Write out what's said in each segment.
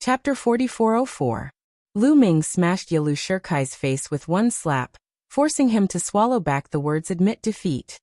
Chapter 4404. Lu Ming smashed Yalu Shirkai's face with one slap, forcing him to swallow back the words admit defeat.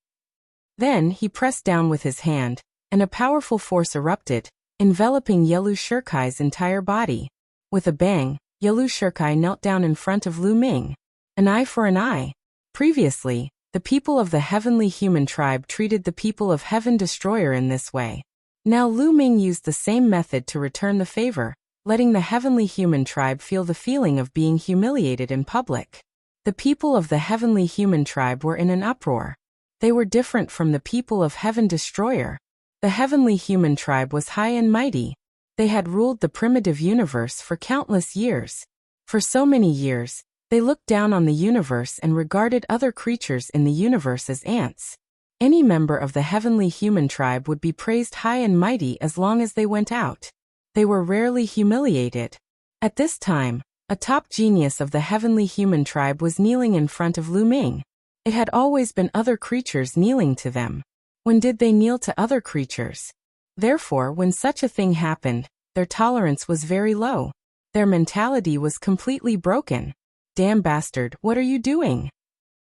Then he pressed down with his hand, and a powerful force erupted, enveloping Yalu Shirkai's entire body. With a bang, Yalu Shirkai knelt down in front of Lu Ming. An eye for an eye. Previously, the people of the heavenly human tribe treated the people of Heaven Destroyer in this way. Now Lu Ming used the same method to return the favor, letting the heavenly human tribe feel the feeling of being humiliated in public. The people of the heavenly human tribe were in an uproar. They were different from the people of Heaven Destroyer. The heavenly human tribe was high and mighty. They had ruled the primitive universe for countless years. For so many years, they looked down on the universe and regarded other creatures in the universe as ants. Any member of the heavenly human tribe would be praised high and mighty as long as they went out. They were rarely humiliated. At this time, a top genius of the heavenly human tribe was kneeling in front of Lu Ming. It had always been other creatures kneeling to them. When did they kneel to other creatures? Therefore, when such a thing happened, their tolerance was very low. Their mentality was completely broken. Damn bastard, what are you doing?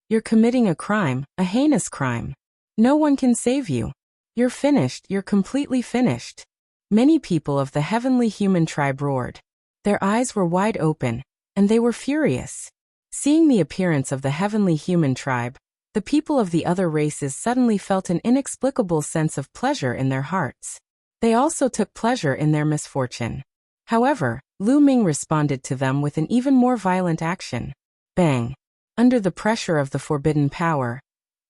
You're committing a crime, a heinous crime. No one can save you. You're finished, you're completely finished. Many people of the heavenly human tribe roared. Their eyes were wide open, and they were furious. Seeing the appearance of the heavenly human tribe, the people of the other races suddenly felt an inexplicable sense of pleasure in their hearts. They also took pleasure in their misfortune. However, Lu Ming responded to them with an even more violent action. Bang! Under the pressure of the forbidden power,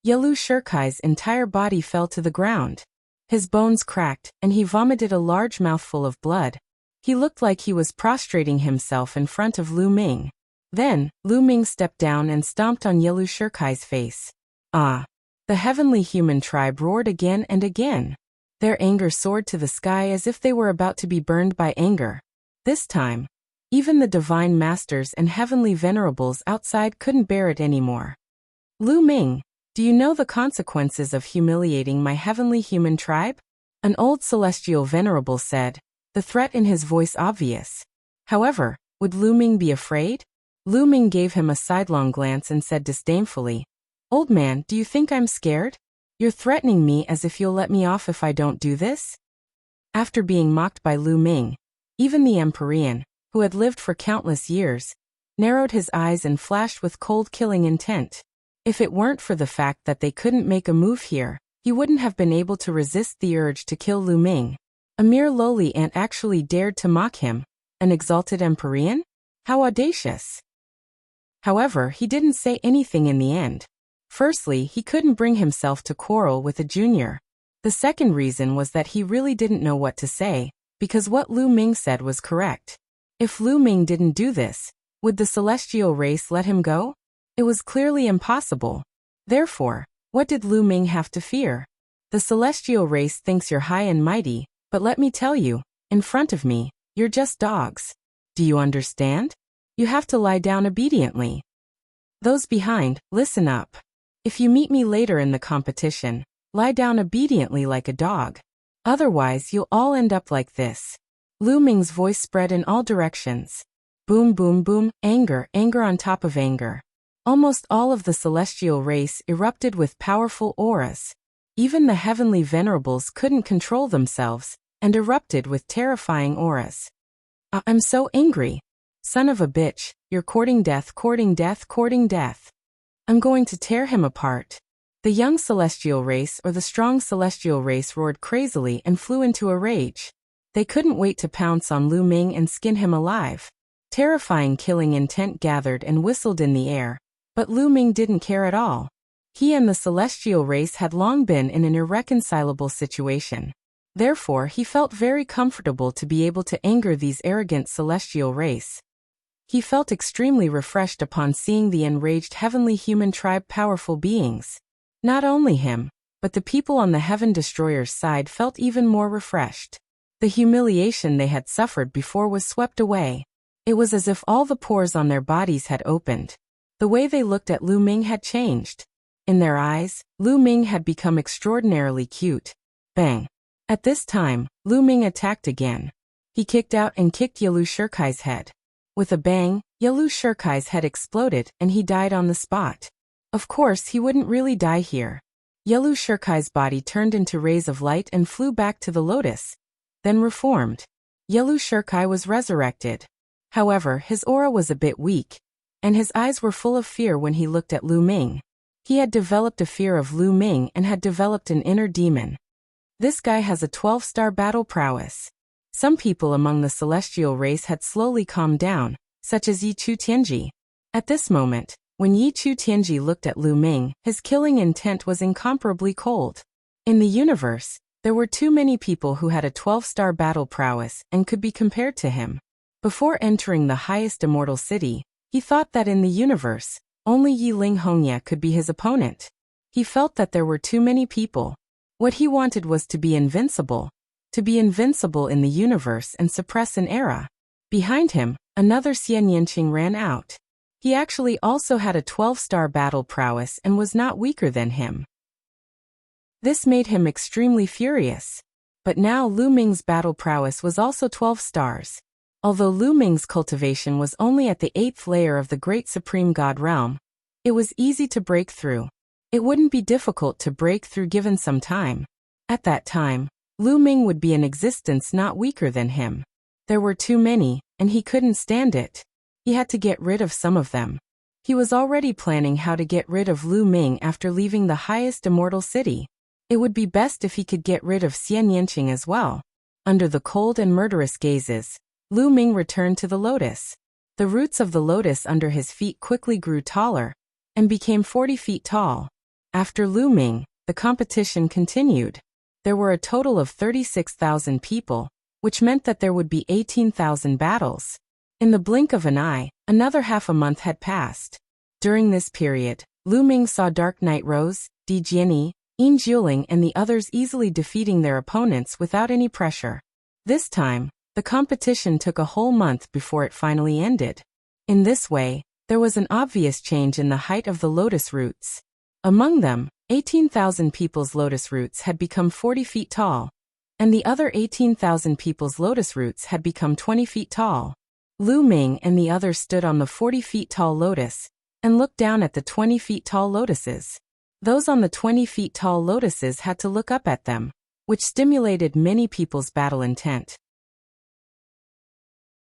Yalu Shirkai's entire body fell to the ground. His bones cracked, and he vomited a large mouthful of blood. He looked like he was prostrating himself in front of Lu Ming. Then, Lu Ming stepped down and stomped on Yalu Shirkai's face. Ah! The heavenly human tribe roared again and again. Their anger soared to the sky as if they were about to be burned by anger. This time, even the divine masters and heavenly venerables outside couldn't bear it anymore. Lu Ming, do you know the consequences of humiliating my heavenly human tribe? An old celestial venerable said, the threat in his voice obvious. However, would Lu Ming be afraid? Lu Ming gave him a sidelong glance and said disdainfully, Old man, do you think I'm scared? You're threatening me as if you'll let me off if I don't do this? After being mocked by Lu Ming, even the Empyrean, who had lived for countless years, narrowed his eyes and flashed with cold killing intent. If it weren't for the fact that they couldn't make a move here, he wouldn't have been able to resist the urge to kill Lu Ming. A mere lowly ant actually dared to mock him, an exalted Empyrean? How audacious! However, he didn't say anything in the end. Firstly, he couldn't bring himself to quarrel with a junior. The second reason was that he really didn't know what to say, because what Lu Ming said was correct. If Lu Ming didn't do this, would the celestial race let him go? It was clearly impossible. Therefore, what did Lu Ming have to fear? The celestial race thinks you're high and mighty, but let me tell you, in front of me, you're just dogs. Do you understand? You have to lie down obediently. Those behind, listen up. If you meet me later in the competition, lie down obediently like a dog. Otherwise, you'll all end up like this. Lu Ming's voice spread in all directions. Boom, boom, boom, anger, anger on top of anger. Almost all of the celestial race erupted with powerful auras. Even the heavenly venerables couldn't control themselves, and erupted with terrifying auras. I'm so angry. Son of a bitch, you're courting death, courting death, courting death. I'm going to tear him apart. The young celestial race or the strong celestial race roared crazily and flew into a rage. They couldn't wait to pounce on Lu Ming and skin him alive. Terrifying killing intent gathered and whistled in the air. But Lu Ming didn't care at all. He and the celestial race had long been in an irreconcilable situation. Therefore, he felt very comfortable to be able to anger these arrogant celestial race. He felt extremely refreshed upon seeing the enraged heavenly human tribe powerful beings. Not only him, but the people on the Heaven Destroyer's side felt even more refreshed. The humiliation they had suffered before was swept away. It was as if all the pores on their bodies had opened. The way they looked at Lu Ming had changed. In their eyes, Lu Ming had become extraordinarily cute. Bang! At this time, Lu Ming attacked again. He kicked out and kicked Yalu Shirkai's head. With a bang, Yalu Shirkai's head exploded and he died on the spot. Of course, he wouldn't really die here. Yalu Shirkai's body turned into rays of light and flew back to the lotus, then reformed. Yalu Shirkai was resurrected. However, his aura was a bit weak, and his eyes were full of fear when he looked at Lu Ming. He had developed a fear of Lu Ming and had developed an inner demon. This guy has a 12-star battle prowess. Some people among the celestial race had slowly calmed down, such as Yi Chu Tianji. At this moment, when Yi Chu Tianji looked at Lu Ming, his killing intent was incomparably cold. In the universe, there were too many people who had a 12-star battle prowess and could be compared to him. Before entering the highest immortal city, he thought that in the universe, only Yi Ling Hongya could be his opponent. He felt that there were too many people. What he wanted was to be invincible in the universe and suppress an era. Behind him, another Xian Yanqing ran out. He actually also had a 12-star battle prowess and was not weaker than him. This made him extremely furious. But now Lu Ming's battle prowess was also 12 stars. Although Lu Ming's cultivation was only at the 8th layer of the Great Supreme God realm, it was easy to break through. It wouldn't be difficult to break through given some time. At that time, Lu Ming would be in existence not weaker than him. There were too many, and he couldn't stand it. He had to get rid of some of them. He was already planning how to get rid of Lu Ming after leaving the highest immortal city. It would be best if he could get rid of Xian Yanqing as well. Under the cold and murderous gazes, Lu Ming returned to the lotus. The roots of the lotus under his feet quickly grew taller and became 40 feet tall. After Lu Ming, the competition continued. There were a total of 36,000 people, which meant that there would be 18,000 battles. In the blink of an eye, another half a month had passed. During this period, Lu Ming saw Dark Knight Rose, Di Jianyi, Yin Jiuling and the others easily defeating their opponents without any pressure. This time, the competition took a whole month before it finally ended. In this way, there was an obvious change in the height of the lotus roots. Among them, 18,000 people's lotus roots had become 40 feet tall, and the other 18,000 people's lotus roots had become 20 feet tall. Lu Ming and the others stood on the 40 feet tall lotus and looked down at the 20 feet tall lotuses. Those on the 20 feet tall lotuses had to look up at them, which stimulated many people's battle intent.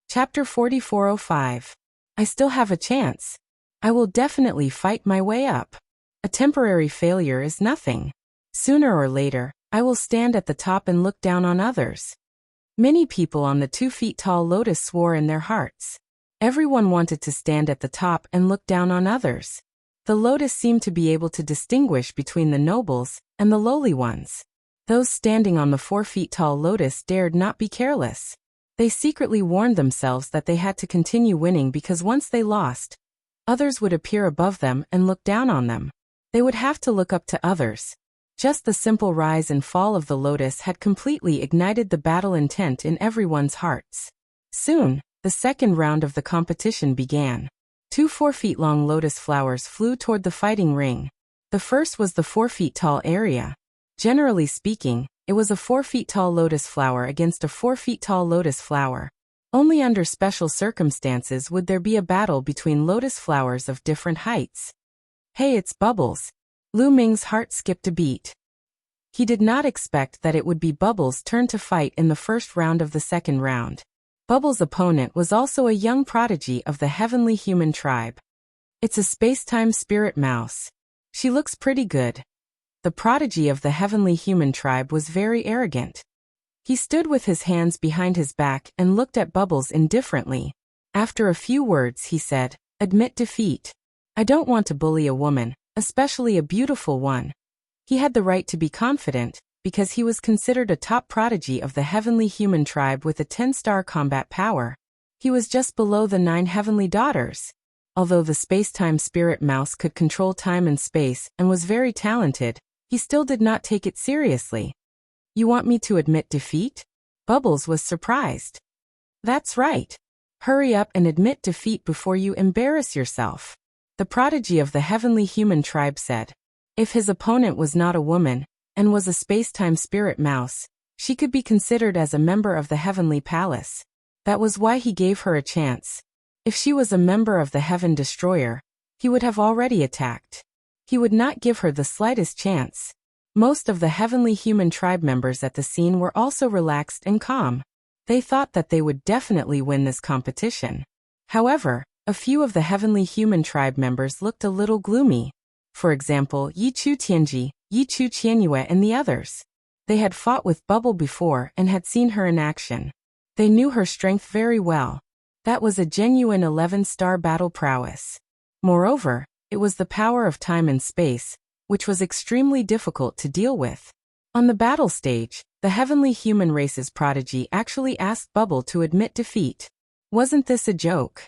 Chapter 4405. I still have a chance. I will definitely fight my way up. A temporary failure is nothing. Sooner or later, I will stand at the top and look down on others. Many people on the 2 feet tall lotus swore in their hearts. Everyone wanted to stand at the top and look down on others. The lotus seemed to be able to distinguish between the nobles and the lowly ones. Those standing on the 4 feet tall lotus dared not be careless. They secretly warned themselves that they had to continue winning because once they lost, others would appear above them and look down on them. They would have to look up to others. Just the simple rise and fall of the lotus had completely ignited the battle intent in everyone's hearts. Soon, the second round of the competition began. 2 4 feet long lotus flowers flew toward the fighting ring. The first was the 4 feet tall area. Generally speaking, it was a 4 feet tall lotus flower against a 4 feet tall lotus flower. Only under special circumstances would there be a battle between lotus flowers of different heights. Hey, it's Bubbles. Lu Ming's heart skipped a beat. He did not expect that it would be Bubbles' turn to fight in the first round of the second round. Bubbles' opponent was also a young prodigy of the heavenly human tribe. It's a space-time spirit mouse. She looks pretty good. The prodigy of the heavenly human tribe was very arrogant. He stood with his hands behind his back and looked at Bubbles indifferently. After a few words he said, "Admit defeat. I don't want to bully a woman, especially a beautiful one." He had the right to be confident, because he was considered a top prodigy of the heavenly human tribe with a 10-star combat power. He was just below the 9 heavenly daughters. Although the space-time spirit mouse could control time and space and was very talented, he still did not take it seriously. "You want me to admit defeat?" Bubbles was surprised. "That's right. Hurry up and admit defeat before you embarrass yourself," the prodigy of the heavenly human tribe said. If his opponent was not a woman, and was a space-time spirit mouse, She could be considered as a member of the Heavenly Palace. That was why he gave her a chance. If she was a member of the Heaven Destroyer, he would have already attacked. He would not give her the slightest chance. Most of the Heavenly Human Tribe members at the scene were also relaxed and calm. They thought that they would definitely win this competition. However, a few of the Heavenly Human Tribe members looked a little gloomy. For example, Yi Chu Tianji, Yi Chu Qianyue and the others. They had fought with Bubble before and had seen her in action. They knew her strength very well. That was a genuine 11-star battle prowess. Moreover, it was the power of time and space, which was extremely difficult to deal with. On the battle stage, the Heavenly Human Race's prodigy actually asked Bubble to admit defeat. Wasn't this a joke?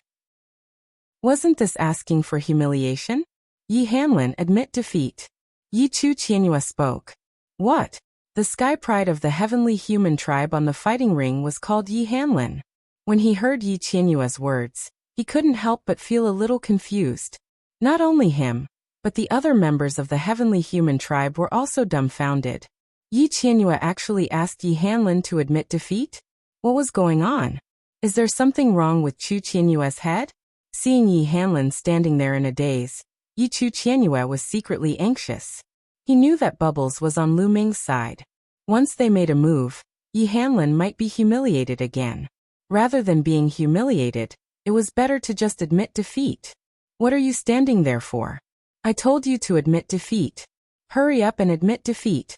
Wasn't this asking for humiliation? Yi Hanlin, admit defeat. Yi Chu Qianyue spoke. What? The sky pride of the Heavenly Human Tribe on the fighting ring was called Yi Hanlin. When he heard Yi Qianyue's words, he couldn't help but feel a little confused. Not only him, but the other members of the Heavenly Human Tribe were also dumbfounded. Yi Qianyue actually asked Yi Hanlin to admit defeat? What was going on? Is there something wrong with Chu Qianyue's head? Seeing Yi Hanlin standing there in a daze, Yi Chu Qianyue was secretly anxious. He knew that Bubbles was on Lu Ming's side. Once they made a move, Yi Hanlin might be humiliated again. Rather than being humiliated, it was better to just admit defeat. What are you standing there for? I told you to admit defeat. Hurry up and admit defeat.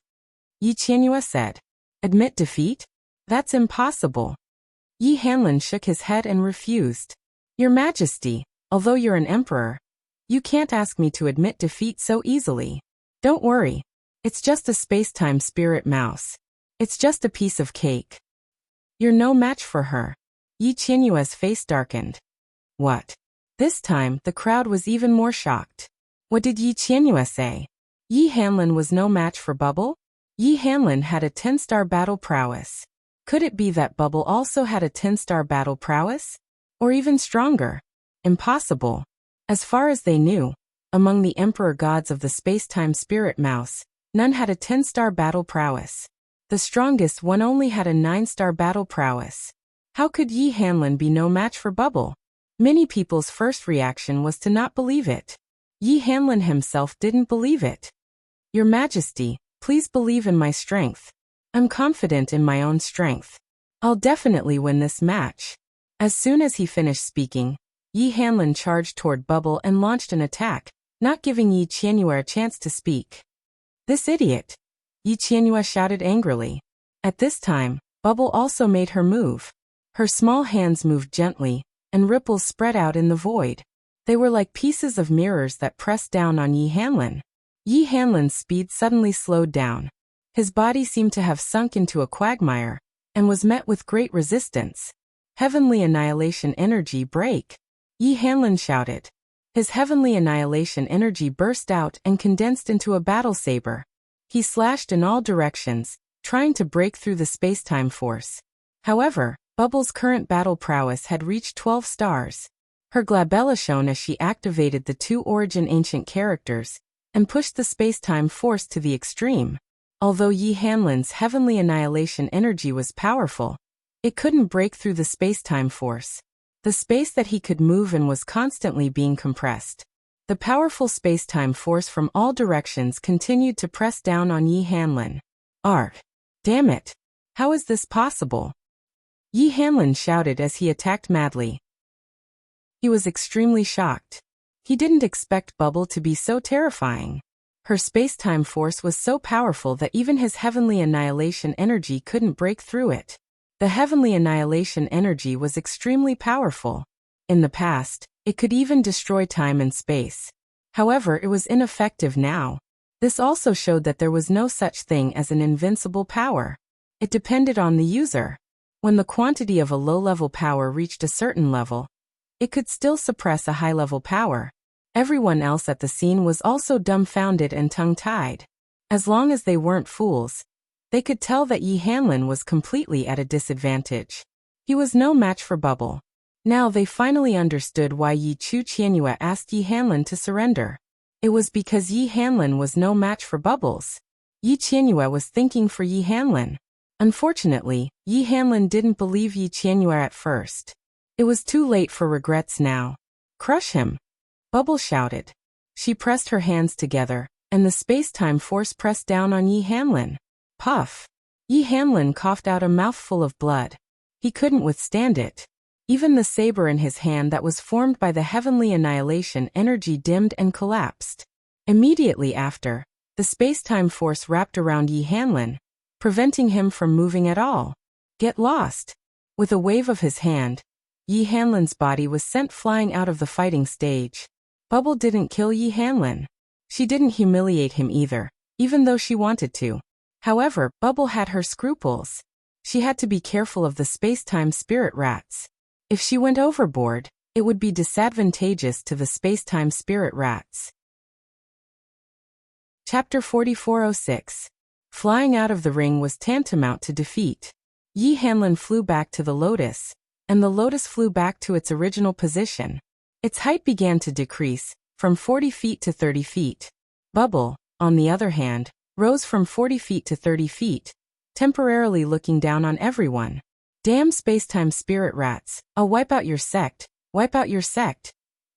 Yi Qianyue said. Admit defeat? That's impossible. Yi Hanlin shook his head and refused. Your Majesty, although you're an emperor, you can't ask me to admit defeat so easily. Don't worry. It's just a space-time spirit mouse. It's just a piece of cake. You're no match for her. Yi Qianyue's face darkened. What? This time, the crowd was even more shocked. What did Yi Qianyue say? Yi Hanlin was no match for Bubble? Yi Hanlin had a 10-star battle prowess. Could it be that Bubble also had a 10-star battle prowess? Or even stronger? Impossible. As far as they knew, among the emperor gods of the space-time spirit mouse, none had a 10-star battle prowess. The strongest one only had a 9-star battle prowess. How could Yi Hanlin be no match for Bubble? Many people's first reaction was to not believe it. Yi Hanlin himself didn't believe it. Your Majesty, please believe in my strength. I'm confident in my own strength. I'll definitely win this match. As soon as he finished speaking, Yi Hanlin charged toward Bubble and launched an attack, not giving Yi Qianyue a chance to speak. This idiot! Yi Qianyue shouted angrily. At this time, Bubble also made her move. Her small hands moved gently, and ripples spread out in the void. They were like pieces of mirrors that pressed down on Yi Hanlin. Yi Hanlin's speed suddenly slowed down. His body seemed to have sunk into a quagmire, and was met with great resistance. Heavenly Annihilation Energy break! Yi Hanlin shouted. His Heavenly Annihilation Energy burst out and condensed into a battle saber. He slashed in all directions, trying to break through the space-time force. However, Bubble's current battle prowess had reached 12 stars. Her glabella shone as she activated the 2 origin ancient characters, and pushed the space-time force to the extreme. Although Yi Hanlin's Heavenly Annihilation Energy was powerful, it couldn't break through the space-time force. The space that he could move in was constantly being compressed. The powerful space-time force from all directions continued to press down on Yi Hanlin. Arg! Damn it! How is this possible? Yi Hanlin shouted as he attacked madly. He was extremely shocked. He didn't expect Bubble to be so terrifying. Her space-time force was so powerful that even his Heavenly Annihilation Energy couldn't break through it. The Heavenly Annihilation Energy was extremely powerful. In the past, it could even destroy time and space. However, it was ineffective now. This also showed that there was no such thing as an invincible power. It depended on the user. When the quantity of a low-level power reached a certain level, it could still suppress a high-level power. Everyone else at the scene was also dumbfounded and tongue-tied. As long as they weren't fools, they could tell that Yi Hanlin was completely at a disadvantage. He was no match for Bubble. Now they finally understood why Yi Chu Qianyue asked Yi Hanlin to surrender. It was because Yi Hanlin was no match for Bubbles. Yi Qianyue was thinking for Yi Hanlin. Unfortunately, Yi Hanlin didn't believe Yi Qianyue at first. It was too late for regrets now. Crush him! Bubble shouted. She pressed her hands together, and the space-time force pressed down on Yi Hanlin. Puff! Yi Hanlin coughed out a mouthful of blood. He couldn't withstand it. Even the saber in his hand that was formed by the heavenly annihilation energy dimmed and collapsed. Immediately after, the space-time force wrapped around Yi Hanlin, preventing him from moving at all. Get lost! With a wave of his hand, Yi Hanlin's body was sent flying out of the fighting stage. Bubble didn't kill Yi Hanlin. She didn't humiliate him either, even though she wanted to. However, Bubble had her scruples. She had to be careful of the space-time spirit rats. If she went overboard, it would be disadvantageous to the space-time spirit rats. Chapter 4406. Flying out of the ring was tantamount to defeat. Yi Hanlin flew back to the lotus, and the lotus flew back to its original position. Its height began to decrease, from 40 feet to 30 feet. Bubble, on the other hand, rose from 40 feet to 30 feet, temporarily looking down on everyone. Damn space-time spirit rats, I'll wipe out your sect, wipe out your sect.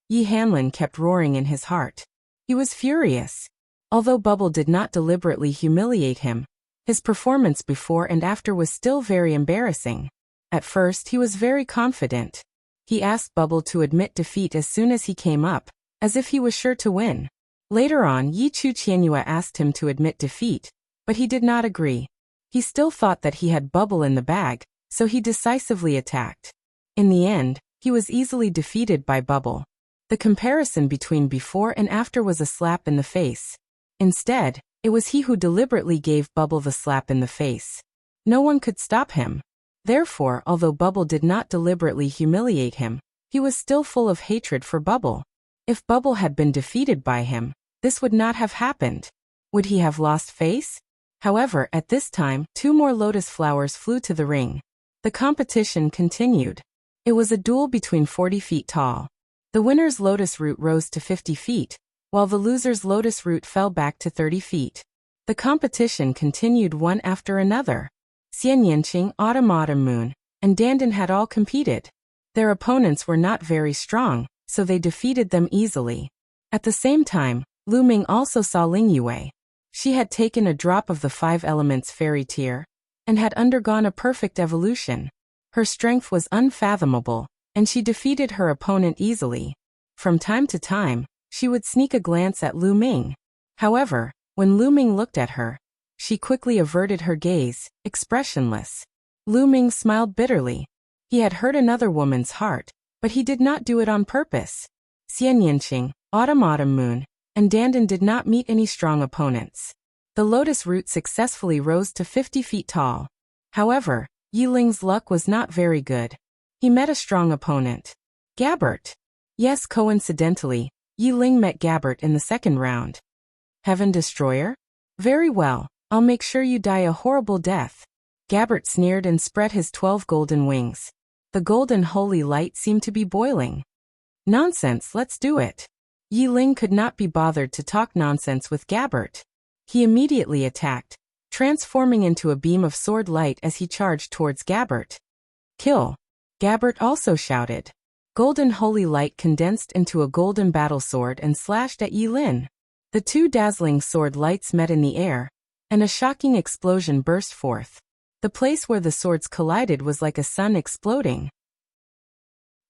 Yi Hanlin kept roaring in his heart. He was furious. Although Bubble did not deliberately humiliate him, his performance before and after was still very embarrassing. At first he was very confident. He asked Bubble to admit defeat as soon as he came up, as if he was sure to win. Later on, Yi Qianyue asked him to admit defeat, but he did not agree. He still thought that he had Bubble in the bag, so he decisively attacked. In the end, he was easily defeated by Bubble. The comparison between before and after was a slap in the face. Instead, it was he who deliberately gave Bubble the slap in the face. No one could stop him. Therefore, although Bubble did not deliberately humiliate him, he was still full of hatred for Bubble. If Bubble had been defeated by him, this would not have happened. Would he have lost face? However, at this time, 2 more lotus flowers flew to the ring. The competition continued. It was a duel between 40 feet tall. The winner's lotus root rose to 50 feet, while the loser's lotus root fell back to 30 feet. The competition continued one after another. Xianyanqing, Autumn Moon, and Dandan had all competed. Their opponents were not very strong, so they defeated them easily. At the same time, Lu Ming also saw Ling Yue. She had taken a drop of the 5 elements fairy tear, and had undergone a perfect evolution. Her strength was unfathomable, and she defeated her opponent easily. From time to time, she would sneak a glance at Lu Ming. However, when Lu Ming looked at her, she quickly averted her gaze, expressionless. Lu Ming smiled bitterly. He had hurt another woman's heart, but he did not do it on purpose. Xianyanqing, Autumn Moon, and Dandan did not meet any strong opponents. The lotus root successfully rose to 50 feet tall. However, Yi Ling's luck was not very good. He met a strong opponent. Gabbert. Yes, coincidentally, Yi Ling met Gabbert in the second round. Heaven Destroyer? Very well, I'll make sure you die a horrible death. Gabbert sneered and spread his 12 golden wings. The golden holy light seemed to be boiling. Nonsense, let's do it. Yi Ling could not be bothered to talk nonsense with Gabbert. He immediately attacked, transforming into a beam of sword light as he charged towards Gabbert. Kill! Gabbert also shouted. Golden holy light condensed into a golden battle sword and slashed at Yi Lin. The 2 dazzling sword lights met in the air, and a shocking explosion burst forth. The place where the swords collided was like a sun exploding.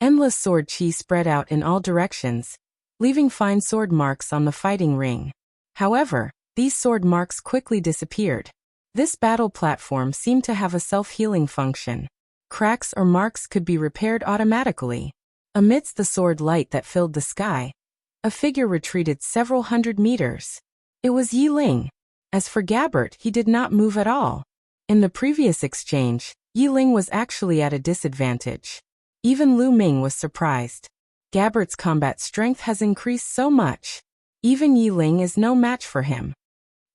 Endless sword chi spread out in all directions, leaving fine sword marks on the fighting ring. However, these sword marks quickly disappeared. This battle platform seemed to have a self-healing function. Cracks or marks could be repaired automatically. Amidst the sword light that filled the sky, a figure retreated several hundred meters. It was Yi Ling. As for Gabbert, he did not move at all. In the previous exchange, Yi Ling was actually at a disadvantage. Even Lu Ming was surprised. Gabbert's combat strength has increased so much. Even Yi Ling is no match for him.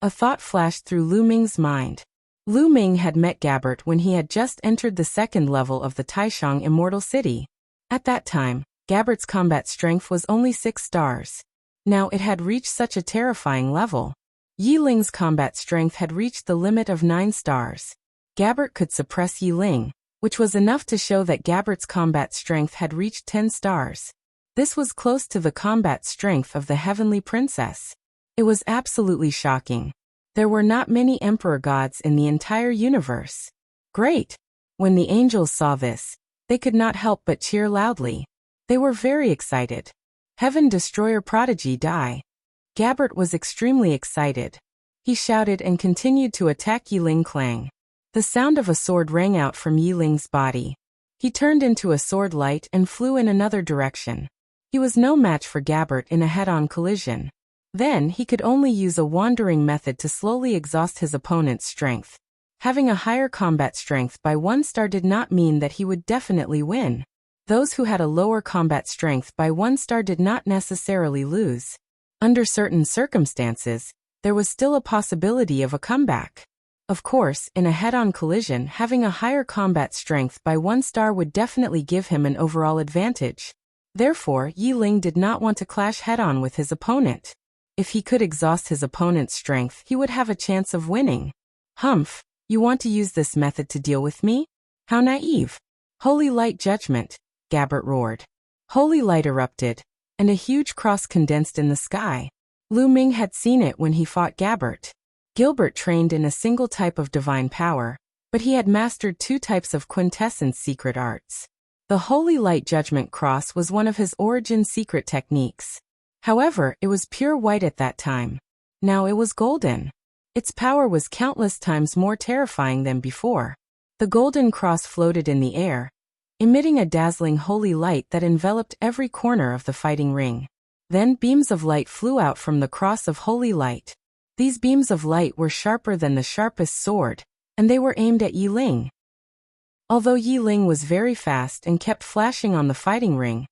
A thought flashed through Lu Ming's mind. Lu Ming had met Gabbert when he had just entered the 2nd level of the Taishang Immortal City. At that time, Gabbert's combat strength was only 6 stars. Now it had reached such a terrifying level. Yi Ling's combat strength had reached the limit of 9 stars. Gabbert could suppress Yi Ling, which was enough to show that Gabbert's combat strength had reached 10 stars. This was close to the combat strength of the Heavenly Princess. It was absolutely shocking. There were not many Emperor gods in the entire universe. Great! When the angels saw this, they could not help but cheer loudly. They were very excited. Heaven Destroyer Prodigy die. Gabbert was extremely excited. He shouted and continued to attack Yi Ling. Clang. The sound of a sword rang out from Yi Ling's body. He turned into a sword light and flew in another direction. He was no match for Gabbert in a head-on collision. Then he could only use a wandering method to slowly exhaust his opponent's strength. Having a higher combat strength by 1 star did not mean that he would definitely win. Those who had a lower combat strength by 1 star did not necessarily lose. Under certain circumstances, there was still a possibility of a comeback. Of course, in a head-on collision, having a higher combat strength by 1 star would definitely give him an overall advantage. Therefore, Yi Ling did not want to clash head-on with his opponent. If he could exhaust his opponent's strength, he would have a chance of winning. Humph, you want to use this method to deal with me? How naive! Holy light judgment, Gabbert roared. Holy light erupted, and a huge cross condensed in the sky. Lu Ming had seen it when he fought Gabbert. Gilbert trained in a single type of divine power, but he had mastered 2 types of quintessence secret arts. The Holy Light Judgment Cross was one of his origin secret techniques. However, it was pure white at that time. Now it was golden. Its power was countless times more terrifying than before. The golden cross floated in the air, emitting a dazzling holy light that enveloped every corner of the fighting ring. Then beams of light flew out from the cross of holy light. These beams of light were sharper than the sharpest sword, and they were aimed at Yi Ling. Although Yi Ling was very fast and kept flashing on the fighting ring,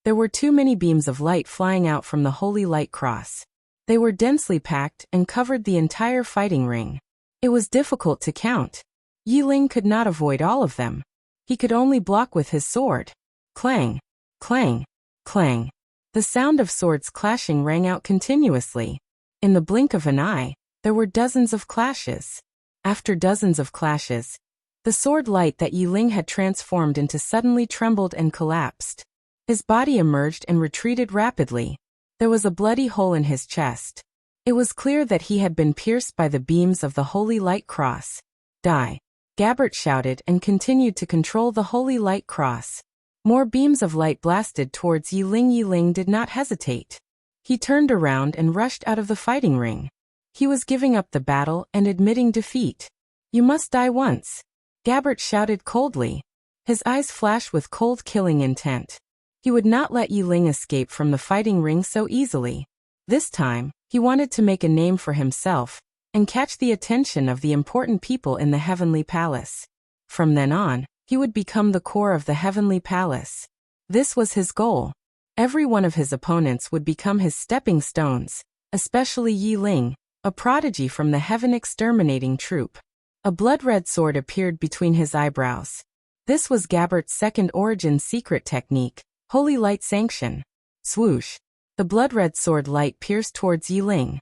there were too many beams of light flying out from the holy light cross. They were densely packed and covered the entire fighting ring. It was difficult to count. Yi Ling could not avoid all of them. He could only block with his sword. Clang, clang, clang. The sound of swords clashing rang out continuously. In the blink of an eye, there were dozens of clashes. After dozens of clashes, the sword light that Yi Ling had transformed into suddenly trembled and collapsed. His body emerged and retreated rapidly. There was a bloody hole in his chest. It was clear that he had been pierced by the beams of the Holy Light Cross. Die! Gabbert shouted and continued to control the Holy Light Cross. More beams of light blasted towards Yi Ling. Yi Ling did not hesitate. He turned around and rushed out of the fighting ring. He was giving up the battle and admitting defeat. You must die once. Gabbert shouted coldly. His eyes flashed with cold killing intent. He would not let Yi Ling escape from the fighting ring so easily. This time, he wanted to make a name for himself and catch the attention of the important people in the Heavenly Palace. From then on, he would become the core of the Heavenly Palace. This was his goal. Every one of his opponents would become his stepping stones, especially Yi Ling, a prodigy from the Heaven Exterminating Troop. A blood-red sword appeared between his eyebrows. This was Gabbert's second origin secret technique, Holy Light Sanction. Swoosh! The blood-red sword light pierced towards Yi Ling.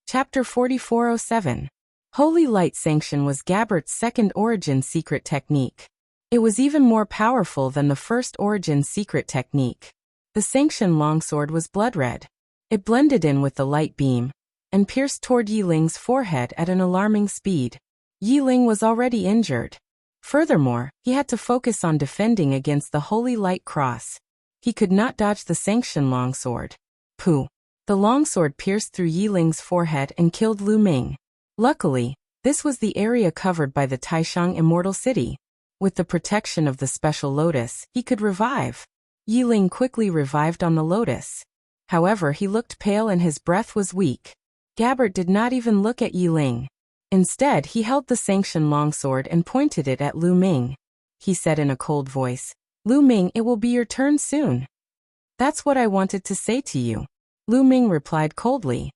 Chapter 4407. Holy Light Sanction was Gabbert's second origin secret technique. It was even more powerful than the first origin secret technique. The Sanction longsword was blood-red. It blended in with the light beam and pierced toward Yi Ling's forehead at an alarming speed. Yi Ling was already injured. Furthermore, he had to focus on defending against the Holy Light Cross. He could not dodge the Sanction longsword. Pooh! The longsword pierced through Yi Ling's forehead and killed Lu Ming. Luckily, this was the area covered by the Taishang Immortal City. With the protection of the special lotus, he could revive. Yi Ling quickly revived on the lotus. However, he looked pale and his breath was weak. Gabbert did not even look at Yi Ling. Instead, he held the Sanction longsword and pointed it at Lu Ming. He said in a cold voice, Lu Ming, it will be your turn soon. That's what I wanted to say to you. Lu Ming replied coldly.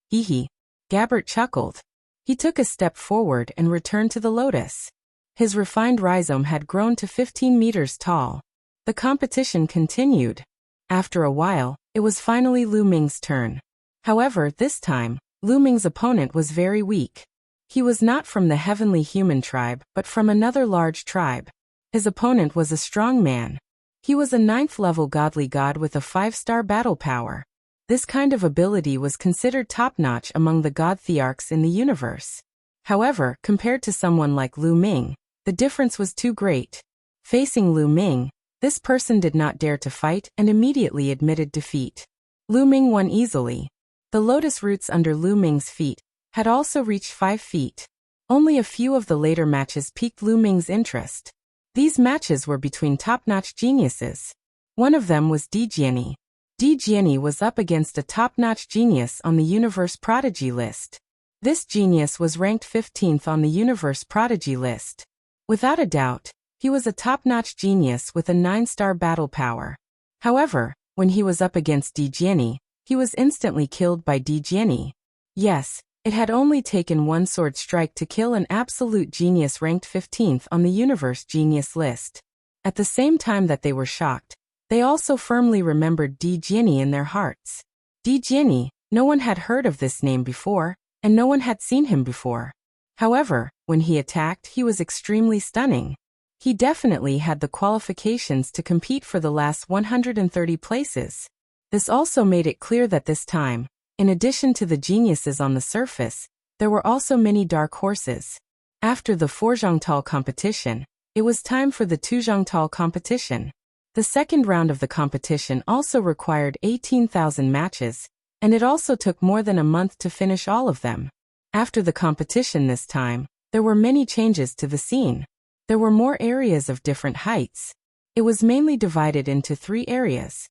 Hee hee. Gabbert chuckled. He took a step forward and returned to the lotus. His refined rhizome had grown to 15 meters tall. The competition continued. After a while, it was finally Lu Ming's turn. However, this time, Lu Ming's opponent was very weak. He was not from the heavenly human tribe but from another large tribe. His opponent was a strong man. He was a 9th-level godly god with a 5-star battle power. This kind of ability was considered top-notch among the god thearchs in the universe. However, compared to someone like Lu Ming, the difference was too great. Facing Lu Ming, this person did not dare to fight and immediately admitted defeat. Lu Ming won easily. The lotus roots under Lu Ming's feet had also reached 5 feet. Only a few of the later matches piqued Lu Ming's interest. These matches were between top-notch geniuses. One of them was Di Jiani. Di Jiani was up against a top-notch genius on the Universe Prodigy list. This genius was ranked 15th on the Universe Prodigy list. Without a doubt, he was a top-notch genius with a 9-star battle power. However, when he was up against Di Jiani, he was instantly killed by Di Jiani. Yes, it had only taken one sword strike to kill an absolute genius ranked 15th on the Universe Genius list. At the same time that they were shocked, they also firmly remembered Di Jiani in their hearts. Di Jiani, no one had heard of this name before, and no one had seen him before. However, when he attacked, he was extremely stunning. He definitely had the qualifications to compete for the last 130 places. This also made it clear that this time, in addition to the geniuses on the surface, there were also many dark horses. After the 4 Zhangtal competition, it was time for the 2 Zhangtal competition. The second round of the competition also required 18,000 matches, and it also took more than a month to finish all of them. After the competition this time, there were many changes to the scene. There were more areas of different heights. It was mainly divided into 3 areas.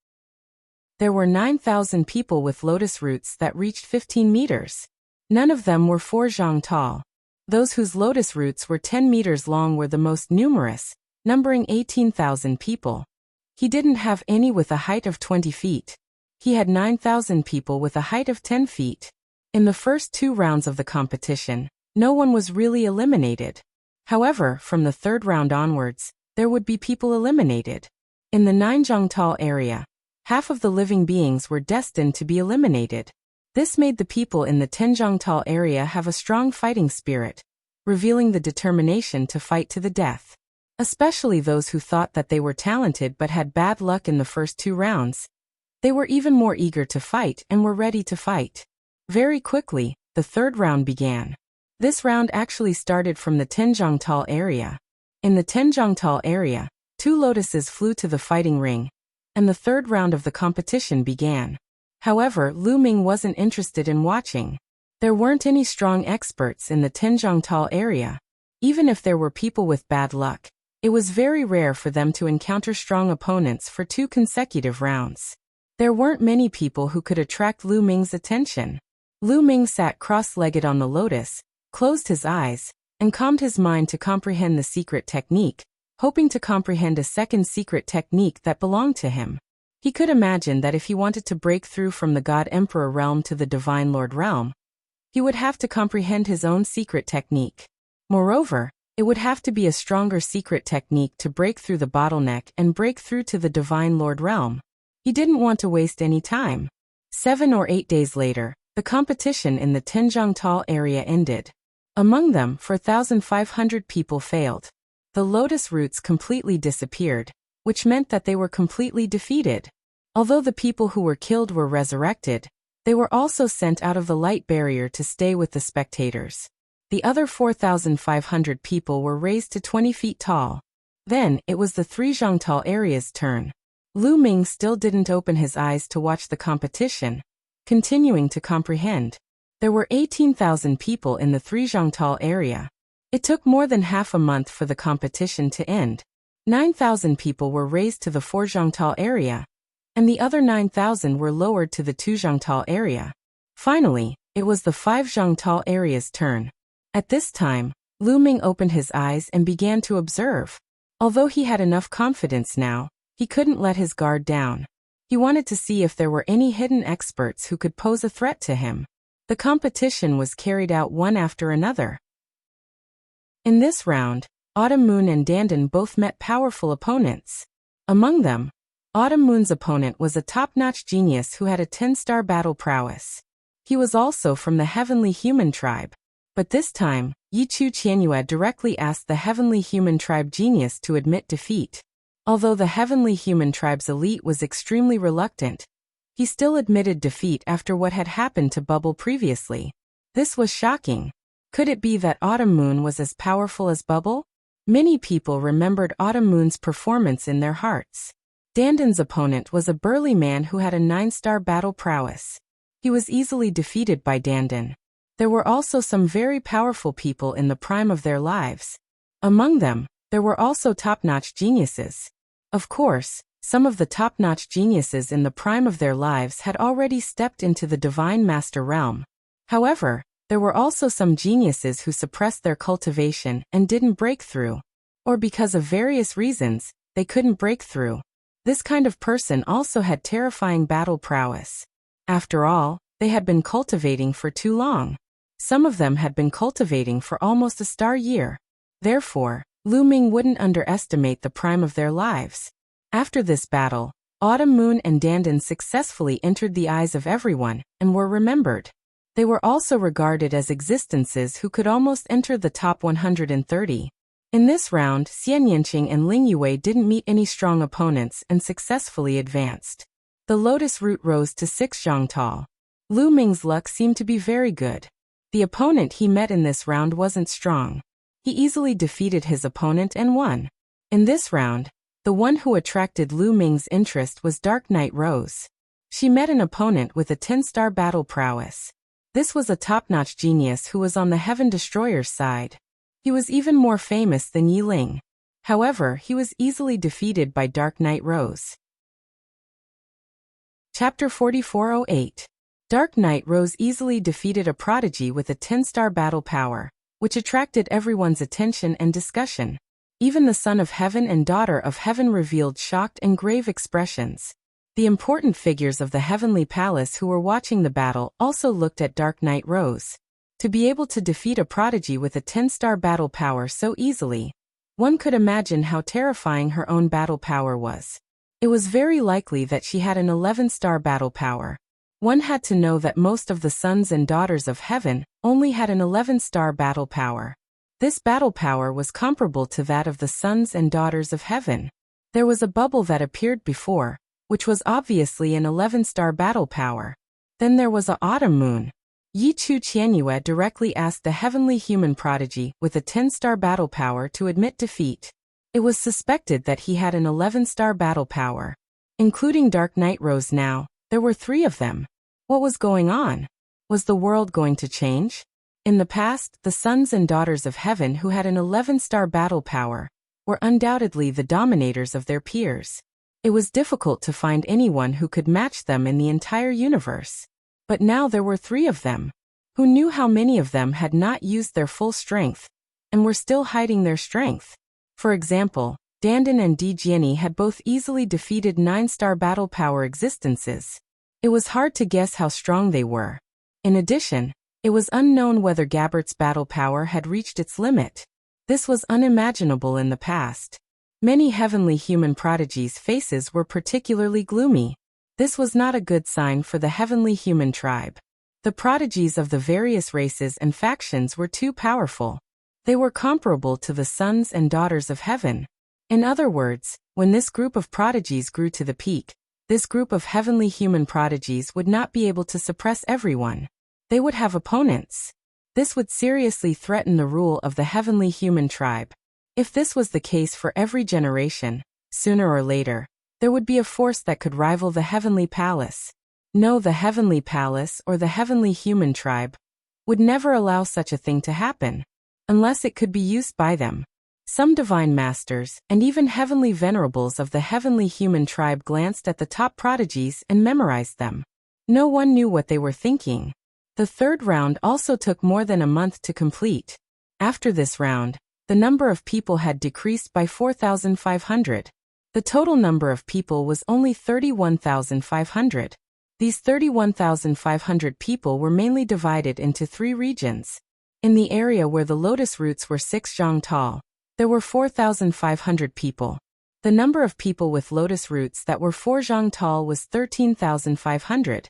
There were 9,000 people with lotus roots that reached 15 meters. None of them were 4 zhang tall. Those whose lotus roots were 10 meters long were the most numerous, numbering 18,000 people. He didn't have any with a height of 20 feet. He had 9,000 people with a height of 10 feet. In the first 2 rounds of the competition, no one was really eliminated. However, from the 3rd round onwards, there would be people eliminated. In the 9 Zhangtal area, half of the living beings were destined to be eliminated. This made the people in the 10 Zhangtal area have a strong fighting spirit, revealing the determination to fight to the death. Especially those who thought that they were talented but had bad luck in the first 2 rounds. They were even more eager to fight and were ready to fight. Very quickly, the 3rd round began. This round actually started from the 10 Zhangtal area. In the 10 Zhangtal area, 2 lotuses flew to the fighting ring, and the 3rd round of the competition began. However, Lu Ming wasn't interested in watching. There weren't any strong experts in the 10 Zhangtal area. Even if there were people with bad luck, it was very rare for them to encounter strong opponents for 2 consecutive rounds. There weren't many people who could attract Lu Ming's attention. Lu Ming sat cross-legged on the lotus, closed his eyes, and calmed his mind to comprehend the secret technique, hoping to comprehend a second secret technique that belonged to him. He could imagine that if he wanted to break through from the God Emperor realm to the Divine Lord realm, he would have to comprehend his own secret technique. Moreover, it would have to be a stronger secret technique to break through the bottleneck and break through to the Divine Lord realm. He didn't want to waste any time. 7 or 8 days later, the competition in the 10 Zhangtal area ended. Among them, 4,500 people failed. The lotus roots completely disappeared, which meant that they were completely defeated. Although the people who were killed were resurrected, they were also sent out of the light barrier to stay with the spectators. The other 4,500 people were raised to 20 feet tall. Then, it was the 3 Zhangtal area's turn. Lu Ming still didn't open his eyes to watch the competition, continuing to comprehend. There were 18,000 people in the 3 Zhangtal area. It took more than half a month for the competition to end. 9,000 people were raised to the 4 Zhangtal area, and the other 9,000 were lowered to the 2 Zhangtal area. Finally, it was the 5 Zhangtal area's turn. At this time, Lu Ming opened his eyes and began to observe. Although he had enough confidence now, he couldn't let his guard down. He wanted to see if there were any hidden experts who could pose a threat to him. The competition was carried out one after another. In this round, Autumn Moon and Dandan both met powerful opponents. Among them, Autumn Moon's opponent was a top-notch genius who had a 10-star battle prowess. He was also from the heavenly human tribe. But this time, Yichu Qianyue directly asked the heavenly human tribe genius to admit defeat. Although the heavenly human tribe's elite was extremely reluctant, he still admitted defeat after what had happened to Bubble previously. This was shocking. Could it be that Autumn Moon was as powerful as Bubble? Many people remembered Autumn Moon's performance in their hearts. Dandan's opponent was a burly man who had a 9-star battle prowess. He was easily defeated by Dandan. There were also some very powerful people in the prime of their lives. Among them, there were also top-notch geniuses. Of course, some of the top-notch geniuses in the prime of their lives had already stepped into the Divine Master realm. However, there were also some geniuses who suppressed their cultivation and didn't break through. Or because of various reasons, they couldn't break through. This kind of person also had terrifying battle prowess. After all, they had been cultivating for too long. Some of them had been cultivating for almost a star year. Therefore, Lu Ming wouldn't underestimate the prime of their lives. After this battle, Autumn Moon and Dandan successfully entered the eyes of everyone and were remembered. They were also regarded as existences who could almost enter the top 130. In this round, Xian Yanqing and Ling Yue didn't meet any strong opponents and successfully advanced. The lotus root rose to 6 zhang tall. Lu Ming's luck seemed to be very good. The opponent he met in this round wasn't strong. He easily defeated his opponent and won. In this round, the one who attracted Lu Ming's interest was Dark Knight Rose. She met an opponent with a 10-star battle prowess. This was a top-notch genius who was on the Heaven Destroyer's side. He was even more famous than Yi Ling. However, he was easily defeated by Dark Knight Rose. Chapter 4408. Dark Knight Rose easily defeated a prodigy with a 10-star battle power, which attracted everyone's attention and discussion. Even the Son of Heaven and Daughter of Heaven revealed shocked and grave expressions. The important figures of the Heavenly Palace who were watching the battle also looked at Dark Knight Rose. To be able to defeat a prodigy with a 10-star battle power so easily, one could imagine how terrifying her own battle power was. It was very likely that she had an 11-star battle power. One had to know that most of the sons and daughters of heaven only had an 11-star battle power. This battle power was comparable to that of the sons and daughters of heaven. There was a bubble that appeared before, which was obviously an 11-star battle power. Then there was a Autumn Moon. Yichu Qianyue directly asked the heavenly human prodigy with a 10-star battle power to admit defeat. It was suspected that he had an 11-star battle power. Including Dark Knight Rose now, there were 3 of them. What was going on? Was the world going to change? In the past, the sons and daughters of heaven who had an 11-star battle power were undoubtedly the dominators of their peers. It was difficult to find anyone who could match them in the entire universe. But now there were 3 of them. Who knew how many of them had not used their full strength and were still hiding their strength? For example, Dandan and Di Jiani had both easily defeated 9-star battle power existences. It was hard to guess how strong they were. In addition, it was unknown whether Gabbert's battle power had reached its limit. This was unimaginable in the past. Many heavenly human prodigies' faces were particularly gloomy. This was not a good sign for the heavenly human tribe. The prodigies of the various races and factions were too powerful. They were comparable to the sons and daughters of heaven. In other words, when this group of prodigies grew to the peak, this group of heavenly human prodigies would not be able to suppress everyone. They would have opponents. This would seriously threaten the rule of the heavenly human tribe. If this was the case for every generation, sooner or later, there would be a force that could rival the heavenly palace. No, the heavenly palace or the heavenly human tribe would never allow such a thing to happen, unless it could be used by them. Some divine masters and even heavenly venerables of the heavenly human tribe glanced at the top prodigies and memorized them. No one knew what they were thinking. The third round also took more than a month to complete. After this round, the number of people had decreased by 4,500. The total number of people was only 31,500. These 31,500 people were mainly divided into 3 regions. In the area where the lotus roots were 6 zhang tall, there were 4,500 people. The number of people with lotus roots that were 4 zhang tall was 13,500.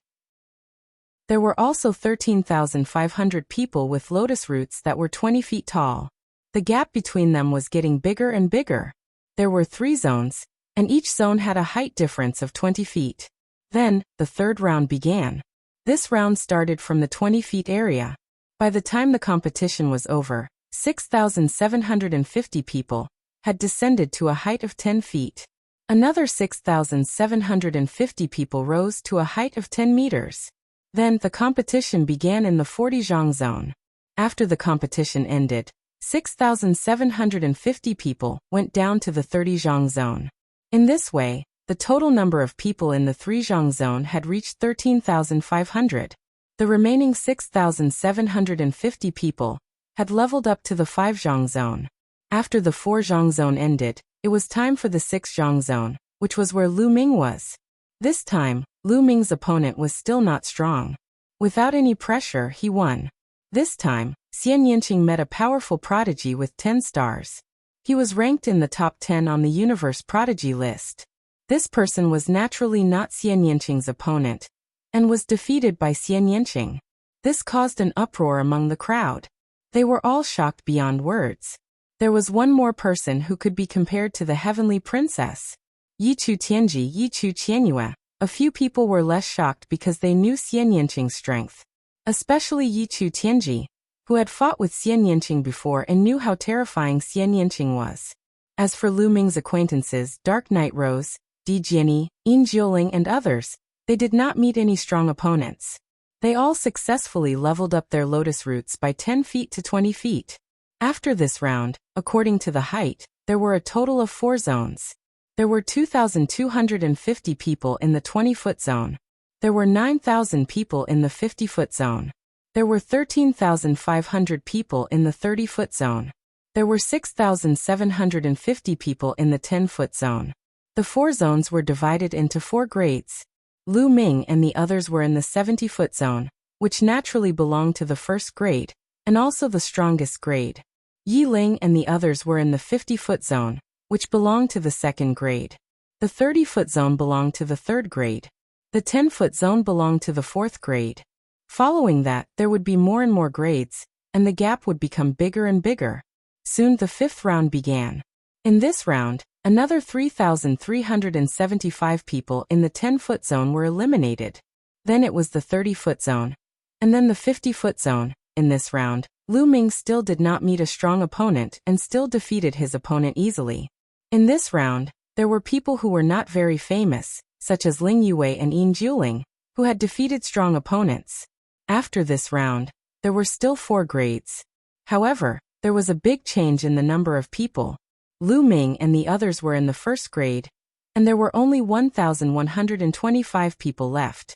There were also 13,500 people with lotus roots that were 20 feet tall. The gap between them was getting bigger and bigger. There were 3 zones, and each zone had a height difference of 20 feet. Then, the third round began. This round started from the 20 feet area. By the time the competition was over, 6,750 people had descended to a height of 10 feet. Another 6,750 people rose to a height of 10 meters. Then, the competition began in the 40 zhang zone. After the competition ended, 6,750 people went down to the 30 zhang zone. In this way, the total number of people in the 3 zhang zone had reached 13,500. The remaining 6,750 people had leveled up to the 5 zhang zone. After the 4 zhang zone ended, it was time for the 6 zhang zone, which was where Lu Ming was. This time, Lu Ming's opponent was still not strong. Without any pressure, he won. This time, Xian Yanqing met a powerful prodigy with 10 stars. He was ranked in the top 10 on the universe prodigy list. This person was naturally not Xian Yanqing's opponent, and was defeated by Xian Yanqing. This caused an uproar among the crowd. They were all shocked beyond words. There was one more person who could be compared to the heavenly princess. Yichu Tianji Yichu Qianyue. A few people were less shocked because they knew Xian Yanqing's strength. Especially Yichu Tianji, who had fought with Xian Yanqing before and knew how terrifying Xian Yanqing was. As for Lu Ming's acquaintances, Dark Knight Rose, Di Jianyi, Yin Jiuling and others, they did not meet any strong opponents. They all successfully leveled up their lotus roots by 10 feet to 20 feet. After this round, according to the height, there were a total of 4 zones. There were 2,250 people in the 20-foot zone. There were 9,000 people in the 50-foot zone. There were 13,500 people in the 30-foot zone. There were 6,750 people in the 10-foot zone. The 4 zones were divided into 4 grades. Lu Ming and the others were in the 70-foot zone, which naturally belonged to the first grade, and also the strongest grade. Yi Ling and the others were in the 50-foot zone, which belonged to the second grade. The 30-foot zone belonged to the third grade. The 10-foot zone belonged to the fourth grade. Following that, there would be more and more grades, and the gap would become bigger and bigger. Soon the 5th round began. In this round, another 3,375 people in the 10-foot zone were eliminated. Then it was the 30-foot zone, and then the 50-foot zone. In this round, Lu Ming still did not meet a strong opponent and still defeated his opponent easily. In this round, there were people who were not very famous, such as Ling Yue and Yin Jiuling, who had defeated strong opponents. After this round, there were still 4 grades. However, there was a big change in the number of people. Lu Ming and the others were in the first grade, and there were only 1,125 people left.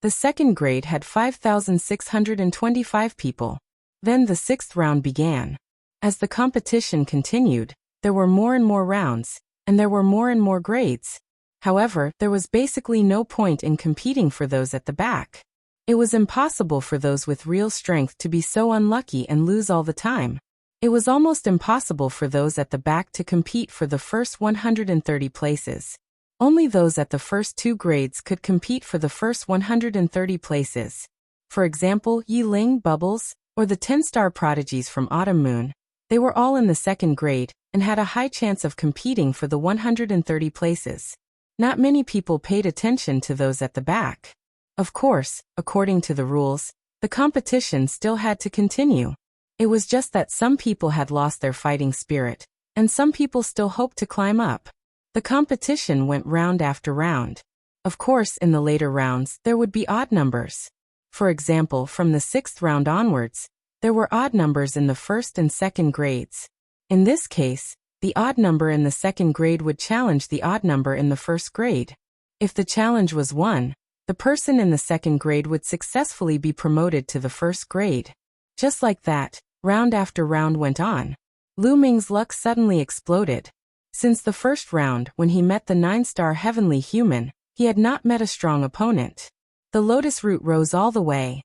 The second grade had 5,625 people. Then the 6th round began. As the competition continued, there were more and more rounds, and there were more and more grades. However, there was basically no point in competing for those at the back. It was impossible for those with real strength to be so unlucky and lose all the time. It was almost impossible for those at the back to compete for the first 130 places. Only those at the first 2 grades could compete for the first 130 places. For example, Yi Ling, Bubbles, or the 10-star prodigies from Autumn Moon. They were all in the second grade and had a high chance of competing for the 130 places. Not many people paid attention to those at the back. Of course, according to the rules, the competition still had to continue. It was just that some people had lost their fighting spirit, and some people still hoped to climb up. The competition went round after round. Of course, in the later rounds, there would be odd numbers. For example, from the 6th round onwards, there were odd numbers in the first and second grades. In this case, the odd number in the second grade would challenge the odd number in the first grade. If the challenge was won, the person in the second grade would successfully be promoted to the first grade. Just like that, round after round went on. Lu Ming's luck suddenly exploded. Since the first round, when he met the 9-star heavenly human, he had not met a strong opponent. The lotus root rose all the way.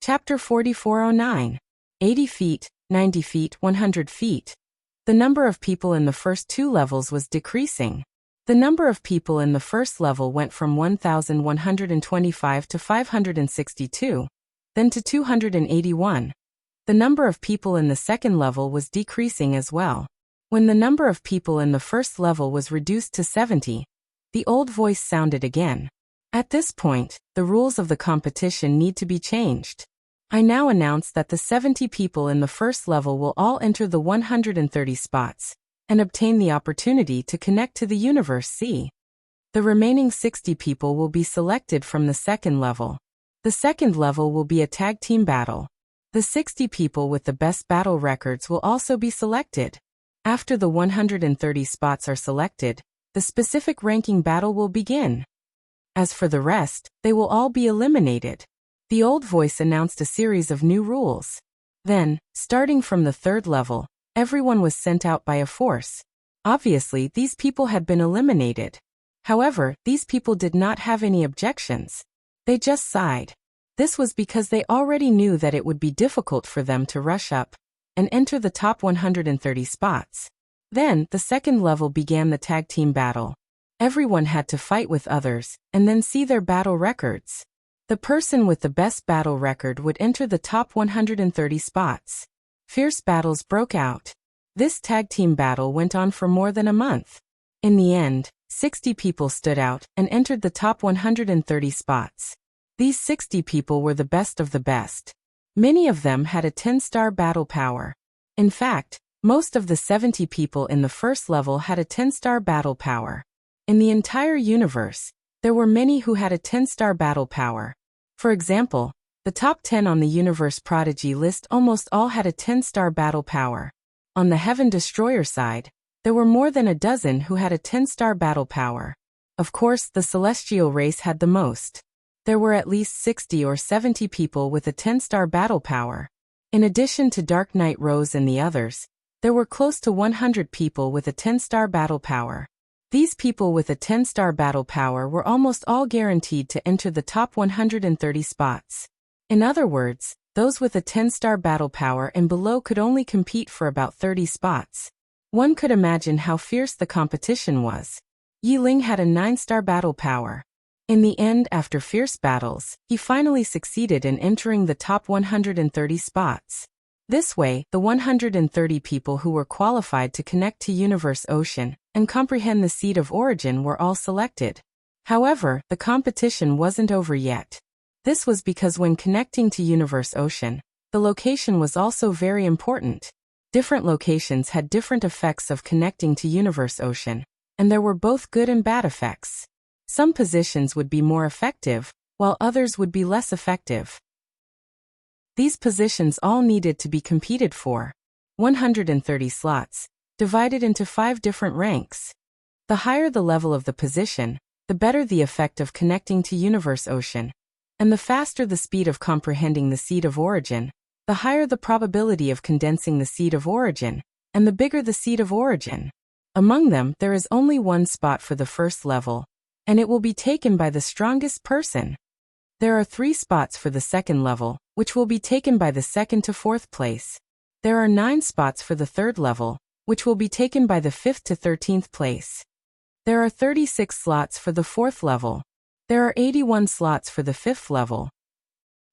Chapter 4409. 80 feet, 90 feet, 100 feet. The number of people in the first 2 levels was decreasing. The number of people in the first level went from 1,125 to 562, then to 281. The number of people in the second level was decreasing as well. When the number of people in the first level was reduced to 70, the old voice sounded again. At this point, the rules of the competition need to be changed. I now announce that the 70 people in the first level will all enter the 130 spots and obtain the opportunity to connect to the universe C. The remaining 60 people will be selected from the second level. The second level will be a tag team battle. The 60 people with the best battle records will also be selected. After the 130 spots are selected, the specific ranking battle will begin. As for the rest, they will all be eliminated. The old voice announced a series of new rules. Then, starting from the third level, everyone was sent out by a force. Obviously, these people had been eliminated. However, these people did not have any objections. They just sighed. This was because they already knew that it would be difficult for them to rush up and enter the top 130 spots. Then, the second level began the tag team battle. Everyone had to fight with others and then see their battle records. The person with the best battle record would enter the top 130 spots. Fierce battles broke out. This tag team battle went on for more than a month. In the end, 60 people stood out and entered the top 130 spots. These 60 people were the best of the best. Many of them had a 10-star battle power. In fact, most of the 70 people in the first level had a 10-star battle power. In the entire universe, there were many who had a 10-star battle power. For example, the top 10 on the Universe Prodigy list almost all had a 10-star battle power. On the Heaven Destroyer side, there were more than a dozen who had a 10-star battle power. Of course, the Celestial race had the most. There were at least 60 or 70 people with a 10-star battle power. In addition to Dark Knight Rose and the others, there were close to 100 people with a 10-star battle power. These people with a 10-star battle power were almost all guaranteed to enter the top 130 spots. In other words, those with a 10-star battle power and below could only compete for about 30 spots. One could imagine how fierce the competition was. Yi Ling had a 9-star battle power. In the end, after fierce battles, he finally succeeded in entering the top 130 spots. This way, the 130 people who were qualified to connect to Universe Ocean and comprehend the seed of origin were all selected. However, the competition wasn't over yet. This was because when connecting to Universe Ocean, the location was also very important. Different locations had different effects of connecting to Universe Ocean, and there were both good and bad effects. Some positions would be more effective, while others would be less effective. These positions all needed to be competed for. 130 slots, divided into 5 different ranks. The higher the level of the position, the better the effect of connecting to Universe Ocean, and the faster the speed of comprehending the seed of origin, the higher the probability of condensing the seed of origin, and the bigger the seed of origin. Among them, there is only one spot for the first level, and it will be taken by the strongest person. There are 3 spots for the second level, which will be taken by the 2nd to 4th place. There are 9 spots for the third level, which will be taken by the 5th to 13th place. There are 36 slots for the 4th level. There are 81 slots for the 5th level.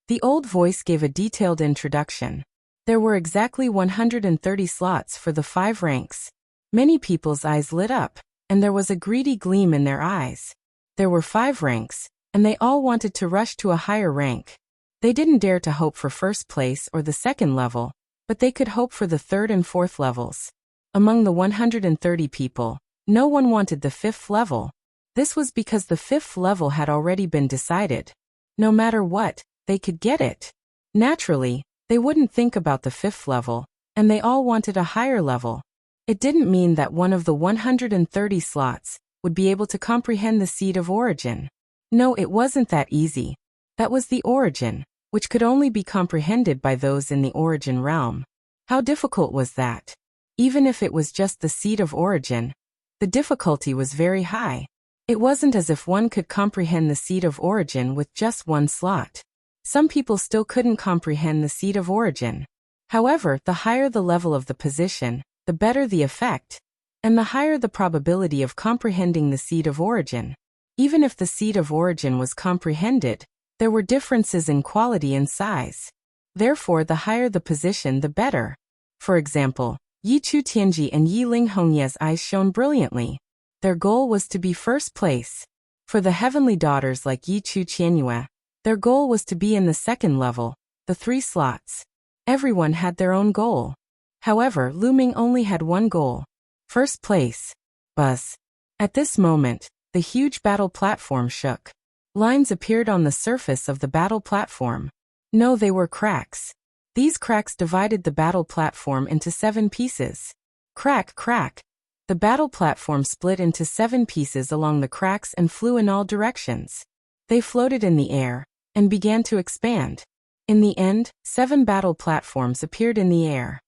The old voice gave a detailed introduction. There were exactly 130 slots for the 5 ranks. Many people's eyes lit up, and there was a greedy gleam in their eyes. There were 5 ranks, and they all wanted to rush to a higher rank. They didn't dare to hope for first place or the second level, but they could hope for the 3rd and 4th levels. Among the 130 people, no one wanted the 5th level. This was because the 5th level had already been decided. No matter what, they could get it. Naturally, they wouldn't think about the 5th level, and they all wanted a higher level. It didn't mean that one of the 130 slots would be able to comprehend the seed of origin. No, it wasn't that easy. That was the origin, which could only be comprehended by those in the origin realm. How difficult was that? Even if it was just the seed of origin, the difficulty was very high. It wasn't as if one could comprehend the seed of origin with just one slot. Some people still couldn't comprehend the seed of origin. However, the higher the level of the position, the better the effect. and the higher the probability of comprehending the seed of origin. Even if the seed of origin was comprehended, there were differences in quality and size. Therefore, the higher the position, the better. For example, Yi Chu Tianji and Yi Ling Hongye's eyes shone brilliantly. Their goal was to be first place. For the heavenly daughters like Yi Chu Tianyue, their goal was to be in the second level, the 3 slots. Everyone had their own goal. However, Lu Ming only had one goal. First place. Buzz. At this moment, the huge battle platform shook. Lines appeared on the surface of the battle platform. No, they were cracks. These cracks divided the battle platform into 7 pieces. Crack, crack. The battle platform split into 7 pieces along the cracks and flew in all directions. They floated in the air and began to expand. In the end, 7 battle platforms appeared in the air.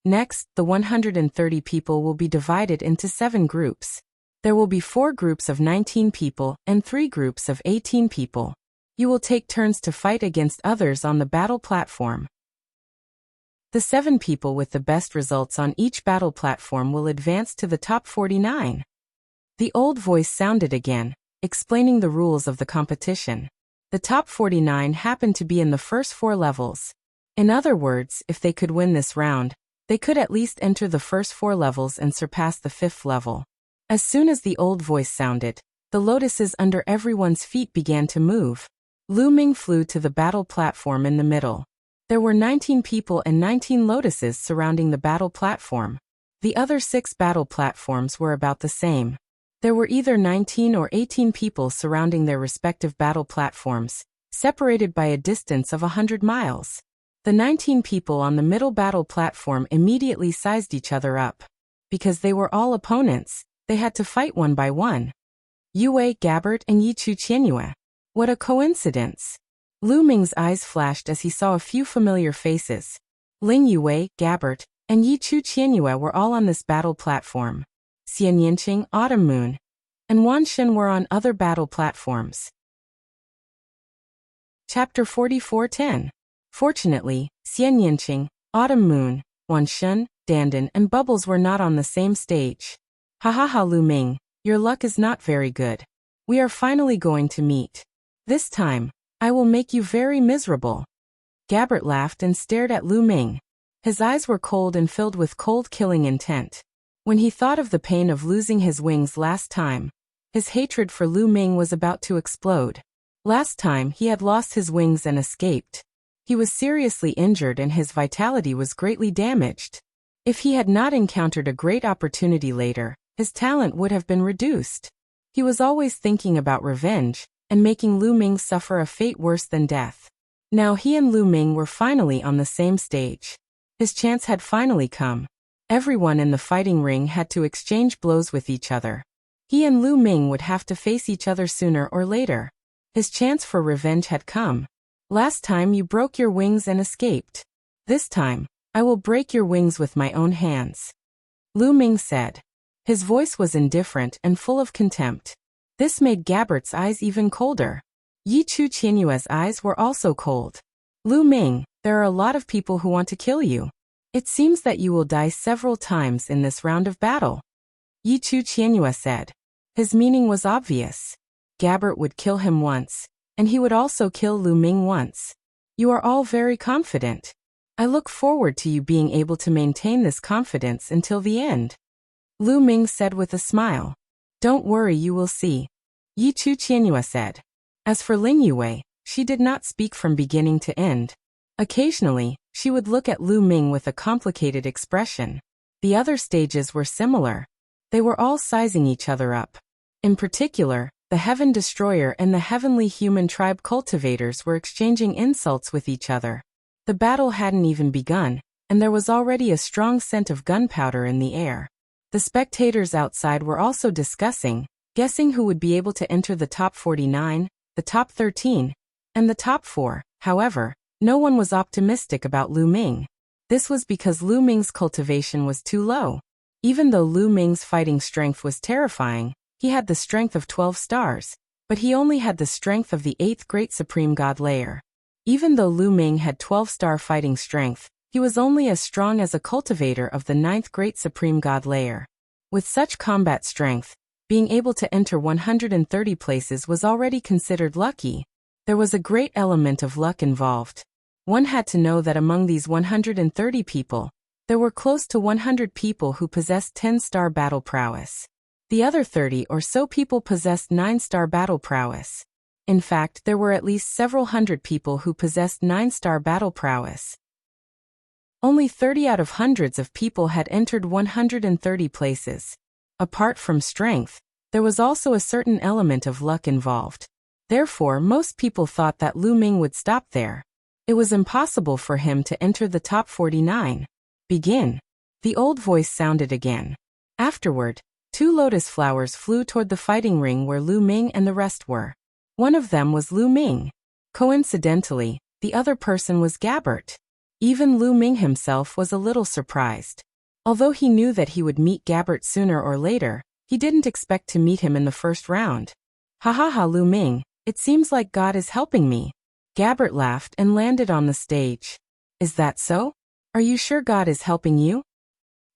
Next, the 130 people will be divided into 7 groups. There will be 4 groups of 19 people and 3 groups of 18 people. You will take turns to fight against others on the battle platform. The 7 people with the best results on each battle platform will advance to the top 49. The old voice sounded again, explaining the rules of the competition. The top 49 happened to be in the first 4 levels. In other words, if they could win this round, they could at least enter the first 4 levels and surpass the 5th level. As soon as the old voice sounded, the lotuses under everyone's feet began to move. Lu Ming flew to the battle platform in the middle. There were 19 people and 19 lotuses surrounding the battle platform. The other 6 battle platforms were about the same. There were either 19 or 18 people surrounding their respective battle platforms, separated by a distance of 100 miles. The 19 people on the middle battle platform immediately sized each other up. Because they were all opponents, they had to fight one by one. Yue, Gabbert, and Yi Chu Qianyue. What a coincidence! Lu Ming's eyes flashed as he saw a few familiar faces. Ling Yue, Gabbert, and Yi Chu Qianyue were all on this battle platform. Xian Yinqing, Autumn Moon, and Wan Shen were on other battle platforms. Chapter 44:10. Fortunately, Xian Yinqing, Autumn Moon, Wan Shen, Dandan, and Bubbles were not on the same stage. Ha ha ha, Lu Ming, your luck is not very good. We are finally going to meet. This time, I will make you very miserable. Gabbert laughed and stared at Lu Ming. His eyes were cold and filled with cold killing intent. When he thought of the pain of losing his wings last time, his hatred for Lu Ming was about to explode. Last time he had lost his wings and escaped. He was seriously injured and his vitality was greatly damaged. If he had not encountered a great opportunity later, his talent would have been reduced. He was always thinking about revenge and making Lu Ming suffer a fate worse than death. Now he and Lu Ming were finally on the same stage. His chance had finally come. Everyone in the fighting ring had to exchange blows with each other. He and Lu Ming would have to face each other sooner or later. His chance for revenge had come. Last time you broke your wings and escaped. This time, I will break your wings with my own hands. Lu Ming said. His voice was indifferent and full of contempt. This made Gabbert's eyes even colder. Yi Chu Qianyue's eyes were also cold. Lu Ming, there are a lot of people who want to kill you. It seems that you will die several times in this round of battle. Yi Chu Qianyue said. His meaning was obvious. Gabbert would kill him once, and he would also kill Lu Ming once. You are all very confident. I look forward to you being able to maintain this confidence until the end. Lu Ming said with a smile. Don't worry, you will see. Yi Chu Qianyue said. As for Ling Yue, she did not speak from beginning to end. Occasionally, she would look at Lu Ming with a complicated expression. The other stages were similar. They were all sizing each other up. In particular, the Heaven Destroyer and the Heavenly Human Tribe cultivators were exchanging insults with each other. The battle hadn't even begun, and there was already a strong scent of gunpowder in the air. The spectators outside were also discussing, guessing who would be able to enter the top 49, the top 13, and the top 4. However, no one was optimistic about Lu Ming. This was because Lu Ming's cultivation was too low. Even though Lu Ming's fighting strength was terrifying, he had the strength of 12 stars, but he only had the strength of the 8th Great Supreme God layer. Even though Lu Ming had 12-star fighting strength, he was only as strong as a cultivator of the 9th Great Supreme God layer. With such combat strength, being able to enter 130 places was already considered lucky. There was a great element of luck involved. One had to know that among these 130 people, there were close to 100 people who possessed 10-star battle prowess. The other 30 or so people possessed 9-star battle prowess. In fact, there were at least several hundred people who possessed 9-star battle prowess. Only 30 out of hundreds of people had entered 130 places. Apart from strength, there was also a certain element of luck involved. Therefore, most people thought that Lu Ming would stop there. It was impossible for him to enter the top 49. Begin. The old voice sounded again. Afterward, 2 lotus flowers flew toward the fighting ring where Lu Ming and the rest were. One of them was Lu Ming. Coincidentally, the other person was Gabbert. Even Lu Ming himself was a little surprised. Although he knew that he would meet Gabbert sooner or later, he didn't expect to meet him in the first round. Ha ha ha, Lu Ming, it seems like God is helping me. Gabbert laughed and landed on the stage. Is that so? Are you sure God is helping you?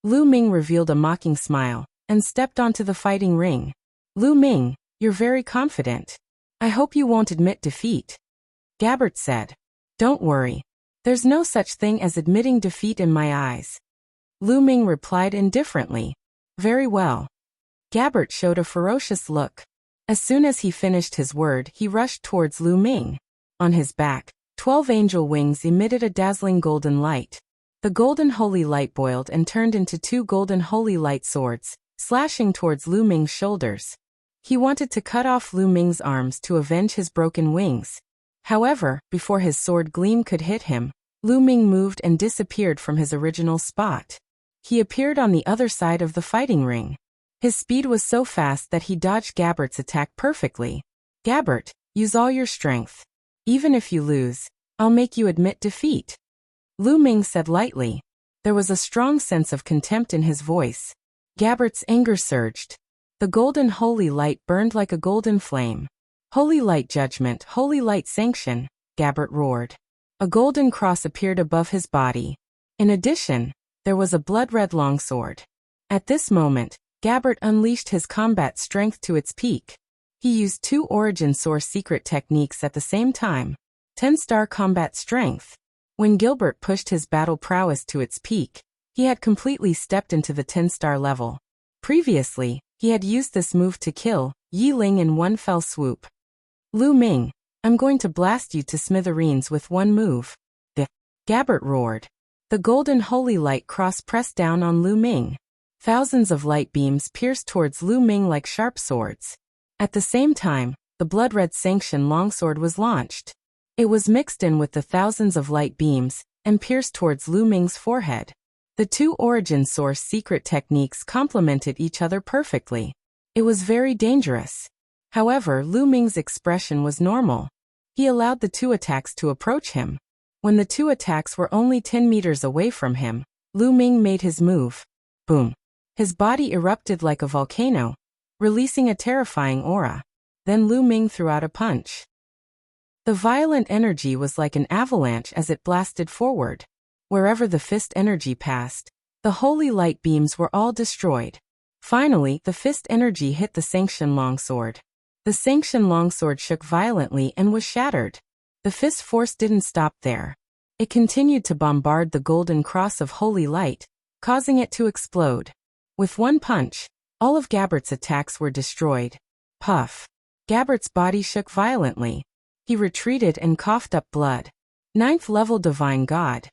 Lu Ming revealed a mocking smile and stepped onto the fighting ring. Lu Ming, you're very confident. I hope you won't admit defeat. Gabbert said. Don't worry. There's no such thing as admitting defeat in my eyes. Lu Ming replied indifferently. Very well. Gabbert showed a ferocious look. As soon as he finished his word, he rushed towards Lu Ming. On his back, 12 angel wings emitted a dazzling golden light. The golden holy light boiled and turned into 2 golden holy light swords, slashing towards Lu Ming's shoulders. He wanted to cut off Lu Ming's arms to avenge his broken wings. However, before his sword gleam could hit him, Lu Ming moved and disappeared from his original spot. He appeared on the other side of the fighting ring. His speed was so fast that he dodged Gabbert's attack perfectly. Gabbert, use all your strength. Even if you lose, I'll make you admit defeat. Lu Ming said lightly. There was a strong sense of contempt in his voice. Gabbert's anger surged. The golden holy light burned like a golden flame. Holy light judgment, holy light sanction, Gabbert roared. A golden cross appeared above his body. In addition, there was a blood-red longsword. At this moment, Gabbert unleashed his combat strength to its peak. He used 2 origin source secret techniques at the same time. 10-star combat strength. When Gilbert pushed his battle prowess to its peak, he had completely stepped into the 10-star level. Previously, he had used this move to kill Yi Ling in one fell swoop. Lu Ming, I'm going to blast you to smithereens with one move. Gabbert roared. The golden holy light cross pressed down on Lu Ming. Thousands of light beams pierced towards Lu Ming like sharp swords. At the same time, the blood-red sanction longsword was launched. It was mixed in with the thousands of light beams and pierced towards Lu Ming's forehead. The 2 origin source secret techniques complemented each other perfectly. It was very dangerous. However, Lu Ming's expression was normal. He allowed the 2 attacks to approach him. When the 2 attacks were only 10 meters away from him, Lu Ming made his move. Boom. His body erupted like a volcano, releasing a terrifying aura. Then Lu Ming threw out a punch. The violent energy was like an avalanche as it blasted forward. Wherever the fist energy passed, the holy light beams were all destroyed. Finally, the fist energy hit the sanction longsword. The sanction longsword shook violently and was shattered. The fist force didn't stop there. It continued to bombard the golden cross of holy light, causing it to explode. With one punch, all of Gabbert's attacks were destroyed. Puff. Gabbert's body shook violently. He retreated and coughed up blood. 9th level Divine God.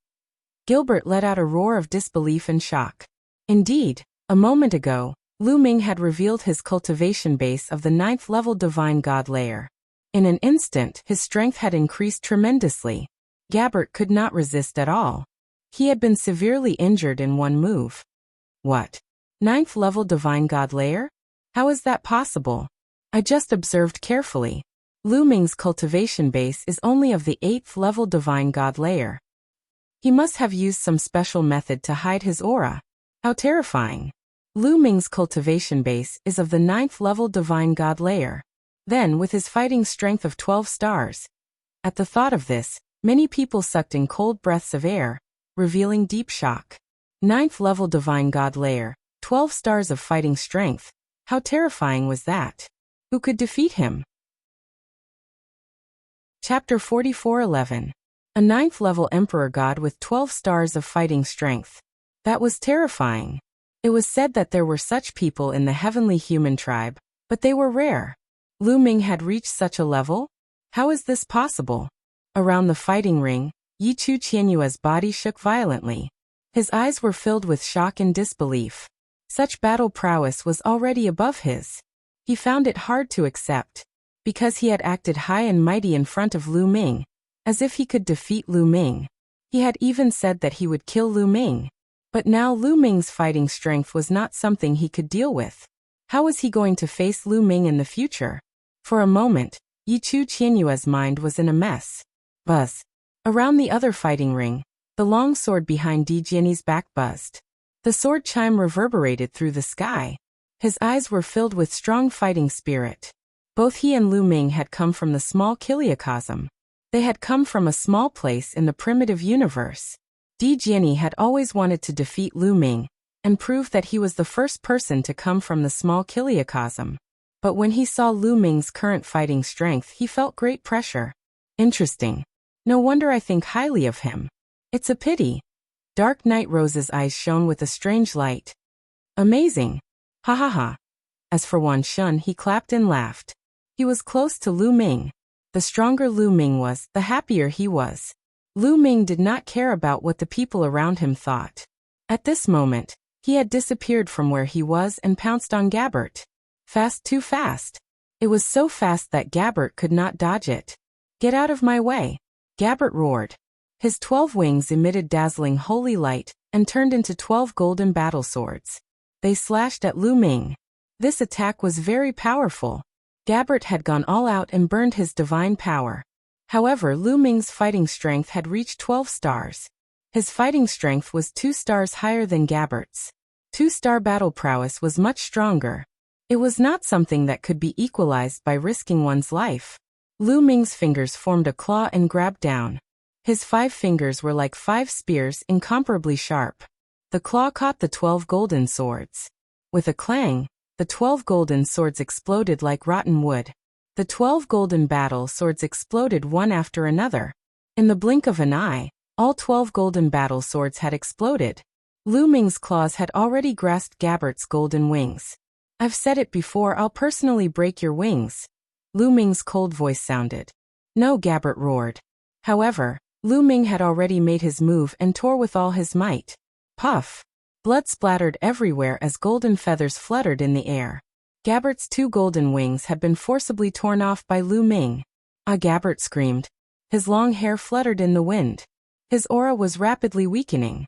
Gilbert let out a roar of disbelief and shock. Indeed, a moment ago, Lu Ming had revealed his cultivation base of the 9th level Divine God layer. In an instant, his strength had increased tremendously. Gabbert could not resist at all. He had been severely injured in one move. What? 9th level Divine God layer? How is that possible? I just observed carefully. Lu Ming's cultivation base is only of the 8th level Divine God layer. He must have used some special method to hide his aura. How terrifying. Lu Ming's cultivation base is of the 9th level Divine God layer. Then, with his fighting strength of 12 stars. At the thought of this, many people sucked in cold breaths of air, revealing deep shock. 9th level Divine God layer, 12 stars of fighting strength. How terrifying was that? Who could defeat him? Chapter 44:11. A 9th-level Emperor God with 12 stars of fighting strength. That was terrifying. It was said that there were such people in the heavenly human tribe, but they were rare. Lu Ming had reached such a level? How is this possible? Around the fighting ring, Yi Chu Qianyue's body shook violently. His eyes were filled with shock and disbelief. Such battle prowess was already above his. He found it hard to accept, because he had acted high and mighty in front of Lu Ming, as if he could defeat Lu Ming. He had even said that he would kill Lu Ming. But now Lu Ming's fighting strength was not something he could deal with. How was he going to face Lu Ming in the future? For a moment, Yi Chu Qianyue's mind was in a mess. Buzz. Around the other fighting ring, the long sword behind Di Jianyi's back buzzed. The sword chime reverberated through the sky. His eyes were filled with strong fighting spirit. Both he and Lu Ming had come from the small Kiliacosm. They had come from a small place in the primitive universe. Di Jianyi had always wanted to defeat Lu Ming and prove that he was the first person to come from the small Kiliacosm. But when he saw Lu Ming's current fighting strength, he felt great pressure. Interesting. No wonder I think highly of him. It's a pity. Dark Knight Rose's eyes shone with a strange light. Amazing. Ha ha ha. As for Wan Shun, he clapped and laughed. He was close to Lu Ming. The stronger Lu Ming was, the happier he was. Lu Ming did not care about what the people around him thought. At this moment, he had disappeared from where he was and pounced on Gabbert. Fast, too fast. It was so fast that Gabbert could not dodge it. Get out of my way. Gabbert roared. His 12 wings emitted dazzling holy light and turned into 12 golden battle swords. They slashed at Lu Ming. This attack was very powerful. Gabbert had gone all out and burned his divine power. However, Lu Ming's fighting strength had reached 12 stars. His fighting strength was 2 stars higher than Gabbert's. 2-star battle prowess was much stronger. It was not something that could be equalized by risking one's life. Lu Ming's fingers formed a claw and grabbed down. His 5 fingers were like 5 spears, incomparably sharp. The claw caught the 12 golden swords. With a clang, the 12 golden swords exploded like rotten wood. The 12 golden battle swords exploded one after another. In the blink of an eye, all 12 golden battle swords had exploded. Lu Ming's claws had already grasped Gabbert's golden wings. I've said it before, I'll personally break your wings. Lu Ming's cold voice sounded. No, Gabbert roared. However, Lu Ming had already made his move and tore with all his might. Puff! Blood splattered everywhere as golden feathers fluttered in the air. Gabbert's 2 golden wings had been forcibly torn off by Lu Ming. Ah! Gabbert screamed. His long hair fluttered in the wind. His aura was rapidly weakening.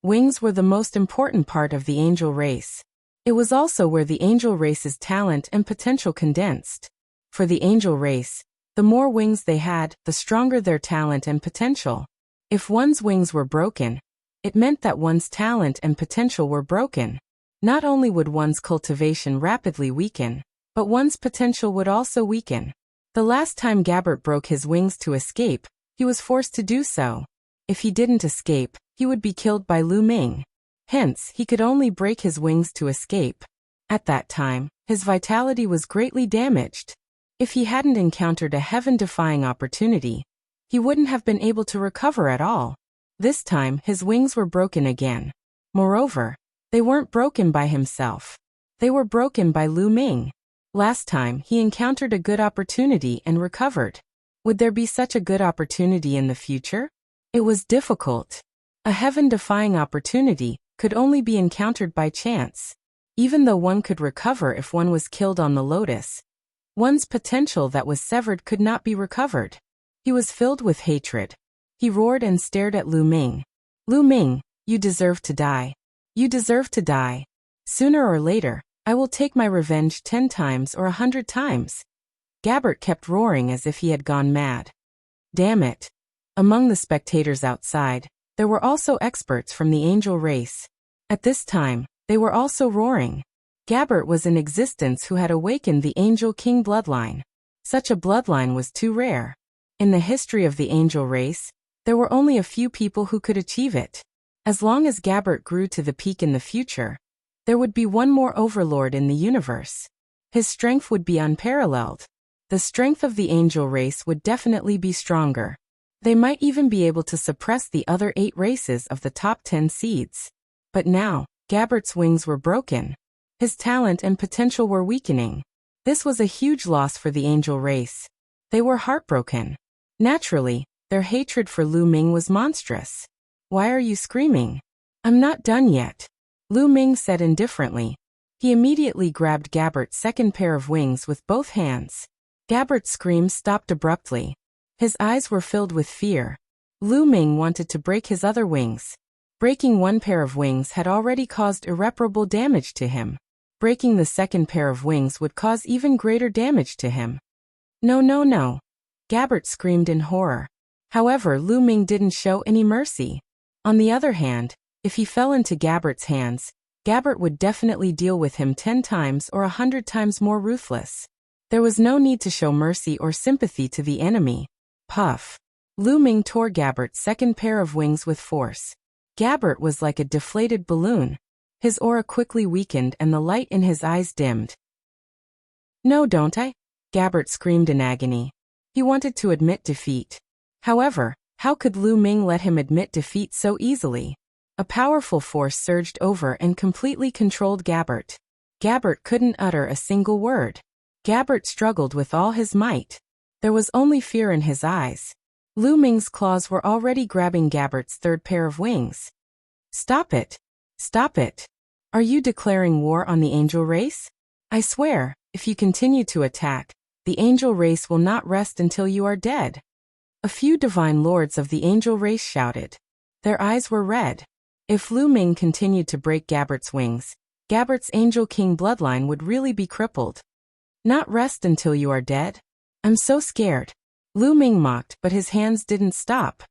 Wings were the most important part of the angel race. It was also where the angel race's talent and potential condensed. For the angel race, the more wings they had, the stronger their talent and potential. If one's wings were broken, it meant that one's talent and potential were broken. Not only would one's cultivation rapidly weaken, but one's potential would also weaken. The last time Gabbert broke his wings to escape, he was forced to do so. If he didn't escape, he would be killed by Lu Ming. Hence, he could only break his wings to escape. At that time, his vitality was greatly damaged. If he hadn't encountered a heaven-defying opportunity, he wouldn't have been able to recover at all. This time, his wings were broken again. Moreover, they weren't broken by himself. They were broken by Lu Ming. Last time, he encountered a good opportunity and recovered. Would there be such a good opportunity in the future? It was difficult. A heaven-defying opportunity could only be encountered by chance. Even though one could recover if one was killed on the lotus, one's potential that was severed could not be recovered. He was filled with hatred. He roared and stared at Lu Ming. Lu Ming, you deserve to die. You deserve to die. Sooner or later, I will take my revenge 10 times or 100 times. Gabbert kept roaring as if he had gone mad. Damn it. Among the spectators outside, there were also experts from the angel race. At this time, they were also roaring. Gabbert was in existence who had awakened the Angel King bloodline. Such a bloodline was too rare. In the history of the angel race, there were only a few people who could achieve it. As long as Gabbert grew to the peak in the future, There would be one more overlord in the universe. His strength would be unparalleled. The strength of the angel race would definitely be stronger. They might even be able to suppress the other 8 races of the top 10 seeds. But now, Gabbert's wings were broken. His talent and potential were weakening. This was a huge loss for the angel race. They were heartbroken. Naturally, their hatred for Lu Ming was monstrous. "Why are you screaming?" "I'm not done yet," Lu Ming said indifferently. He immediately grabbed Gabbert's second pair of wings with both hands. Gabbert's scream stopped abruptly. His eyes were filled with fear. Lu Ming wanted to break his other wings. Breaking one pair of wings had already caused irreparable damage to him. Breaking the second pair of wings would cause even greater damage to him. "No, no, no," Gabbert screamed in horror. However, Lu Ming didn't show any mercy. On the other hand, if he fell into Gabbert's hands, Gabbert would definitely deal with him 10 times or 100 times more ruthless. There was no need to show mercy or sympathy to the enemy. Puff. Lu Ming tore Gabbert's second pair of wings with force. Gabbert was like a deflated balloon. His aura quickly weakened and the light in his eyes dimmed. "No, don't I?" Gabbert screamed in agony. He wanted to admit defeat. However, how could Lu Ming let him admit defeat so easily? A powerful force surged over and completely controlled Gabbert. Gabbert couldn't utter a single word. Gabbert struggled with all his might. There was only fear in his eyes. Lu Ming's claws were already grabbing Gabbert's third pair of wings. "Stop it! Stop it! Are you declaring war on the angel race? I swear, if you continue to attack, the angel race will not rest until you are dead." A few divine lords of the angel race shouted. Their eyes were red. If Lu Ming continued to break Gabbert's wings, Gabbert's Angel King bloodline would really be crippled. "Not rest until you are dead? I'm so scared." Lu Ming mocked, but his hands didn't stop.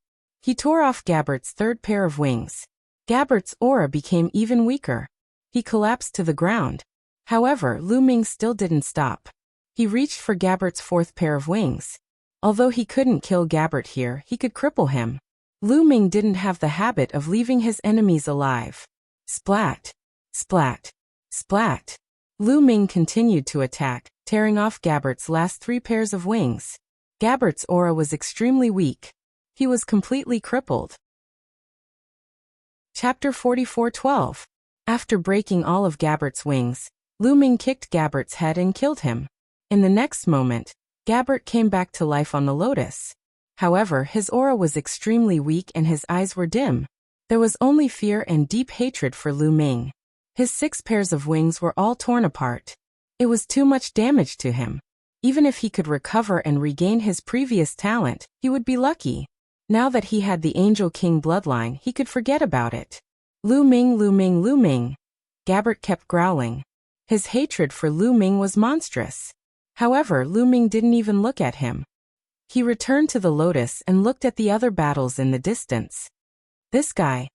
He tore off Gabbert's third pair of wings. Gabbert's aura became even weaker. He collapsed to the ground. However, Lu Ming still didn't stop. He reached for Gabbert's fourth pair of wings. Although he couldn't kill Gabbert here, he could cripple him. Lu Ming didn't have the habit of leaving his enemies alive. Splat! Splat! Splat! Lu Ming continued to attack, tearing off Gabbert's last 3 pairs of wings. Gabbert's aura was extremely weak. He was completely crippled. Chapter 44:12. After breaking all of Gabbert's wings, Lu Ming kicked Gabbert's head and killed him. In the next moment, Gabbert came back to life on the lotus. However, his aura was extremely weak and his eyes were dim. There was only fear and deep hatred for Lu Ming. His 6 pairs of wings were all torn apart. It was too much damage to him. Even if he could recover and regain his previous talent, he would be lucky. Now that he had the Angel King bloodline, he could forget about it. "Lu Ming, Lu Ming, Lu Ming." Gabbert kept growling. His hatred for Lu Ming was monstrous. However, Lu Ming didn't even look at him. He returned to the lotus and looked at the other battles in the distance. This guy.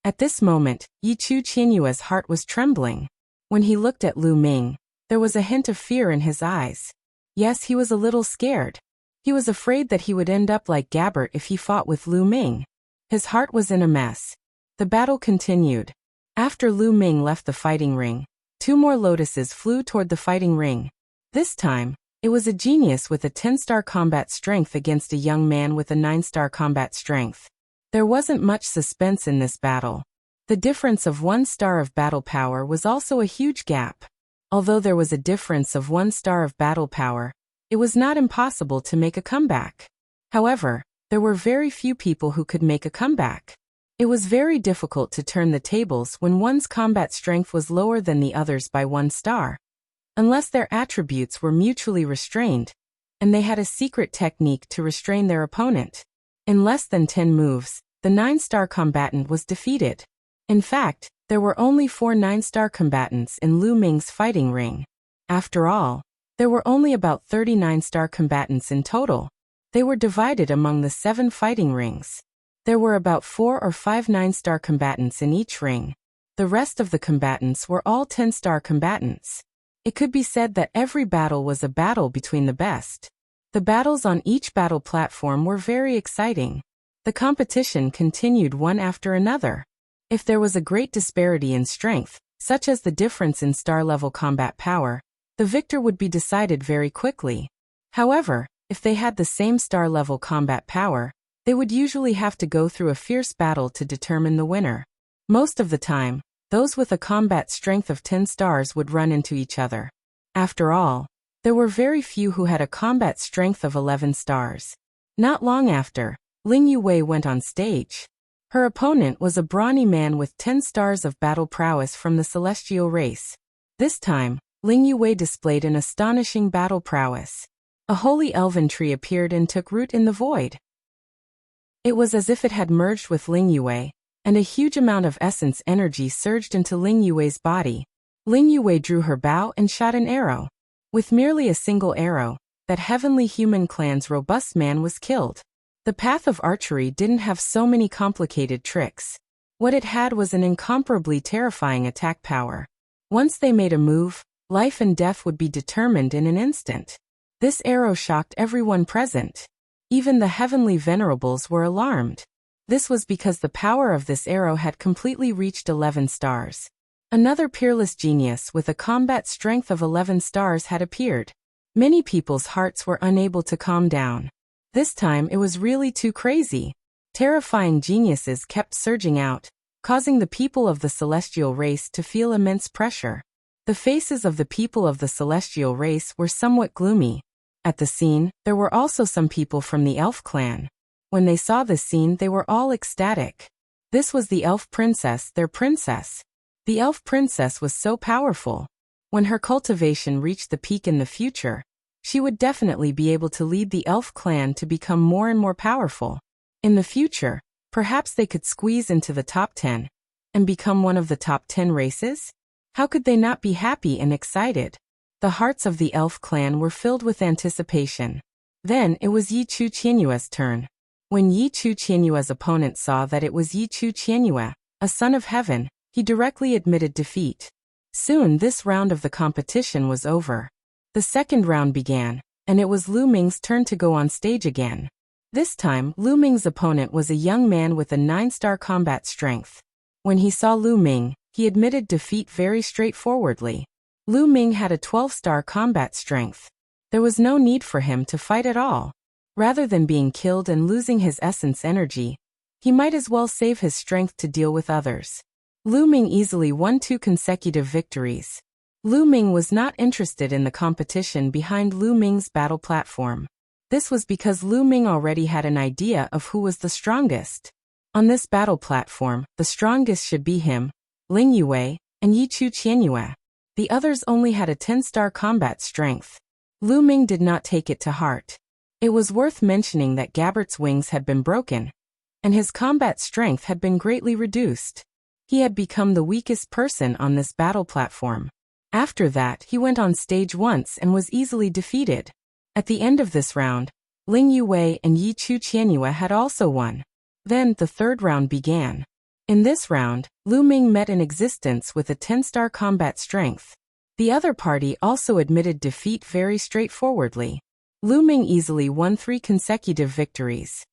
At this moment, Yi Chu Qianyue's heart was trembling. When he looked at Lu Ming, there was a hint of fear in his eyes. Yes, he was a little scared. He was afraid that he would end up like Gabbert if he fought with Lu Ming. His heart was in a mess. The battle continued. After Lu Ming left the fighting ring, 2 more lotuses flew toward the fighting ring. This time, it was a genius with a 10-star combat strength against a young man with a 9-star combat strength. There wasn't much suspense in this battle. The difference of 1 star of battle power was also a huge gap. Although there was a difference of 1 star of battle power, it was not impossible to make a comeback. However, there were very few people who could make a comeback. It was very difficult to turn the tables when one's combat strength was lower than the others by 1 star. Unless their attributes were mutually restrained, and they had a secret technique to restrain their opponent. In less than 10 moves, the 9-star combatant was defeated. In fact, there were only 4 9-star combatants in Lu Ming's fighting ring. After all, there were only about 30 9-star combatants in total. They were divided among the 7 fighting rings. There were about 4 or 5 9-star combatants in each ring. The rest of the combatants were all 10-star combatants. It could be said that every battle was a battle between the best. The battles on each battle platform were very exciting. The competition continued one after another. If there was a great disparity in strength, such as the difference in star-level combat power, the victor would be decided very quickly. However, if they had the same star-level combat power, they would usually have to go through a fierce battle to determine the winner. Most of the time, those with a combat strength of 10 stars would run into each other. After all, there were very few who had a combat strength of 11 stars. Not long after, Ling Yue went on stage. Her opponent was a brawny man with 10 stars of battle prowess from the celestial race. This time, Ling Yue displayed an astonishing battle prowess. A holy elven tree appeared and took root in the void. It was as if it had merged with Ling Yue, and a huge amount of essence energy surged into Ling Yue's body. Ling Yue drew her bow and shot an arrow. With merely a single arrow, that heavenly human clan's robust man was killed. The path of archery didn't have so many complicated tricks. What it had was an incomparably terrifying attack power. Once they made a move, life and death would be determined in an instant. This arrow shocked everyone present. Even the heavenly venerables were alarmed. This was because the power of this arrow had completely reached 11 stars. Another peerless genius with a combat strength of 11 stars had appeared. Many people's hearts were unable to calm down. This time it was really too crazy. Terrifying geniuses kept surging out, causing the people of the celestial race to feel immense pressure. The faces of the people of the celestial race were somewhat gloomy. At the scene, there were also some people from the elf clan. When they saw this scene, they were all ecstatic. This was the elf princess, their princess. The elf princess was so powerful. When her cultivation reached the peak in the future, she would definitely be able to lead the elf clan to become more and more powerful. In the future, perhaps they could squeeze into the top 10 and become one of the top 10 races? How could they not be happy and excited? The hearts of the elf clan were filled with anticipation. Then it was Yi Chu Qianyue's turn. When Yi Chu Qianyue's opponent saw that it was Yi Chu Qianyue, a son of heaven, he directly admitted defeat. Soon this round of the competition was over. The second round began, and it was Lu Ming's turn to go on stage again. This time, Lu Ming's opponent was a young man with a 9-star combat strength. When he saw Lu Ming, he admitted defeat very straightforwardly. Lu Ming had a 12-star combat strength. There was no need for him to fight at all. Rather than being killed and losing his essence energy, he might as well save his strength to deal with others. Lu Ming easily won 2 consecutive victories. Lu Ming was not interested in the competition behind Lu Ming's battle platform. This was because Lu Ming already had an idea of who was the strongest. On this battle platform, the strongest should be him, Ling Yue, and Yi Chu Qianyue. The others only had a 10-star combat strength. Lu Ming did not take it to heart. It was worth mentioning that Gabbert's wings had been broken, and his combat strength had been greatly reduced. He had become the weakest person on this battle platform. After that, he went on stage once and was easily defeated. At the end of this round, Ling Yue and Yi Chu Qianyue had also won. Then the third round began. In this round, Lu Ming met an existence with a 10-star combat strength. The other party also admitted defeat very straightforwardly. Lu Ming easily won 3 consecutive victories.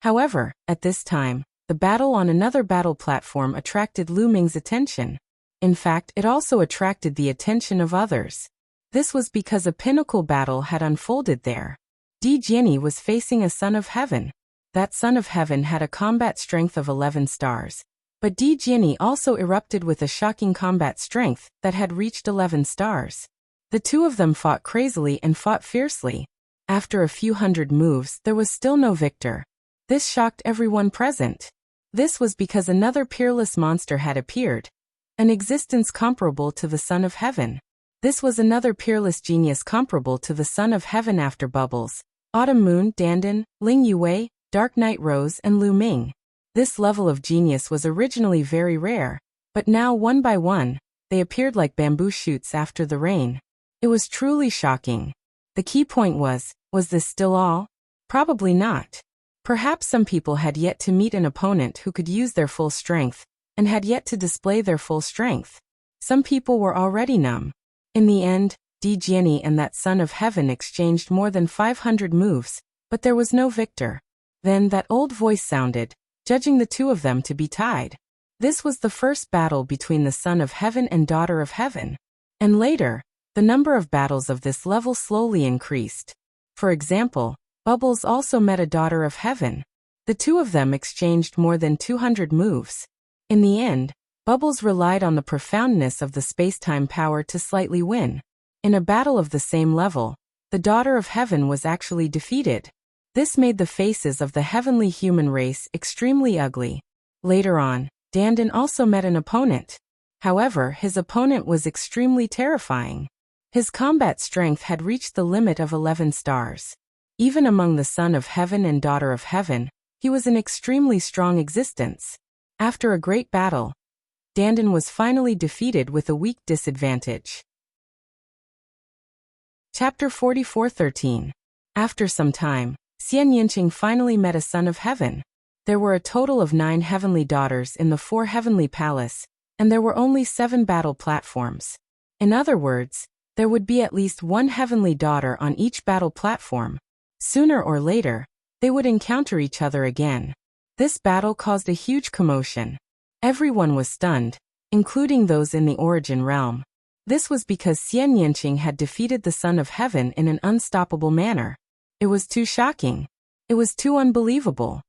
However, at this time, the battle on another battle platform attracted Lu Ming's attention. In fact, it also attracted the attention of others. This was because a pinnacle battle had unfolded there. Di Jianyi was facing a son of heaven. That son of heaven had a combat strength of 11 stars. But Di Jianyi also erupted with a shocking combat strength that had reached 11 stars. The two of them fought crazily and fought fiercely. After a few hundred moves, there was still no victor. This shocked everyone present. This was because another peerless monster had appeared, an existence comparable to the Son of Heaven. This was another peerless genius comparable to the Son of Heaven after Bubbles, Autumn Moon, Dandan, Ling Yue, Dark Night Rose, and Lu Ming. This level of genius was originally very rare, but now one by one, they appeared like bamboo shoots after the rain. It was truly shocking. The key point was this still all? Probably not. Perhaps some people had yet to meet an opponent who could use their full strength, and had yet to display their full strength. Some people were already numb. In the end, Di Jianyi and that Son of Heaven exchanged more than 500 moves, but there was no victor. Then that old voice sounded, judging the two of them to be tied. This was the first battle between the Son of Heaven and Daughter of Heaven. And later, the number of battles of this level slowly increased. For example, Bubbles also met a Daughter of Heaven. The two of them exchanged more than 200 moves. In the end, Bubbles relied on the profoundness of the space-time power to slightly win. In a battle of the same level, the Daughter of Heaven was actually defeated. This made the faces of the heavenly human race extremely ugly. Later on, Dandin also met an opponent. However, his opponent was extremely terrifying. His combat strength had reached the limit of 11 stars. Even among the Son of Heaven and Daughter of Heaven, he was an extremely strong existence. After a great battle, Dandin was finally defeated with a weak disadvantage. Chapter 44:13. After some time, Xian Yinqing finally met a Son of Heaven. There were a total of 9 heavenly daughters in the 4 heavenly palace, and there were only 7 battle platforms. In other words, there would be at least 1 heavenly daughter on each battle platform. Sooner or later, they would encounter each other again. This battle caused a huge commotion. Everyone was stunned, including those in the Origin Realm. This was because Xian Yinqing had defeated the Son of Heaven in an unstoppable manner. It was too shocking. It was too unbelievable.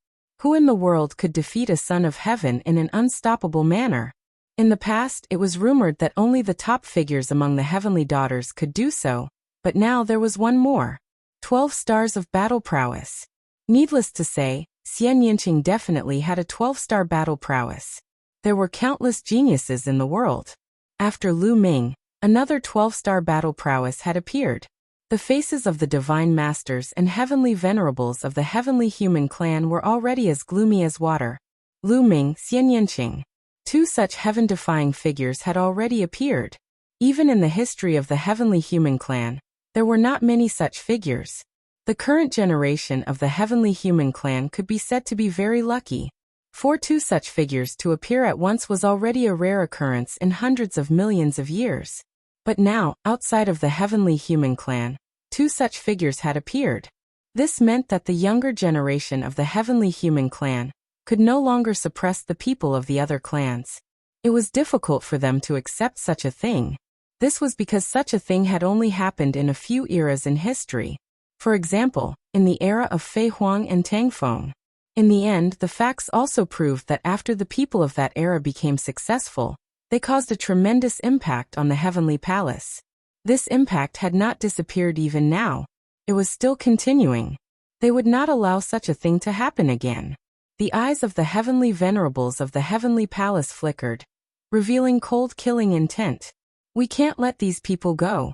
Who in the world could defeat a Son of Heaven in an unstoppable manner? In the past, it was rumored that only the top figures among the heavenly daughters could do so, but now there was one more. 12 stars of battle prowess. Needless to say, Xian Yinqing definitely had a 12-star battle prowess. There were countless geniuses in the world. After Lu Ming, another 12-star battle prowess had appeared. The faces of the divine masters and heavenly venerables of the heavenly human clan were already as gloomy as water. Lu Ming, Xian Yinqing. 2 such heaven-defying figures had already appeared. Even in the history of the heavenly human clan, there were not many such figures. The current generation of the heavenly human clan could be said to be very lucky. For 2 such figures to appear at once was already a rare occurrence in hundreds of millions of years. But now, outside of the heavenly human clan, 2 such figures had appeared. This meant that the younger generation of the heavenly human clan could no longer suppress the people of the other clans. It was difficult for them to accept such a thing. This was because such a thing had only happened in a few eras in history. For example, in the era of Fei Huang and Tang Feng. In the end, the facts also proved that after the people of that era became successful, they caused a tremendous impact on the heavenly palace. This impact had not disappeared even now. It was still continuing. They would not allow such a thing to happen again. The eyes of the heavenly venerables of the heavenly palace flickered, revealing cold killing intent. We can't let these people go.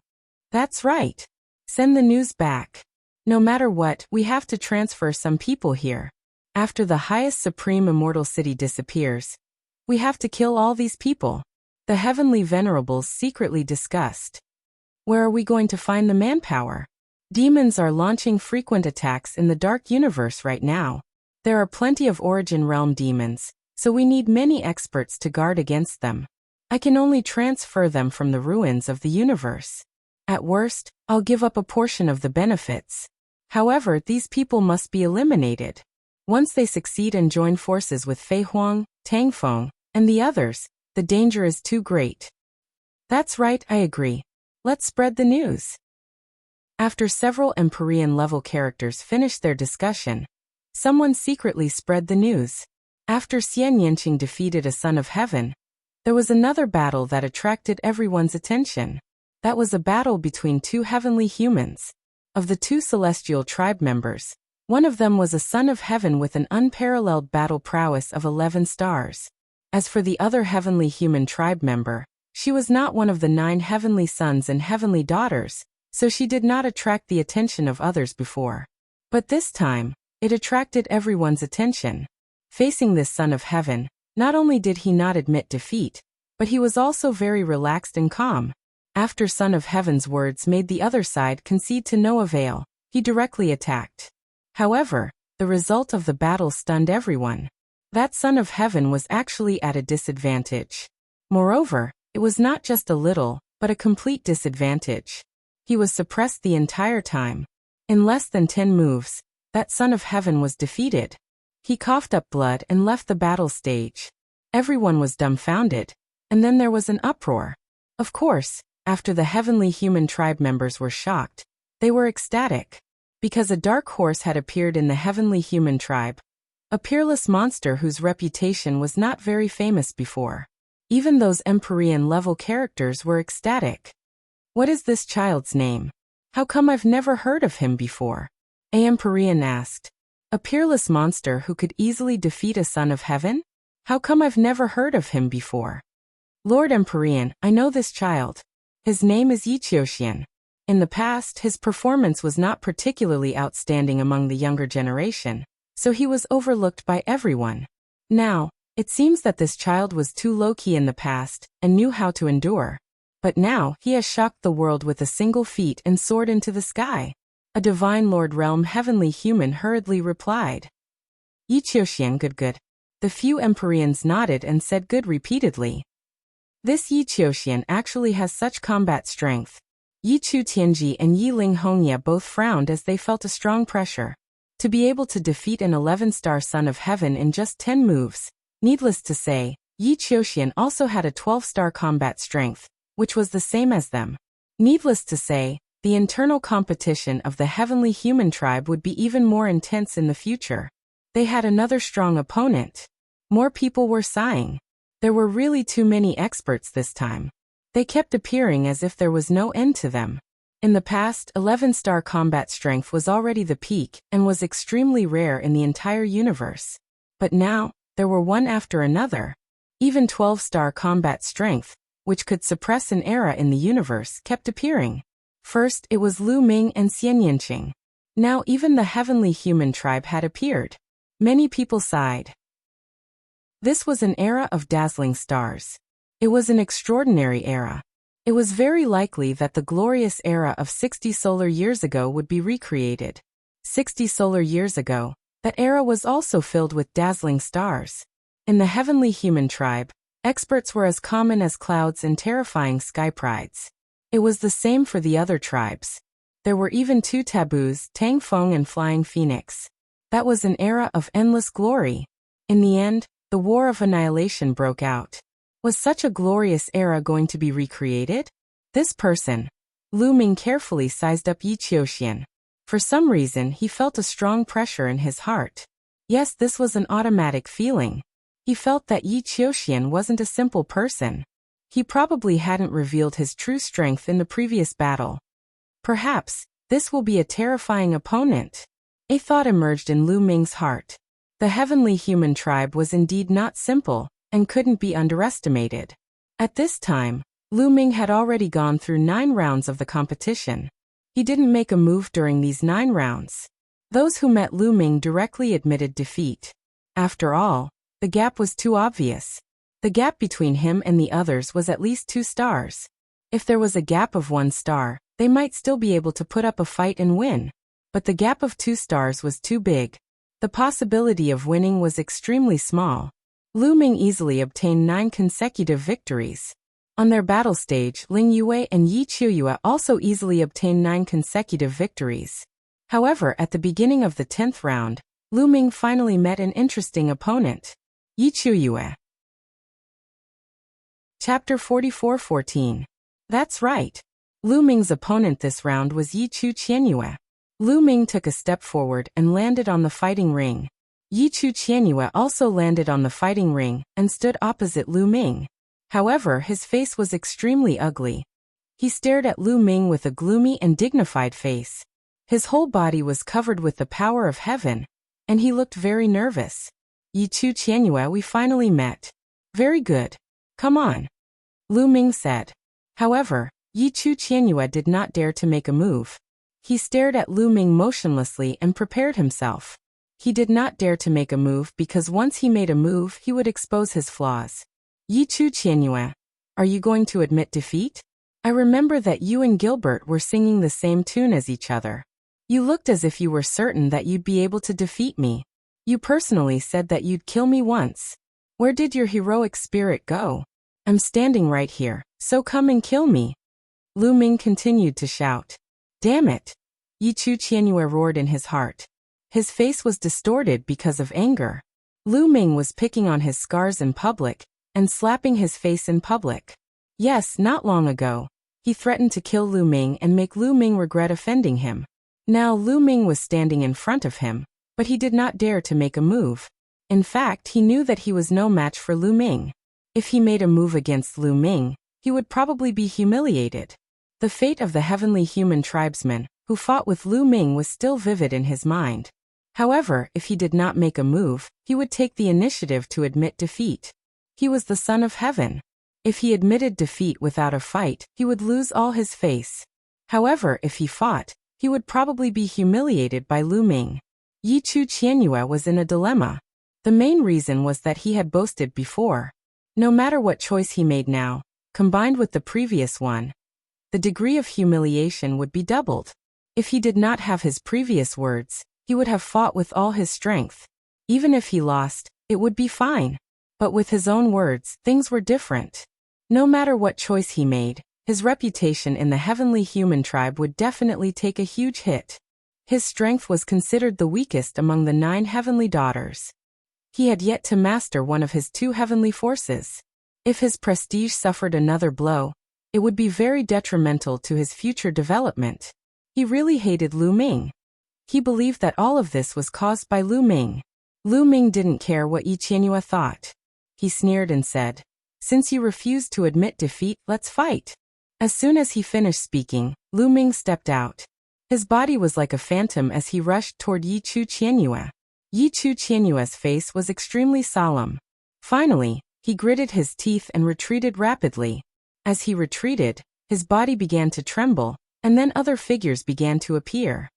That's right. Send the news back. No matter what, we have to transfer some people here. After the highest supreme immortal city disappears, we have to kill all these people. The heavenly venerables secretly discussed. Where are we going to find the manpower? Demons are launching frequent attacks in the dark universe right now. There are plenty of Origin Realm demons, so we need many experts to guard against them. I can only transfer them from the ruins of the universe. At worst, I'll give up a portion of the benefits. However, these people must be eliminated. Once they succeed and join forces with Fei Huang, Tang Feng, and the others, the danger is too great. That's right, I agree. Let's spread the news. After several Empyrean-level characters finished their discussion, someone secretly spread the news. After Xian Yinqing defeated a Son of Heaven, there was another battle that attracted everyone's attention. That was a battle between 2 heavenly humans. Of the 2 celestial tribe members, one of them was a Son of Heaven with an unparalleled battle prowess of 11 stars. As for the other heavenly human tribe member, she was not one of the 9 heavenly sons and heavenly daughters, so she did not attract the attention of others before. But this time, it attracted everyone's attention. Facing this Son of Heaven, not only did he not admit defeat, but he was also very relaxed and calm. After Son of Heaven's words made the other side concede to no avail, he directly attacked. However, the result of the battle stunned everyone. That Son of Heaven was actually at a disadvantage. Moreover, it was not just a little, but a complete disadvantage. He was suppressed the entire time. In less than 10 moves, that Son of Heaven was defeated. He coughed up blood and left the battle stage. Everyone was dumbfounded, and then there was an uproar. Of course, after the heavenly human tribe members were shocked, they were ecstatic, because a dark horse had appeared in the heavenly human tribe, a peerless monster whose reputation was not very famous before. Even those Empyrean-level characters were ecstatic. What is this child's name? How come I've never heard of him before? A Empyrean asked. A peerless monster who could easily defeat a son of heaven? How come I've never heard of him before? Lord Empyrean, I know this child. His name is Yiqiuxian. In the past, his performance was not particularly outstanding among the younger generation, so he was overlooked by everyone. Now, it seems that this child was too low-key in the past and knew how to endure. But now, he has shocked the world with a single feat and soared into the sky. A divine lord realm heavenly human hurriedly replied. Yiqiuxian good. The few Empyreans nodded and said good repeatedly. This Yiqiuxian actually has such combat strength. Yi Chu Tianji and Yi Ling Hongya both frowned as they felt a strong pressure. To be able to defeat an 11-star son of heaven in just 10 moves. Needless to say, Yiqiuxian also had a 12-star combat strength, which was the same as them. Needless to say, the internal competition of the heavenly human tribe would be even more intense in the future. They had another strong opponent. More people were sighing. There were really too many experts this time. They kept appearing as if there was no end to them. In the past, 11-star combat strength was already the peak and was extremely rare in the entire universe. But now, there were one after another. Even 12-star combat strength, which could suppress an era in the universe, kept appearing. First, it was Lu Ming and Xian Yinqing. Now even the heavenly human tribe had appeared. Many people sighed. This was an era of dazzling stars. It was an extraordinary era. It was very likely that the glorious era of 60 solar years ago would be recreated. 60 solar years ago, that era was also filled with dazzling stars. In the heavenly human tribe, experts were as common as clouds and terrifying sky prides. It was the same for the other tribes. There were even 2 taboos, Tang Feng and Flying Phoenix. That was an era of endless glory. In the end, the War of Annihilation broke out. Was such a glorious era going to be recreated? This person, Lu Ming, carefully sized up Yiqiuxian. For some reason, he felt a strong pressure in his heart. Yes, this was an automatic feeling. He felt that Yiqiuxian wasn't a simple person. He probably hadn't revealed his true strength in the previous battle. Perhaps, this will be a terrifying opponent. A thought emerged in Lu Ming's heart. The heavenly human tribe was indeed not simple, and couldn't be underestimated. At this time, Lu Ming had already gone through 9 rounds of the competition. He didn't make a move during these 9 rounds. Those who met Lu Ming directly admitted defeat. After all, the gap was too obvious. The gap between him and the others was at least 2 stars. If there was a gap of 1 star, they might still be able to put up a fight and win. But the gap of 2 stars was too big. The possibility of winning was extremely small. Lu Ming easily obtained 9 consecutive victories. On their battle stage, Ling Yue and Yi Qiuyue also easily obtained 9 consecutive victories. However, at the beginning of the 10th round, Lu Ming finally met an interesting opponent. Yi Qiuyue. Chapter 44-14. That's right. Lu Ming's opponent this round was Yi Chu Qianyue. Lu Ming took a step forward and landed on the fighting ring. Yi Chu Qianyue also landed on the fighting ring and stood opposite Lu Ming. However, his face was extremely ugly. He stared at Lu Ming with a gloomy and dignified face. His whole body was covered with the power of heaven, and he looked very nervous. Yi Chu Qianyue, we finally met. Very good. Come on. Lu Ming said. However, Yi Chu Qianyue did not dare to make a move. He stared at Lu Ming motionlessly and prepared himself. He did not dare to make a move because once he made a move, he would expose his flaws. Yi Chu Qianyue, are you going to admit defeat? I remember that you and Gilbert were singing the same tune as each other. You looked as if you were certain that you'd be able to defeat me. You personally said that you'd kill me once. Where did your heroic spirit go? I'm standing right here, so come and kill me. Lu Ming continued to shout. Damn it! Yi Chu Qianyue roared in his heart. His face was distorted because of anger. Lu Ming was picking on his scars in public and slapping his face in public. Yes, not long ago, he threatened to kill Lu Ming and make Lu Ming regret offending him. Now Lu Ming was standing in front of him, but he did not dare to make a move. In fact, he knew that he was no match for Lu Ming. If he made a move against Lu Ming, he would probably be humiliated. The fate of the heavenly human tribesman who fought with Lu Ming was still vivid in his mind. However, if he did not make a move, he would take the initiative to admit defeat. He was the son of heaven. If he admitted defeat without a fight, he would lose all his face. However, if he fought, he would probably be humiliated by Lu Ming. Yi Chu Qianyue was in a dilemma. The main reason was that he had boasted before. No matter what choice he made now, combined with the previous one, the degree of humiliation would be doubled. If he did not have his previous words, he would have fought with all his strength. Even if he lost, it would be fine. But with his own words, things were different. No matter what choice he made, his reputation in the heavenly human tribe would definitely take a huge hit. His strength was considered the weakest among the 9 heavenly daughters. He had yet to master one of his 2 heavenly forces. If his prestige suffered another blow, it would be very detrimental to his future development. He really hated Lu Ming. He believed that all of this was caused by Lu Ming. Lu Ming didn't care what Yi Qianyue thought. He sneered and said, "Since you refuse to admit defeat, let's fight." As soon as he finished speaking, Lu Ming stepped out. His body was like a phantom as he rushed toward Yi Chu Qianyue. Yi Chu Qianyue's face was extremely solemn. Finally, he gritted his teeth and retreated rapidly. As he retreated, his body began to tremble, and then other figures began to appear.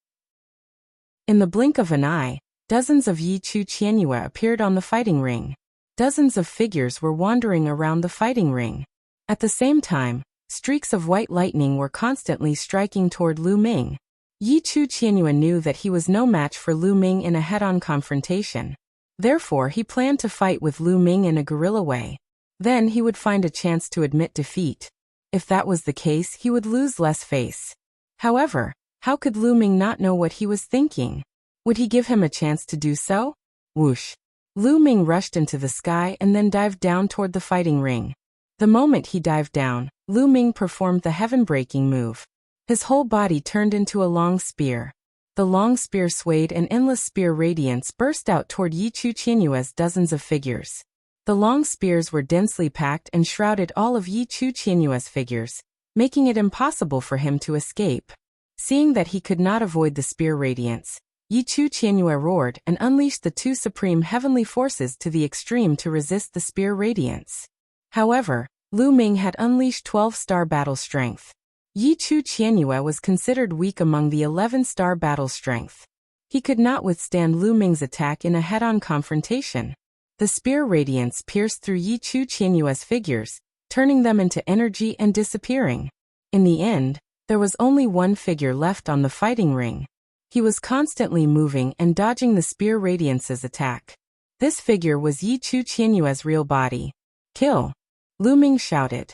In the blink of an eye, dozens of Yi Chu Qianyue appeared on the fighting ring. Dozens of figures were wandering around the fighting ring. At the same time, streaks of white lightning were constantly striking toward Lu Ming. Yi Chu Qianyue knew that he was no match for Lu Ming in a head-on confrontation. Therefore, he planned to fight with Lu Ming in a guerrilla way. Then he would find a chance to admit defeat. If that was the case, he would lose less face. However, how could Lu Ming not know what he was thinking? Would he give him a chance to do so? Whoosh! Lu Ming rushed into the sky and then dived down toward the fighting ring. The moment he dived down, Lu Ming performed the heaven-breaking move. His whole body turned into a long spear. The long spear swayed and endless spear radiance burst out toward Yi Chu Qianyue's dozens of figures. The long spears were densely packed and shrouded all of Yi Chu Qianyue's figures, making it impossible for him to escape. Seeing that he could not avoid the spear radiance, Yi Chu Qianyue roared and unleashed the 2 supreme heavenly forces to the extreme to resist the spear radiance. However, Lu Ming had unleashed 12-star battle strength. Yi Chu Qianyue was considered weak among the 11-star battle strength. He could not withstand Lu Ming's attack in a head-on confrontation. The spear radiance pierced through Yi Chu Qianyue's figures, turning them into energy and disappearing. In the end, there was only one figure left on the fighting ring. He was constantly moving and dodging the spear radiance's attack. This figure was Yi Chu Qianyue's real body. "Kill!" Lu Ming shouted.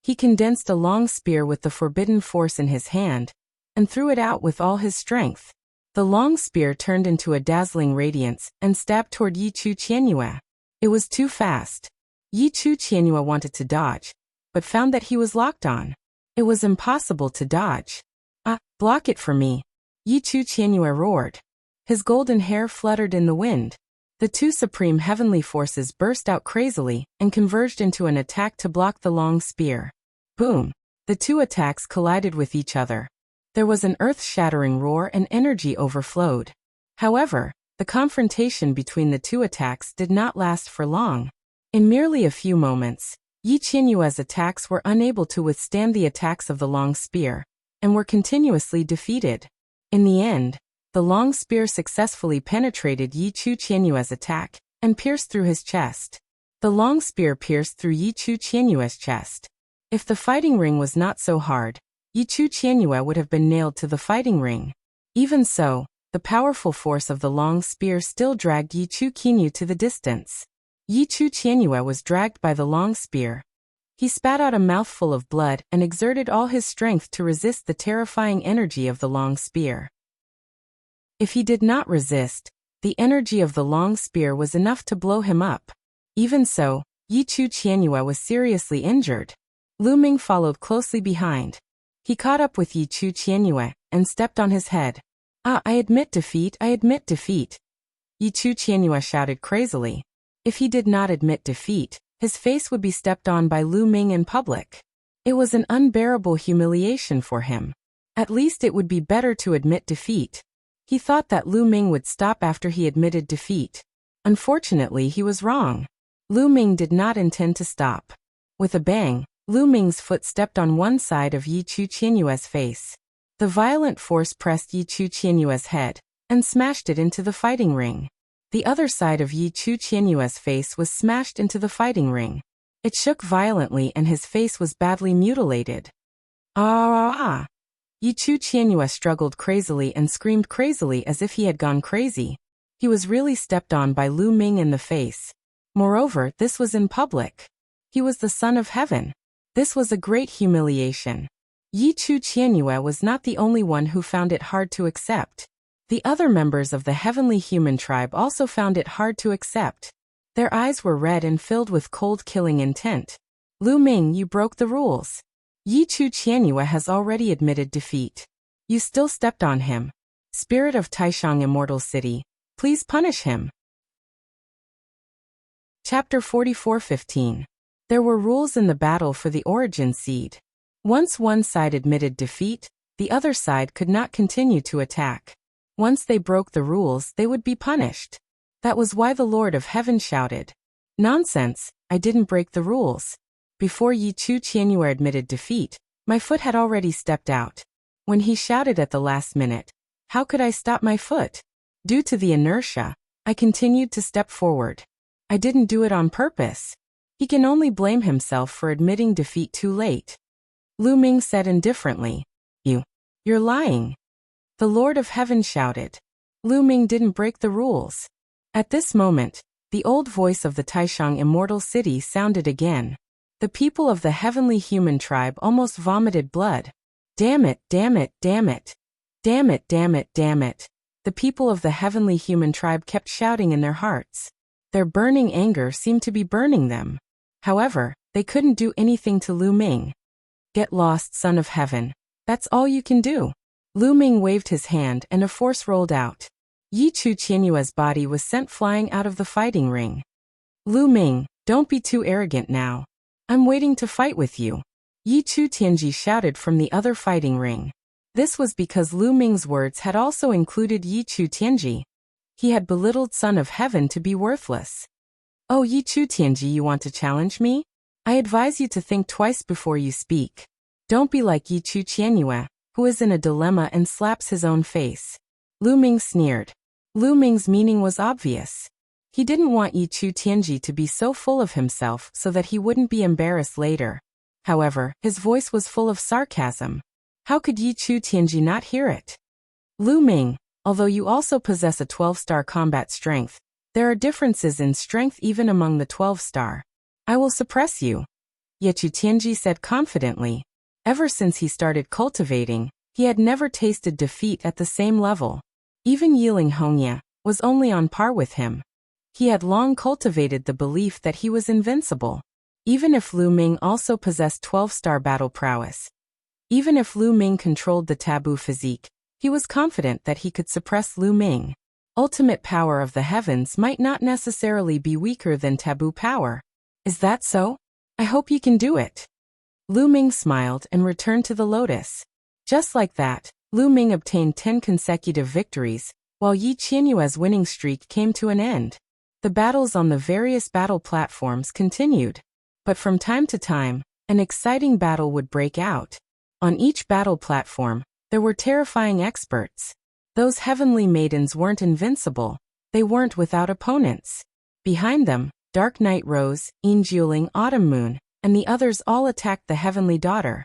He condensed a long spear with the forbidden force in his hand, and threw it out with all his strength. The long spear turned into a dazzling radiance and stabbed toward Yi Chu Qianyue. It was too fast. Yi Chu Qianyue wanted to dodge, but found that he was locked on. It was impossible to dodge. Block it for me!" Yi Chu Qianyue roared. His golden hair fluttered in the wind. The 2 supreme heavenly forces burst out crazily and converged into an attack to block the long spear. Boom! The 2 attacks collided with each other. There was an earth-shattering roar and energy overflowed. However, the confrontation between the 2 attacks did not last for long. In merely a few moments, Yi Qianyue's attacks were unable to withstand the attacks of the long spear, and were continuously defeated. In the end, the long spear successfully penetrated Yi Chu Qianyue's attack, and pierced through his chest. The long spear pierced through Yi Chu Qianyue's chest. If the fighting ring was not so hard, Yi Chu Qianyue would have been nailed to the fighting ring. Even so, the powerful force of the long spear still dragged Yi Chu Qianyue to the distance. Yi Chu Qianyue was dragged by the long spear. He spat out a mouthful of blood and exerted all his strength to resist the terrifying energy of the long spear. If he did not resist, The energy of the long spear was enough to blow him up. Even so, Yi Chu Qianyue was seriously injured. Lu Ming followed closely behind. He caught up with Yi Chu Qianyue and stepped on his head. "Ah, I admit defeat, I admit defeat," Yi Chu Qianyue shouted crazily. If he did not admit defeat, his face would be stepped on by Lu Ming in public. It was an unbearable humiliation for him. At least it would be better to admit defeat. He thought that Lu Ming would stop after he admitted defeat. Unfortunately, he was wrong. Lu Ming did not intend to stop. With a bang, Lu Ming's foot stepped on one side of Yi Chu Qianyue's face. The violent force pressed Yi Chu Qianyue's head and smashed it into the fighting ring. The other side of Yi Chu Qianyue's face was smashed into the fighting ring. It shook violently and his face was badly mutilated. Ah! Yi Chu Qianyue struggled crazily and screamed crazily as if he had gone crazy. He was really stepped on by Lu Ming in the face. Moreover, this was in public. He was the son of heaven. This was a great humiliation. Yi Chu Qianyue was not the only one who found it hard to accept. The other members of the heavenly human tribe also found it hard to accept. Their eyes were red and filled with cold killing intent. "Lu Ming, you broke the rules. Yi Chu Qianyue has already admitted defeat. You still stepped on him. Spirit of Taishang Immortal City, please punish him." Chapter 44:15. There were rules in the battle for the origin seed. Once one side admitted defeat, the other side could not continue to attack. Once they broke the rules, they would be punished. That was why the Lord of Heaven shouted, "Nonsense, I didn't break the rules. Before Yi Chu Qianyue admitted defeat, my foot had already stepped out. When he shouted at the last minute, how could I stop my foot? Due to the inertia, I continued to step forward. I didn't do it on purpose." He can only blame himself for admitting defeat too late. Lu Ming said indifferently, You're lying." The Lord of Heaven shouted. Lu Ming didn't break the rules. At this moment, the old voice of the Taishang Immortal City sounded again. The people of the heavenly human tribe almost vomited blood. "Damn it, damn it, damn it. Damn it, damn it, damn it." The people of the heavenly human tribe kept shouting in their hearts. Their burning anger seemed to be burning them. However, they couldn't do anything to Lu Ming. "Get lost, son of heaven. That's all you can do." Lu Ming waved his hand and a force rolled out. Yi Chu Qianyue's body was sent flying out of the fighting ring. "Lu Ming, don't be too arrogant now. I'm waiting to fight with you," Yi Chu Tianji shouted from the other fighting ring. This was because Lu Ming's words had also included Yi Chu Tianji. He had belittled Son of Heaven to be worthless. "Oh, Yi Chu Tianji, you want to challenge me? I advise you to think twice before you speak. Don't be like Yi Chu Qianyue, who is in a dilemma and slaps his own face." Lu Ming sneered. Lu Ming's meaning was obvious. He didn't want Yi Chu Tianji to be so full of himself so that he wouldn't be embarrassed later. However, his voice was full of sarcasm. How could Yi Chu Tianji not hear it? "Lu Ming, although you also possess a 12-star combat strength, there are differences in strength even among the 12-star. I will suppress you," Yi Chu Tianji said confidently. Ever since he started cultivating, he had never tasted defeat at the same level. Even Yiling Hongye was only on par with him. He had long cultivated the belief that he was invincible. Even if Lu Ming also possessed 12-star battle prowess, even if Lu Ming controlled the taboo physique, he was confident that he could suppress Lu Ming. Ultimate power of the heavens might not necessarily be weaker than taboo power. Is that so? I hope you can do it. Lu Ming smiled and returned to the lotus. Just like that, Lu Ming obtained 10 consecutive victories, while Yi Qianyue's winning streak came to an end. The battles on the various battle platforms continued. But from time to time, an exciting battle would break out. On each battle platform, there were terrifying experts. Those heavenly maidens weren't invincible. They weren't without opponents. Behind them, Dark Night Rose, Injuling Autumn Moon, and the others all attacked the heavenly daughter.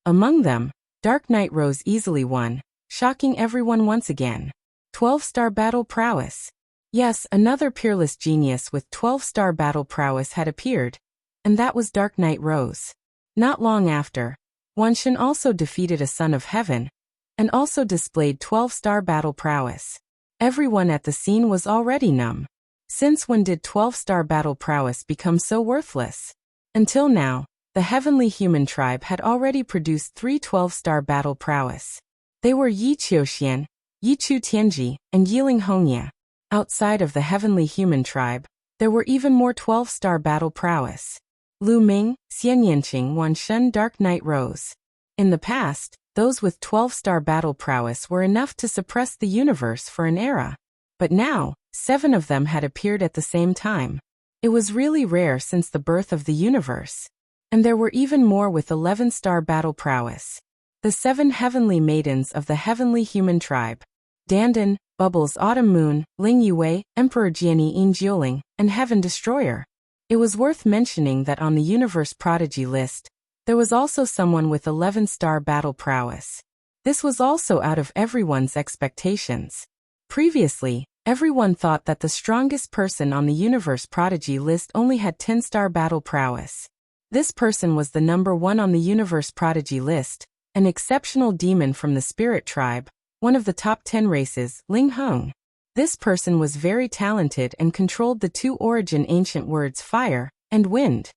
Among them, Dark Night Rose easily won, shocking everyone once again. 12-star battle prowess. Yes, another peerless genius with 12-star battle prowess had appeared, and that was Dark Night Rose. Not long after, Wanshan also defeated a son of heaven, and also displayed 12-star battle prowess. Everyone at the scene was already numb. Since when did 12-star battle prowess become so worthless? Until now, the heavenly human tribe had already produced 3 12-star battle prowess. They were Yi Qiuxian, Yi Chu Tianji, and Yiling Hongya. Outside of the heavenly human tribe, there were even more 12-star battle prowess. Lu Ming, Xian Yanqing, Wan Shun, Dark Knight Rose. In the past, those with 12-star battle prowess were enough to suppress the universe for an era. But now, 7 of them had appeared at the same time. It was really rare since the birth of the universe. And there were even more with 11-star battle prowess. The 7 heavenly maidens of the heavenly human tribe. Dandan, Bubbles Autumn Moon, Ling Yue, Emperor Jiani Yin Jioling, and Heaven Destroyer. It was worth mentioning that on the Universe Prodigy list, there was also someone with 11-star battle prowess. This was also out of everyone's expectations. Previously, everyone thought that the strongest person on the Universe Prodigy list only had 10-star battle prowess. This person was the number 1 on the Universe Prodigy list, an exceptional demon from the Spirit Tribe, one of the top 10 races, Ling Hong. This person was very talented and controlled the 2 origin ancient words fire and wind.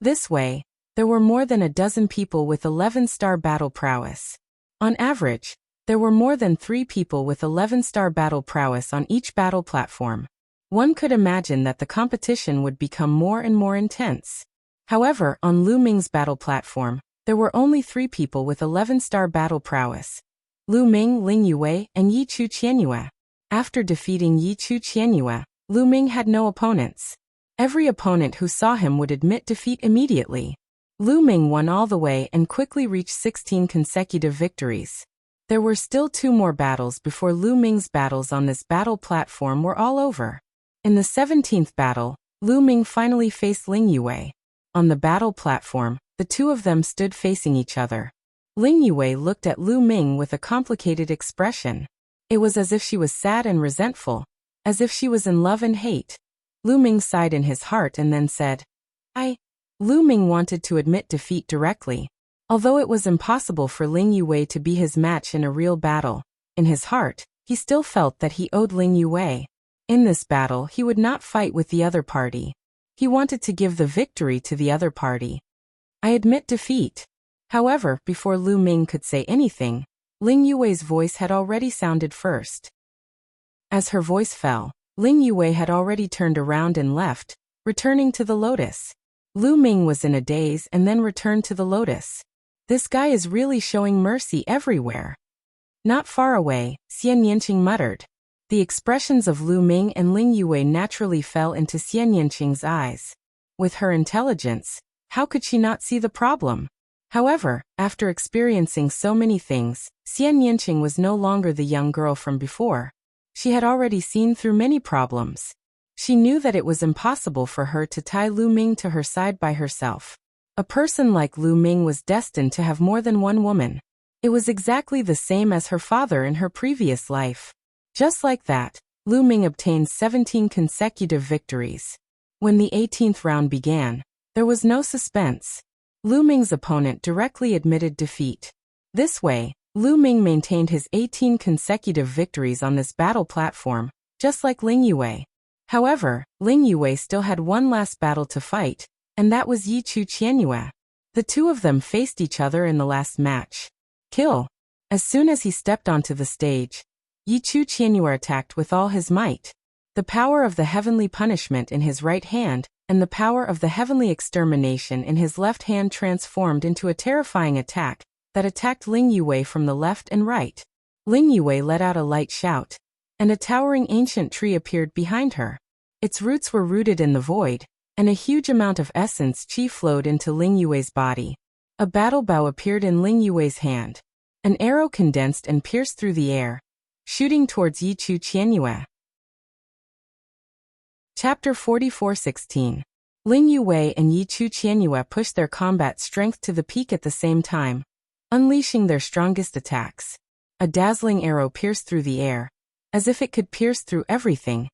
This way, there were more than a dozen people with 11-star battle prowess. On average, there were more than 3 people with 11-star battle prowess on each battle platform. One could imagine that the competition would become more and more intense. However, on Lu Ming's battle platform, there were only 3 people with 11-star battle prowess. Lu Ming, Ling Yue, and Yi Chu Qianyue. After defeating Yi Chu Qianyue, Lu Ming had no opponents. Every opponent who saw him would admit defeat immediately. Lu Ming won all the way and quickly reached 16 consecutive victories. There were still 2 more battles before Lu Ming's battles on this battle platform were all over. In the 17th battle, Lu Ming finally faced Ling Yue. On the battle platform, the 2 of them stood facing each other. Ling Yue looked at Lu Ming with a complicated expression. It was as if she was sad and resentful, as if she was in love and hate. Lu Ming sighed in his heart and then said, Lu Ming wanted to admit defeat directly. Although it was impossible for Ling Yue to be his match in a real battle, in his heart, he still felt that he owed Ling Yue. In this battle, he would not fight with the other party. He wanted to give the victory to the other party. I admit defeat. However, before Lu Ming could say anything, Ling Yue's voice had already sounded first. As her voice fell, Ling Yue had already turned around and left, returning to the lotus. Lu Ming was in a daze and then returned to the lotus. This guy is really showing mercy everywhere. Not far away, Xian Yanqing muttered. The expressions of Lu Ming and Ling Yue naturally fell into Xian Yanqing's eyes. With her intelligence, how could she not see the problem? However, after experiencing so many things, Xian Yanqing was no longer the young girl from before. She had already seen through many problems. She knew that it was impossible for her to tie Lu Ming to her side by herself. A person like Lu Ming was destined to have more than one woman. It was exactly the same as her father in her previous life. Just like that, Lu Ming obtained 17 consecutive victories. When the 18th round began, there was no suspense. Lu Ming's opponent directly admitted defeat. This way, Lu Ming maintained his 18 consecutive victories on this battle platform, just like Ling Yue. However, Ling Yue still had one last battle to fight, and that was Yi Chu Qianyue. The 2 of them faced each other in the last match. Kill. As soon as he stepped onto the stage, Yi Chu Qianyue attacked with all his might. The power of the heavenly punishment in his right hand, and the power of the heavenly extermination in his left hand transformed into a terrifying attack that attacked Ling Yue from the left and right. Ling Yue let out a light shout, and a towering ancient tree appeared behind her. Its roots were rooted in the void, and a huge amount of essence chi flowed into Ling Yue's body. A battle bow appeared in Ling Yue's hand. An arrow condensed and pierced through the air, shooting towards Yi Chu Qianyue. Chapter 44:16. Ling Yue and Yi Chu Qianyue pushed their combat strength to the peak at the same time, unleashing their strongest attacks. A dazzling arrow pierced through the air, as if it could pierce through everything,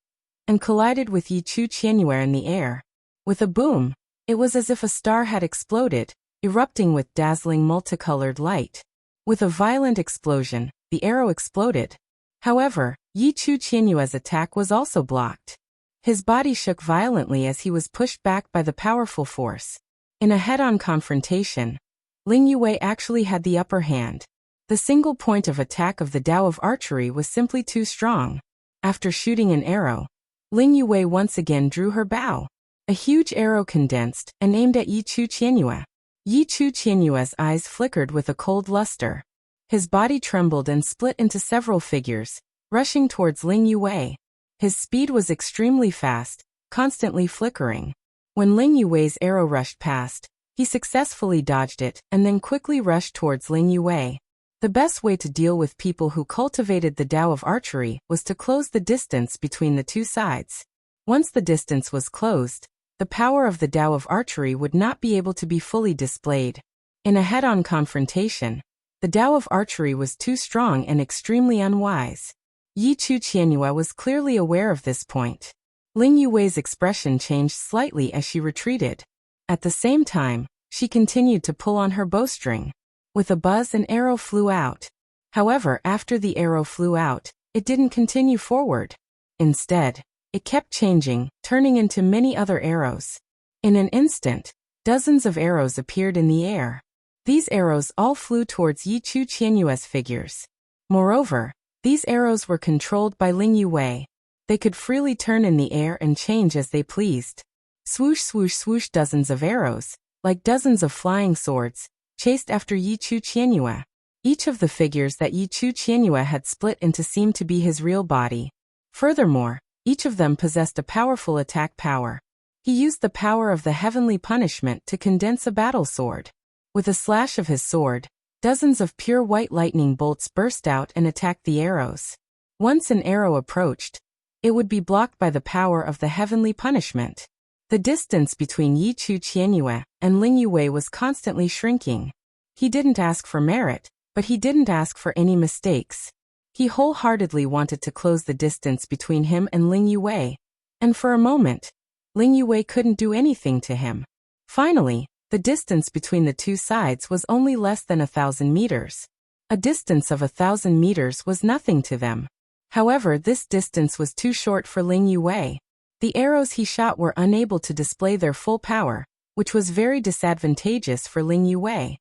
and collided with Yi Chu Qianyue in the air. With a boom, it was as if a star had exploded, erupting with dazzling multicolored light. With a violent explosion, the arrow exploded. However, Yi Chu Qianyue's attack was also blocked. His body shook violently as he was pushed back by the powerful force. In a head-on confrontation, Ling Yue actually had the upper hand. The single point of attack of the Tao of archery was simply too strong. After shooting an arrow, Ling Yue once again drew her bow. A huge arrow condensed and aimed at Yi Chu Qianyue. Yi Chu Qianyue's eyes flickered with a cold luster. His body trembled and split into several figures, rushing towards Ling Yue. His speed was extremely fast, constantly flickering. When Ling Yue's arrow rushed past, he successfully dodged it and then quickly rushed towards Ling Yue. The best way to deal with people who cultivated the Tao of archery was to close the distance between the two sides. Once the distance was closed, the power of the Tao of archery would not be able to be fully displayed. In a head-on confrontation, the Tao of archery was too strong and extremely unwise. Yi Chu Qianyue was clearly aware of this point. Ling Yue's expression changed slightly as she retreated. At the same time, she continued to pull on her bowstring. With a buzz, an arrow flew out. However, after the arrow flew out, it didn't continue forward. Instead, it kept changing, turning into many other arrows. In an instant, dozens of arrows appeared in the air. These arrows all flew towards Yi Chu Qianyue's figures. Moreover, these arrows were controlled by Ling Yue. They could freely turn in the air and change as they pleased. Swoosh, swoosh, swoosh, dozens of arrows, like dozens of flying swords, chased after Yi Chu Qianyue. Each of the figures that Yi Chu Qianyue had split into seemed to be his real body. Furthermore, each of them possessed a powerful attack power. He used the power of the heavenly punishment to condense a battle sword. With a slash of his sword, dozens of pure white lightning bolts burst out and attacked the arrows. Once an arrow approached, it would be blocked by the power of the heavenly punishment. The distance between Yi Chu Qianyue and Ling Yue was constantly shrinking. He didn't ask for merit, but he didn't ask for any mistakes. He wholeheartedly wanted to close the distance between him and Ling Yue. And for a moment, Ling Yue couldn't do anything to him. Finally, the distance between the two sides was only less than 1,000 meters. A distance of 1,000 meters was nothing to them. However, this distance was too short for Ling Yue. The arrows he shot were unable to display their full power, which was very disadvantageous for Ling Yue.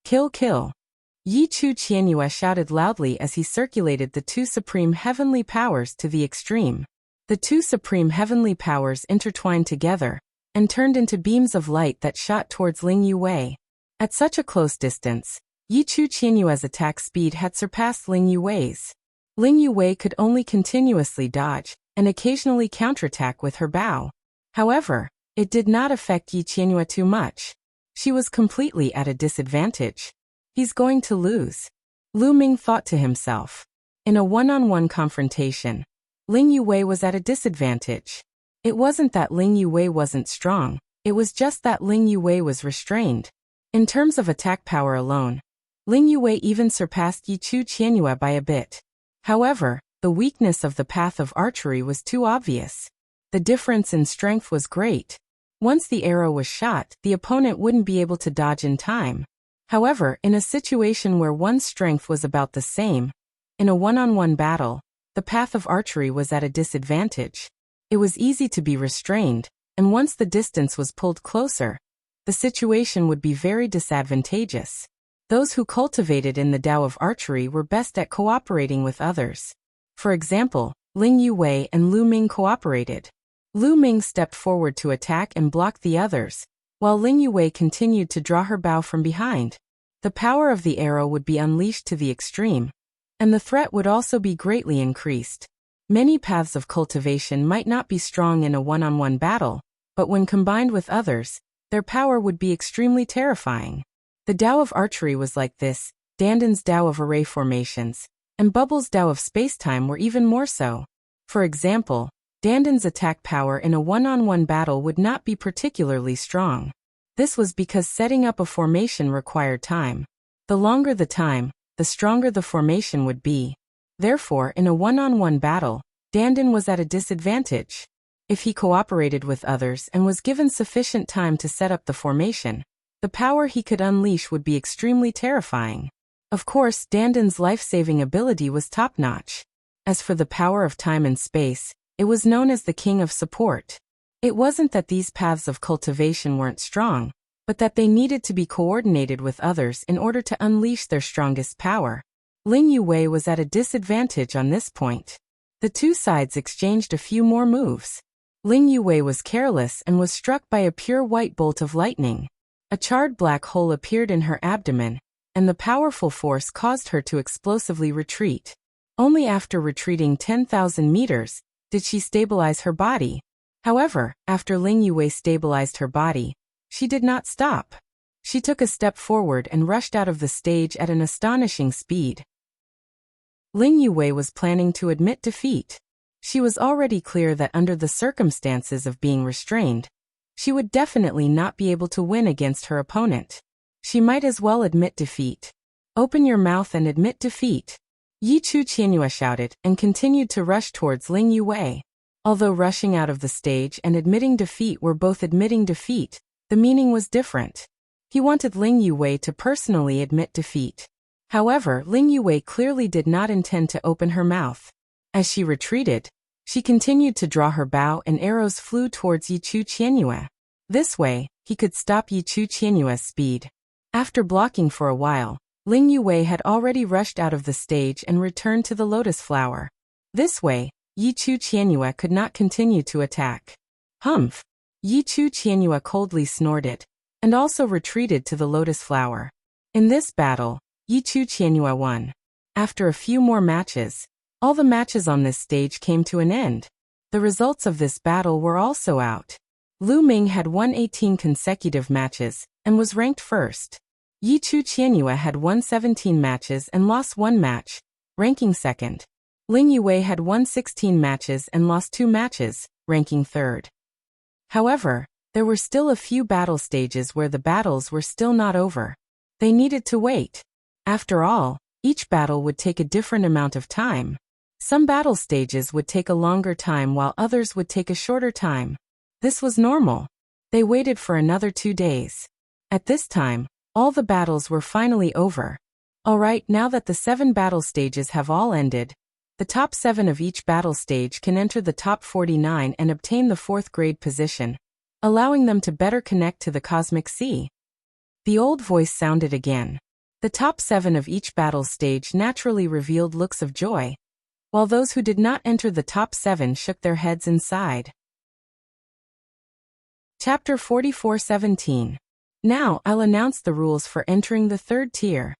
Kill, kill. Yi Chu Qianyue shouted loudly as he circulated the two supreme heavenly powers to the extreme. The two supreme heavenly powers intertwined together and turned into beams of light that shot towards Ling Yue. At such a close distance, Yi Chu Qianyue's attack speed had surpassed Ling Yue's. Ling Yue could only continuously dodge and occasionally counterattack with her bow. However, it did not affect Yi Qianyue too much. She was completely at a disadvantage. He's going to lose. Lu Ming thought to himself. In a one-on-one confrontation, Ling Yue was at a disadvantage. It wasn't that Ling Yue wasn't strong, it was just that Ling Yue was restrained. In terms of attack power alone, Ling Yue even surpassed Yi Chu Qianyue by a bit. However, the weakness of the path of archery was too obvious. The difference in strength was great. Once the arrow was shot, the opponent wouldn't be able to dodge in time. However, in a situation where one's strength was about the same, in a one-on-one battle, the path of archery was at a disadvantage. It was easy to be restrained, and once the distance was pulled closer, the situation would be very disadvantageous. Those who cultivated in the Tao of archery were best at cooperating with others. For example, Ling Yue and Lu Ming cooperated. Lu Ming stepped forward to attack and block the others, while Ling Yue continued to draw her bow from behind. The power of the arrow would be unleashed to the extreme, and the threat would also be greatly increased. Many paths of cultivation might not be strong in a one-on-one battle, but when combined with others, their power would be extremely terrifying. The Tao of archery was like this, Danden's Tao of array formations, and Bubble's Tao of spacetime were even more so. For example, Danden's attack power in a one-on-one battle would not be particularly strong. This was because setting up a formation required time. The longer the time, the stronger the formation would be. Therefore, in a one-on-one battle, Danden was at a disadvantage. If he cooperated with others and was given sufficient time to set up the formation, the power he could unleash would be extremely terrifying. Of course, Danden's life-saving ability was top-notch. As for the power of time and space, it was known as the king of support. It wasn't that these paths of cultivation weren't strong, but that they needed to be coordinated with others in order to unleash their strongest power. Ling Yue was at a disadvantage on this point. The two sides exchanged a few more moves. Ling Yue was careless and was struck by a pure white bolt of lightning. A charred black hole appeared in her abdomen, and the powerful force caused her to explosively retreat. Only after retreating 10,000 meters did she stabilize her body. However, after Ling Yue stabilized her body, she did not stop. She took a step forward and rushed out of the stage at an astonishing speed. Ling Yue was planning to admit defeat. She was already clear that under the circumstances of being restrained, she would definitely not be able to win against her opponent. She might as well admit defeat. Open your mouth and admit defeat. Yi Chu Qianyue shouted and continued to rush towards Ling Yue. Although rushing out of the stage and admitting defeat were both admitting defeat, the meaning was different. He wanted Ling Yue to personally admit defeat. However, Ling Yue clearly did not intend to open her mouth. As she retreated, she continued to draw her bow and arrows flew towards Yi Chu Qianyue. This way, he could stop Yi Chu Qianyue's speed. After blocking for a while, Ling Yue had already rushed out of the stage and returned to the lotus flower. This way, Yi Chu Qianyue could not continue to attack. Humph! Yi Chu Qianyue coldly snorted, and also retreated to the lotus flower. In this battle, Yi Chu Qianyue won. After a few more matches, all the matches on this stage came to an end. The results of this battle were also out. Lu Ming had won 18 consecutive matches, and was ranked first. Yi Chu Qianyue had won 17 matches and lost 1 match, ranking second. Ling Yue had won 16 matches and lost 2 matches, ranking third. However, there were still a few battle stages where the battles were still not over. They needed to wait. After all, each battle would take a different amount of time. Some battle stages would take a longer time while others would take a shorter time. This was normal. They waited for another 2 days. At this time, all the battles were finally over. Alright, now that the 7 battle stages have all ended, the top 7 of each battle stage can enter the top 49 and obtain the 4th grade position, allowing them to better connect to the cosmic sea. The old voice sounded again. The top 7 of each battle stage naturally revealed looks of joy, while those who did not enter the top 7 shook their heads and sighed. Chapter 44:17. Now, I'll announce the rules for entering the 3rd tier.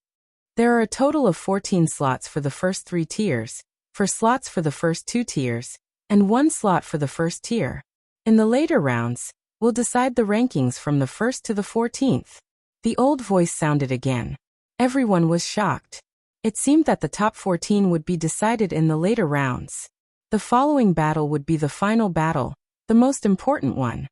There are a total of 14 slots for the first 3 tiers, 4 slots for the first 2 tiers, and 1 slot for the first tier. In the later rounds, we'll decide the rankings from the 1st to the 14th. The old voice sounded again. Everyone was shocked. It seemed that the top 14 would be decided in the later rounds. The following battle would be the final battle, the most important one.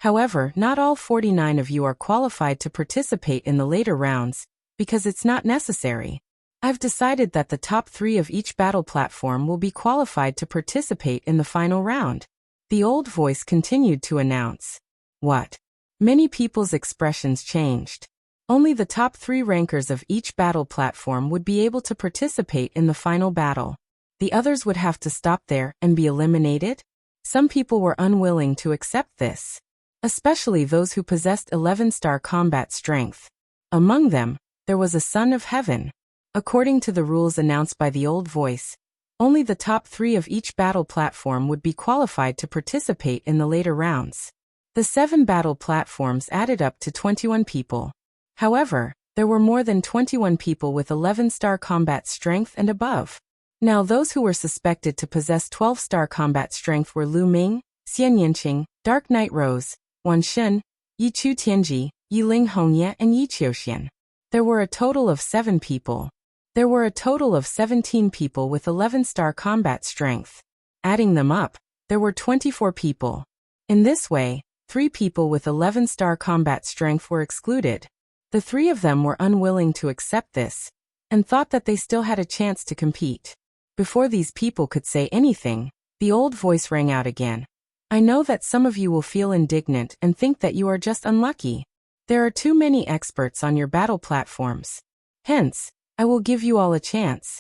However, not all 49 of you are qualified to participate in the later rounds, because it's not necessary. I've decided that the top 3 of each battle platform will be qualified to participate in the final round. The old voice continued to announce. What? Many people's expressions changed. Only the top 3 rankers of each battle platform would be able to participate in the final battle. The others would have to stop there and be eliminated? Some people were unwilling to accept this, especially those who possessed 11-star combat strength. Among them, there was a son of heaven. According to the rules announced by the old voice, only the top 3 of each battle platform would be qualified to participate in the later rounds. The 7 battle platforms added up to 21 people. However, there were more than 21 people with 11-star combat strength and above. Now those who were suspected to possess 12-star combat strength were Lu Ming, Xian Yanqing, Dark Knight Rose, Wan Shun, Yi Chu Tianji, Yi Ling Hongye and Yi Qiuxian. There were a total of 7 people. There were a total of 17 people with 11-star combat strength. Adding them up, there were 24 people. In this way, 3 people with 11-star combat strength were excluded. The 3 of them were unwilling to accept this, and thought that they still had a chance to compete. Before these people could say anything, the old voice rang out again. I know that some of you will feel indignant and think that you are just unlucky. There are too many experts on your battle platforms. Hence, I will give you all a chance.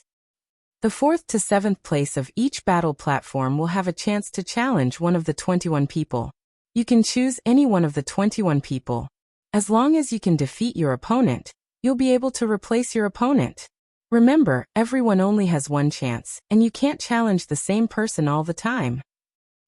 The 4th to 7th place of each battle platform will have a chance to challenge one of the 21 people. You can choose any one of the 21 people. As long as you can defeat your opponent, you'll be able to replace your opponent. Remember, everyone only has one chance, and you can't challenge the same person all the time.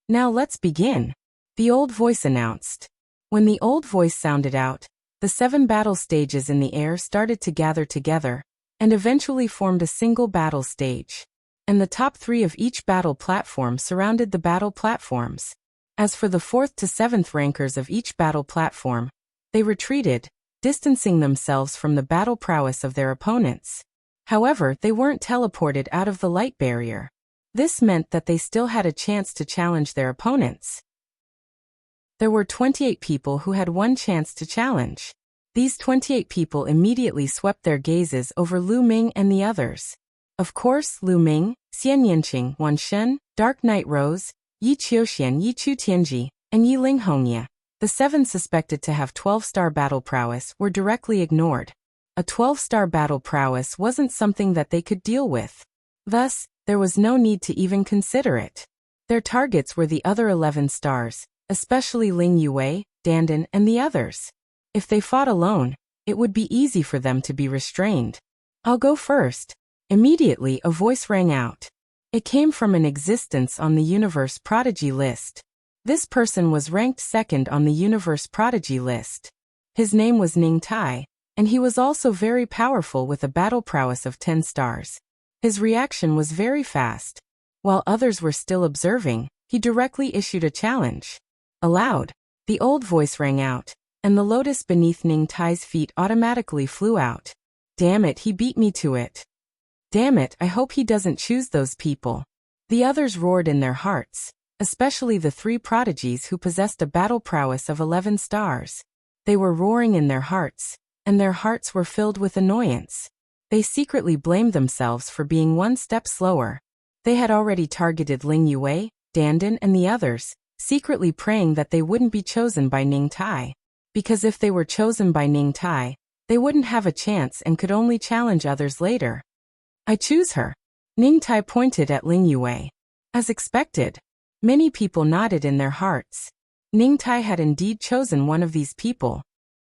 Now let's begin. The old voice announced. When the old voice sounded out, the 7 battle stages in the air started to gather together, and eventually formed a single battle stage. And the top 3 of each battle platform surrounded the battle platforms. As for the 4th to 7th rankers of each battle platform, they retreated, distancing themselves from the battle prowess of their opponents. However, they weren't teleported out of the light barrier. This meant that they still had a chance to challenge their opponents. There were 28 people who had one chance to challenge. These 28 people immediately swept their gazes over Lu Ming and the others. Of course, Lu Ming, Xian Yanqing, Wan Shen, Dark Knight Rose, Yi Qiuxian, Yi Chu Tianji, and Yi Ling Hongye, the 7 suspected to have 12-star battle prowess, were directly ignored. A 12-star battle prowess wasn't something that they could deal with. Thus, there was no need to even consider it. Their targets were the other 11 stars, especially Ling Yue, Dandan, and the others. If they fought alone, it would be easy for them to be restrained. I'll go first. Immediately a voice rang out. It came from an existence on the Universe Prodigy list. This person was ranked 2nd on the Universe Prodigy list. His name was Ning Tai, and he was also very powerful with a battle prowess of 10 stars. His reaction was very fast. While others were still observing, he directly issued a challenge. Aloud, the old voice rang out, and the lotus beneath Ning Tai's feet automatically flew out. Damn it, he beat me to it. Damn it, I hope he doesn't choose those people. The others roared in their hearts, especially the 3 prodigies who possessed a battle prowess of 11 stars. They were roaring in their hearts, and their hearts were filled with annoyance. They secretly blamed themselves for being one step slower. They had already targeted Ling Yue, Dandan, and the others, secretly praying that they wouldn't be chosen by Ning Tai. Because if they were chosen by Ning Tai, they wouldn't have a chance and could only challenge others later. I choose her. Ning Tai pointed at Ling Yue. As expected, many people nodded in their hearts. Ning Tai had indeed chosen one of these people.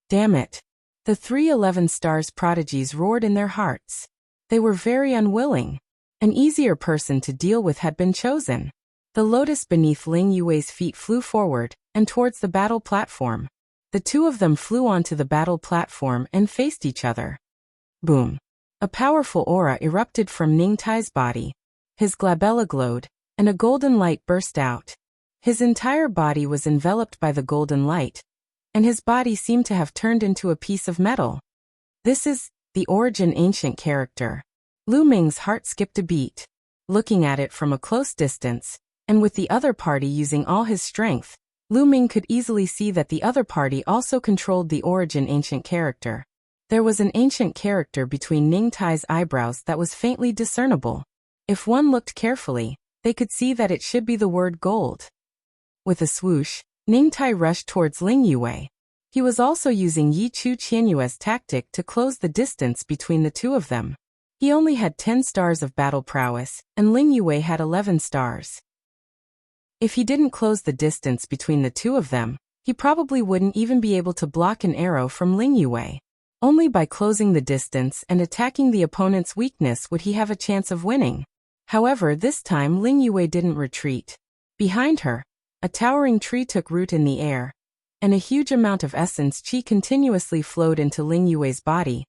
Damn it. The 3 11 stars prodigies roared in their hearts. They were very unwilling. An easier person to deal with had been chosen. The lotus beneath Ling Yue's feet flew forward, and towards the battle platform. The 2 of them flew onto the battle platform and faced each other. Boom. A powerful aura erupted from Ning Tai's body. His glabella glowed, and a golden light burst out. His entire body was enveloped by the golden light, and his body seemed to have turned into a piece of metal. This is the origin ancient character. Lu Ming's heart skipped a beat. Looking at it from a close distance, and with the other party using all his strength, Lu Ming could easily see that the other party also controlled the origin ancient character. There was an ancient character between Ning Tai's eyebrows that was faintly discernible. If one looked carefully, they could see that it should be the word gold. With a swoosh, Ning Tai rushed towards Ling Yue. He was also using Yi Chu Qianyue's tactic to close the distance between the 2 of them. He only had 10 stars of battle prowess, and Ling Yue had 11 stars. If he didn't close the distance between the 2 of them, he probably wouldn't even be able to block an arrow from Ling Yue. Only by closing the distance and attacking the opponent's weakness would he have a chance of winning. However, this time Ling Yue didn't retreat. Behind her, a towering tree took root in the air, and a huge amount of essence qi continuously flowed into Ling Yue's body,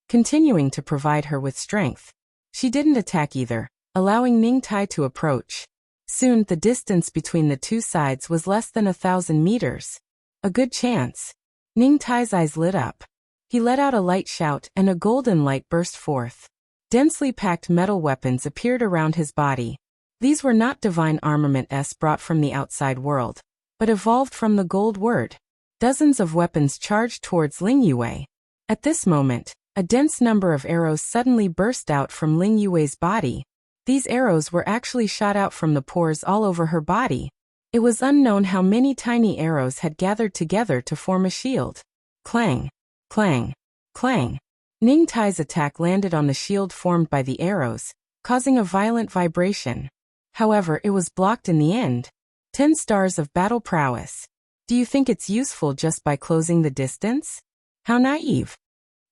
continuing to provide her with strength. She didn't attack either, allowing Ning Tai to approach. Soon, the distance between the 2 sides was less than 1,000 meters. A good chance. Ning Tai's eyes lit up. He let out a light shout and a golden light burst forth. Densely packed metal weapons appeared around his body. These were not divine armaments brought from the outside world, but evolved from the gold word. Dozens of weapons charged towards Ling Yue. At this moment, a dense number of arrows suddenly burst out from Ling Yue's body. These arrows were actually shot out from the pores all over her body. It was unknown how many tiny arrows had gathered together to form a shield. Clang, clang, clang. Ning Tai's attack landed on the shield formed by the arrows, causing a violent vibration. However, it was blocked in the end. 10 stars of battle prowess. Do you think it's useful just by closing the distance? How naive.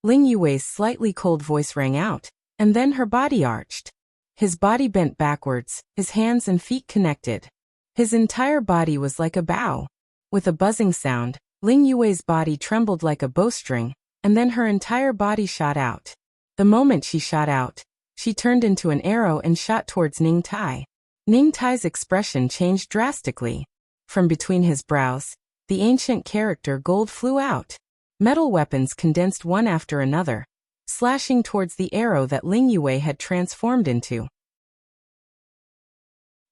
Ling Yue's slightly cold voice rang out, and then her body arched. His body bent backwards, his hands and feet connected. His entire body was like a bow. With a buzzing sound, Ling Yue's body trembled like a bowstring, and then her entire body shot out. The moment she shot out, she turned into an arrow and shot towards Ning Tai. Ning Tai's expression changed drastically. From between his brows, the ancient character gold flew out. Metal weapons condensed one after another, slashing towards the arrow that Ling Yue had transformed into.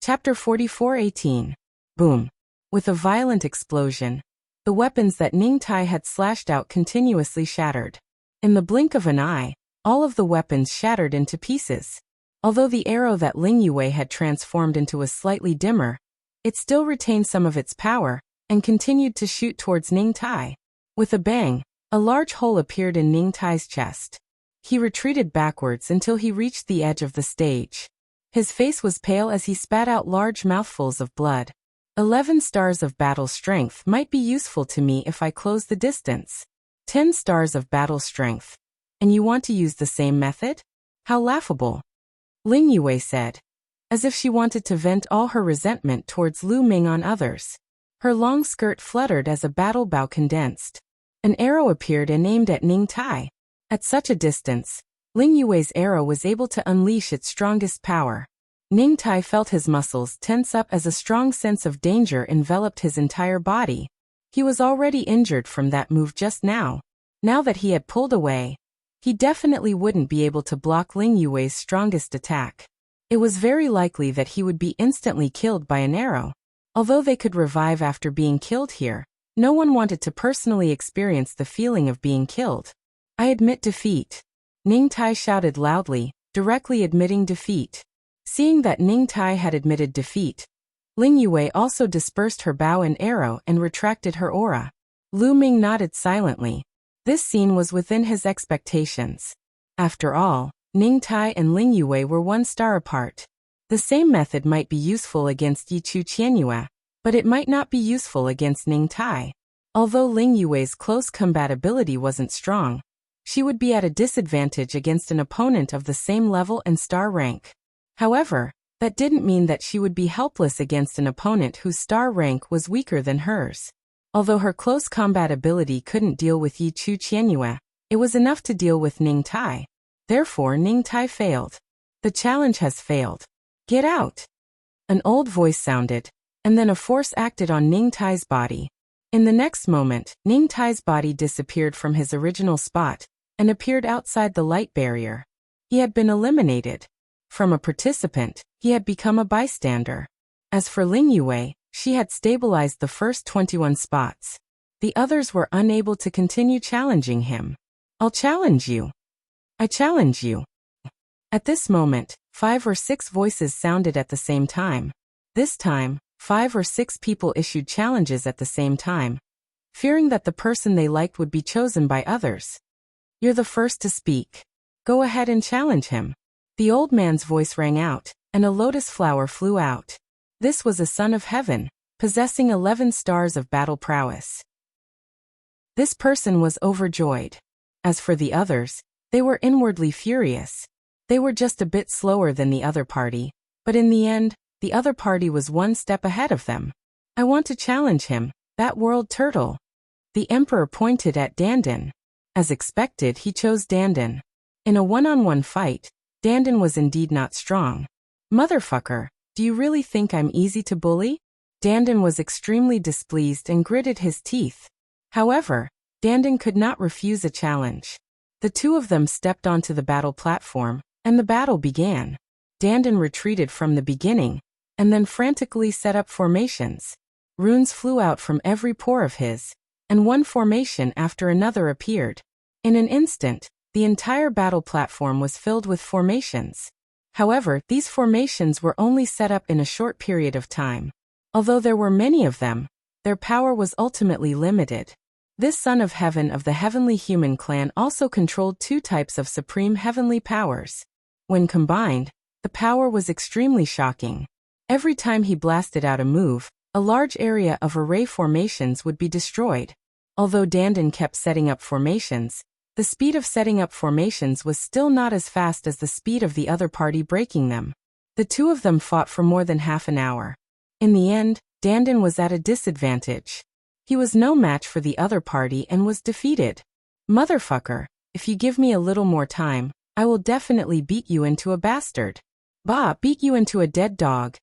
Chapter 44:18. Boom. With a violent explosion, the weapons that Ning Tai had slashed out continuously shattered. In the blink of an eye, all of the weapons shattered into pieces. Although the arrow that Ling Yue had transformed into was slightly dimmer, it still retained some of its power, and continued to shoot towards Ning Tai. With a bang, a large hole appeared in Ning Tai's chest. He retreated backwards until he reached the edge of the stage. His face was pale as he spat out large mouthfuls of blood. 11 stars of battle strength might be useful to me if I close the distance. 10 stars of battle strength. And you want to use the same method? How laughable. Ling Yue said, as if she wanted to vent all her resentment towards Lu Ming on others. Her long skirt fluttered as a battle bow condensed. An arrow appeared and aimed at Ning Tai. At such a distance, Ling Yue's arrow was able to unleash its strongest power. Ning Tai felt his muscles tense up as a strong sense of danger enveloped his entire body. He was already injured from that move just now. Now that he had pulled away, he definitely wouldn't be able to block Ling Yue's strongest attack. It was very likely that he would be instantly killed by an arrow. Although they could revive after being killed here, no one wanted to personally experience the feeling of being killed. I admit defeat. Ning Tai shouted loudly, directly admitting defeat. Seeing that Ning Tai had admitted defeat, Ling Yue also dispersed her bow and arrow and retracted her aura. Lu Ming nodded silently. This scene was within his expectations. After all, Ning Tai and Ling Yue were 1 star apart. The same method might be useful against Yichu Qianyue, but it might not be useful against Ning Tai. Although Ling Yue's close combatability wasn't strong, she would be at a disadvantage against an opponent of the same level and star rank. However, that didn't mean that she would be helpless against an opponent whose star rank was weaker than hers. Although her close combatability couldn't deal with Yichu Qianyue, it was enough to deal with Ning Tai. Therefore, Ning Tai failed. The challenge has failed. Get out! An old voice sounded, and then a force acted on Ning Tai's body. In the next moment, Ning Tai's body disappeared from his original spot, and appeared outside the light barrier. He had been eliminated. From a participant, he had become a bystander. As for Ling Yue, she had stabilized the first 21 spots. The others were unable to continue challenging him. I'll challenge you. I challenge you. At this moment, 5 or 6 voices sounded at the same time. This time, 5 or 6 people issued challenges at the same time, fearing that the person they liked would be chosen by others. You're the first to speak. Go ahead and challenge him. The old man's voice rang out, and a lotus flower flew out. This was a son of heaven, possessing 11 stars of battle prowess. This person was overjoyed. As for the others, they were inwardly furious. They were just a bit slower than the other party, but in the end, the other party was 1 step ahead of them. I want to challenge him, that world turtle. The emperor pointed at Dandan. As expected, he chose Dandan. In a one-on-one fight, Dandan was indeed not strong. Motherfucker, do you really think I'm easy to bully? Dandan was extremely displeased and gritted his teeth. However, Dandan could not refuse a challenge. The two of them stepped onto the battle platform, and the battle began. Dandan retreated from the beginning, and then frantically set up formations. Runes flew out from every pore of his, and one formation after another appeared. In an instant, the entire battle platform was filled with formations. However, these formations were only set up in a short period of time. Although there were many of them, their power was ultimately limited. This son of heaven of the heavenly human clan also controlled 2 types of supreme heavenly powers. When combined, The power was extremely shocking. Every time he blasted out a move, a large area of array formations would be destroyed. Although Dandan kept setting up formations, the speed of setting up formations was still not as fast as the speed of the other party breaking them. The two of them fought for more than half an hour. In the end, Dandan was at a disadvantage. He was no match for the other party and was defeated. Motherfucker, if you give me a little more time, I will definitely beat you into a bastard. Bah, beat you into a dead dog.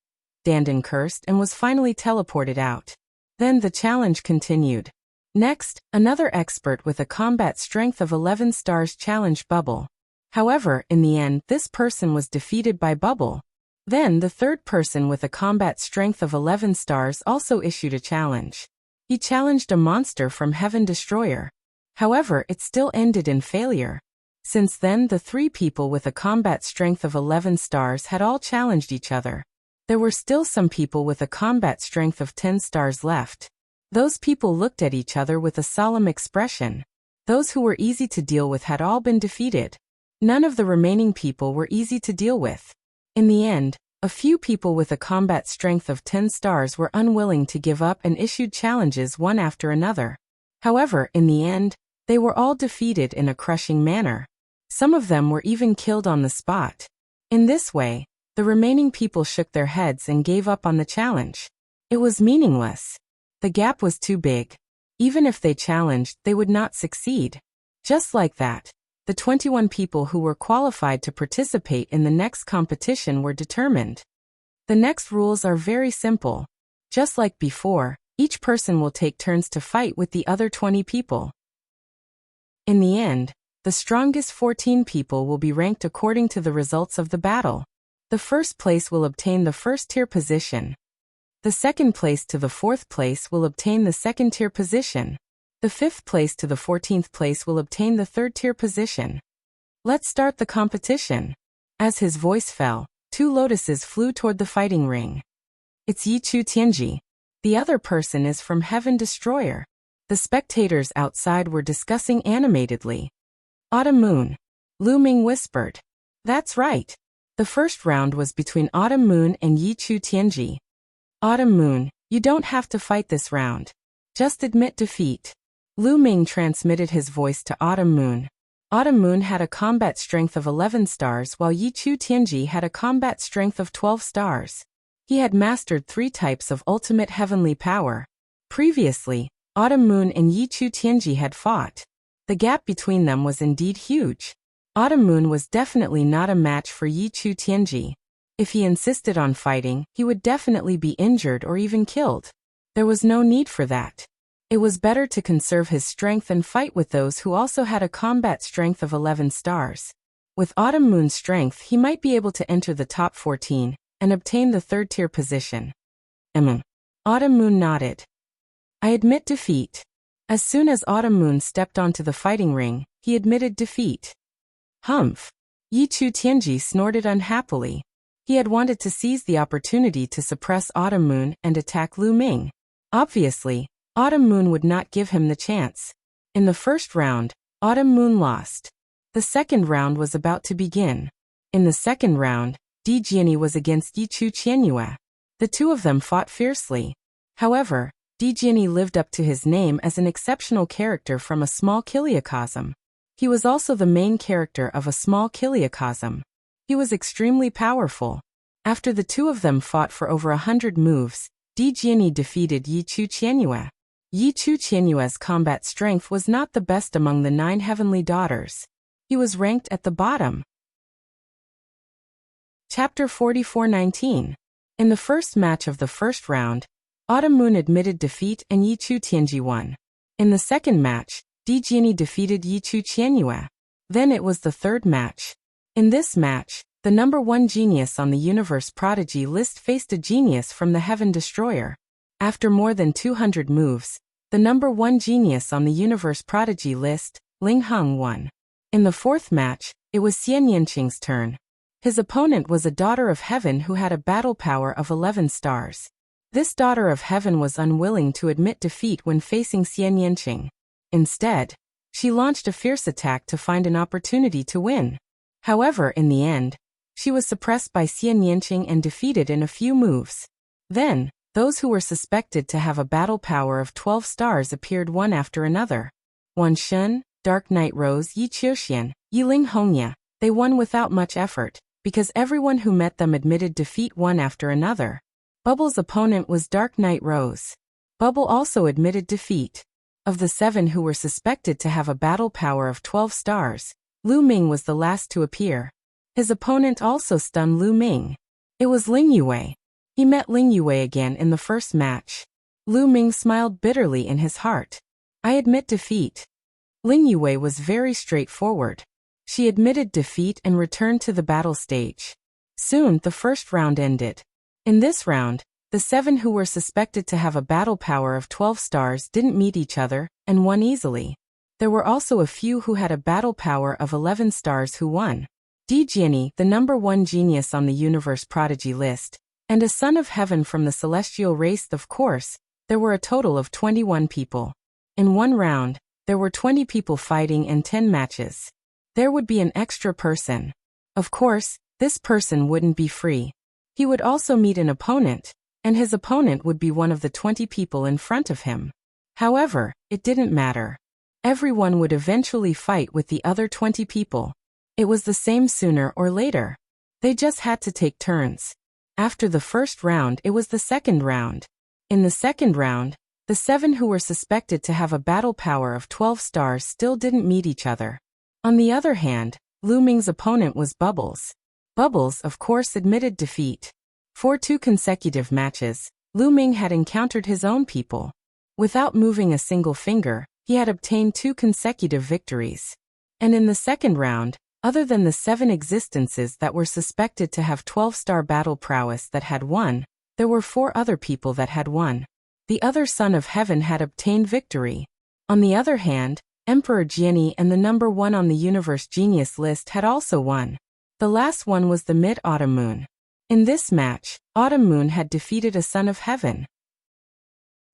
Dandan cursed and was finally teleported out. Then the challenge continued. Next, another expert with a combat strength of 11 stars challenged Bubble. However, in the end, this person was defeated by Bubble. Then the third person with a combat strength of 11 stars also issued a challenge. He challenged a monster from Heaven Destroyer. However, it still ended in failure. Since then, the three people with a combat strength of 11 stars had all challenged each other. There were still some people with a combat strength of 10 stars left. Those people looked at each other with a solemn expression. Those who were easy to deal with had all been defeated. None of the remaining people were easy to deal with. In the end, a few people with a combat strength of 10 stars were unwilling to give up and issued challenges one after another. However, in the end, they were all defeated in a crushing manner. Some of them were even killed on the spot. In this way, the remaining people shook their heads and gave up on the challenge. It was meaningless. The gap was too big. Even if they challenged, they would not succeed. Just like that, the 21 people who were qualified to participate in the next competition were determined. The next rules are very simple. Just like before, each person will take turns to fight with the other 20 people. In the end, the strongest 14 people will be ranked according to the results of the battle. The first place will obtain the first tier position. The second place to the fourth place will obtain the second tier position. The fifth place to the 14th place will obtain the third tier position. Let's start the competition. As his voice fell, two lotuses flew toward the fighting ring. It's Yichu Tianji. The other person is from Heaven Destroyer. The spectators outside were discussing animatedly. Autumn Moon. Lu Ming whispered. That's right. The first round was between Autumn Moon and Yichu Tianji. Autumn Moon, you don't have to fight this round. Just admit defeat. Lu Ming transmitted his voice to Autumn Moon. Autumn Moon had a combat strength of 11 stars while Yichu Tianji had a combat strength of 12 stars. He had mastered 3 types of ultimate heavenly power. Previously, Autumn Moon and Yichu Tianji had fought. The gap between them was indeed huge. Autumn Moon was definitely not a match for Yichu Tianji. If he insisted on fighting, he would definitely be injured or even killed. There was no need for that. It was better to conserve his strength and fight with those who also had a combat strength of 11 stars. With Autumn Moon's strength, he might be able to enter the top 14 and obtain the third tier position. Autumn Moon nodded. I admit defeat. As soon as Autumn Moon stepped onto the fighting ring, he admitted defeat. Humph. Yichu Tianji snorted unhappily. He had wanted to seize the opportunity to suppress Autumn Moon and attack Lu Ming. Obviously, Autumn Moon would not give him the chance. In the first round, Autumn Moon lost. The second round was about to begin. In the second round, Di Jiani was against Yichu Qianyue. The two of them fought fiercely. However, Di Jiani lived up to his name as an exceptional character from a small kiliacosm. He was also the main character of a small kiliacosm. He was extremely powerful. After the two of them fought for over 100 moves, Di Jiani defeated Yichu Qianyue. Yichu Qianyue's combat strength was not the best among the 9 heavenly daughters. He was ranked at the bottom. Chapter 44:19. In the first match of the first round, Autumn Moon admitted defeat and Yichu Tianji won. In the second match, Di Jiani defeated Yichu Qianyue. Then it was the third match. In this match, the number 1 genius on the Universe Prodigy list faced a genius from the Heaven Destroyer. After more than 200 moves, the number 1 genius on the Universe Prodigy list, Ling Heng, won. In the fourth match, it was Xian Yanqing's turn. His opponent was a daughter of heaven who had a battle power of 11 stars. This daughter of heaven was unwilling to admit defeat when facing Xian Yanqing. Instead, she launched a fierce attack to find an opportunity to win. However, in the end, She was suppressed by Xian Yanqing and defeated in a few moves. Then, those who were suspected to have a battle power of 12 stars appeared one after another. Wan Shun, Dark Knight Rose, Yi Qiuxian, Yiling Hongya. They won without much effort, because everyone who met them admitted defeat one after another. Bubble's opponent was Dark Knight Rose. Bubble also admitted defeat. Of the 7 who were suspected to have a battle power of 12 stars, Lu Ming was the last to appear. His opponent also stunned Lu Ming. It was Ling Yue. He met Ling Yue again in the first match. Lu Ming smiled bitterly in his heart. I admit defeat. Ling Yue was very straightforward. She admitted defeat and returned to the battle stage. Soon, the first round ended. In this round, the 7 who were suspected to have a battle power of 12 stars didn't meet each other, and won easily. There were also a few who had a battle power of 11 stars who won. Di Jiani, the number 1 genius on the universe prodigy list, and a son of heaven from the celestial race. Of course, there were a total of 21 people. In one round, there were 20 people fighting and 10 matches. There would be an extra person. Of course, this person wouldn't be free. He would also meet an opponent, and his opponent would be one of the 20 people in front of him. However, it didn't matter. Everyone would eventually fight with the other 20 people. It was the same sooner or later. They just had to take turns. After the first round, it was the second round. In the second round, the 7 who were suspected to have a battle power of 12 stars still didn't meet each other. On the other hand, Lu Ming's opponent was Bubbles. Bubbles, of course, admitted defeat. For 2 consecutive matches, Lu Ming had encountered his own people. Without moving a single finger, he had obtained 2 consecutive victories. And in the second round, other than the 7 existences that were suspected to have 12-star battle prowess that had won, there were 4 other people that had won. The other Son of Heaven had obtained victory. On the other hand, Emperor Jiani and the number 1 on the universe genius list had also won. The last one was the Mid-Autumn Moon. In this match, Autumn Moon had defeated a Son of Heaven.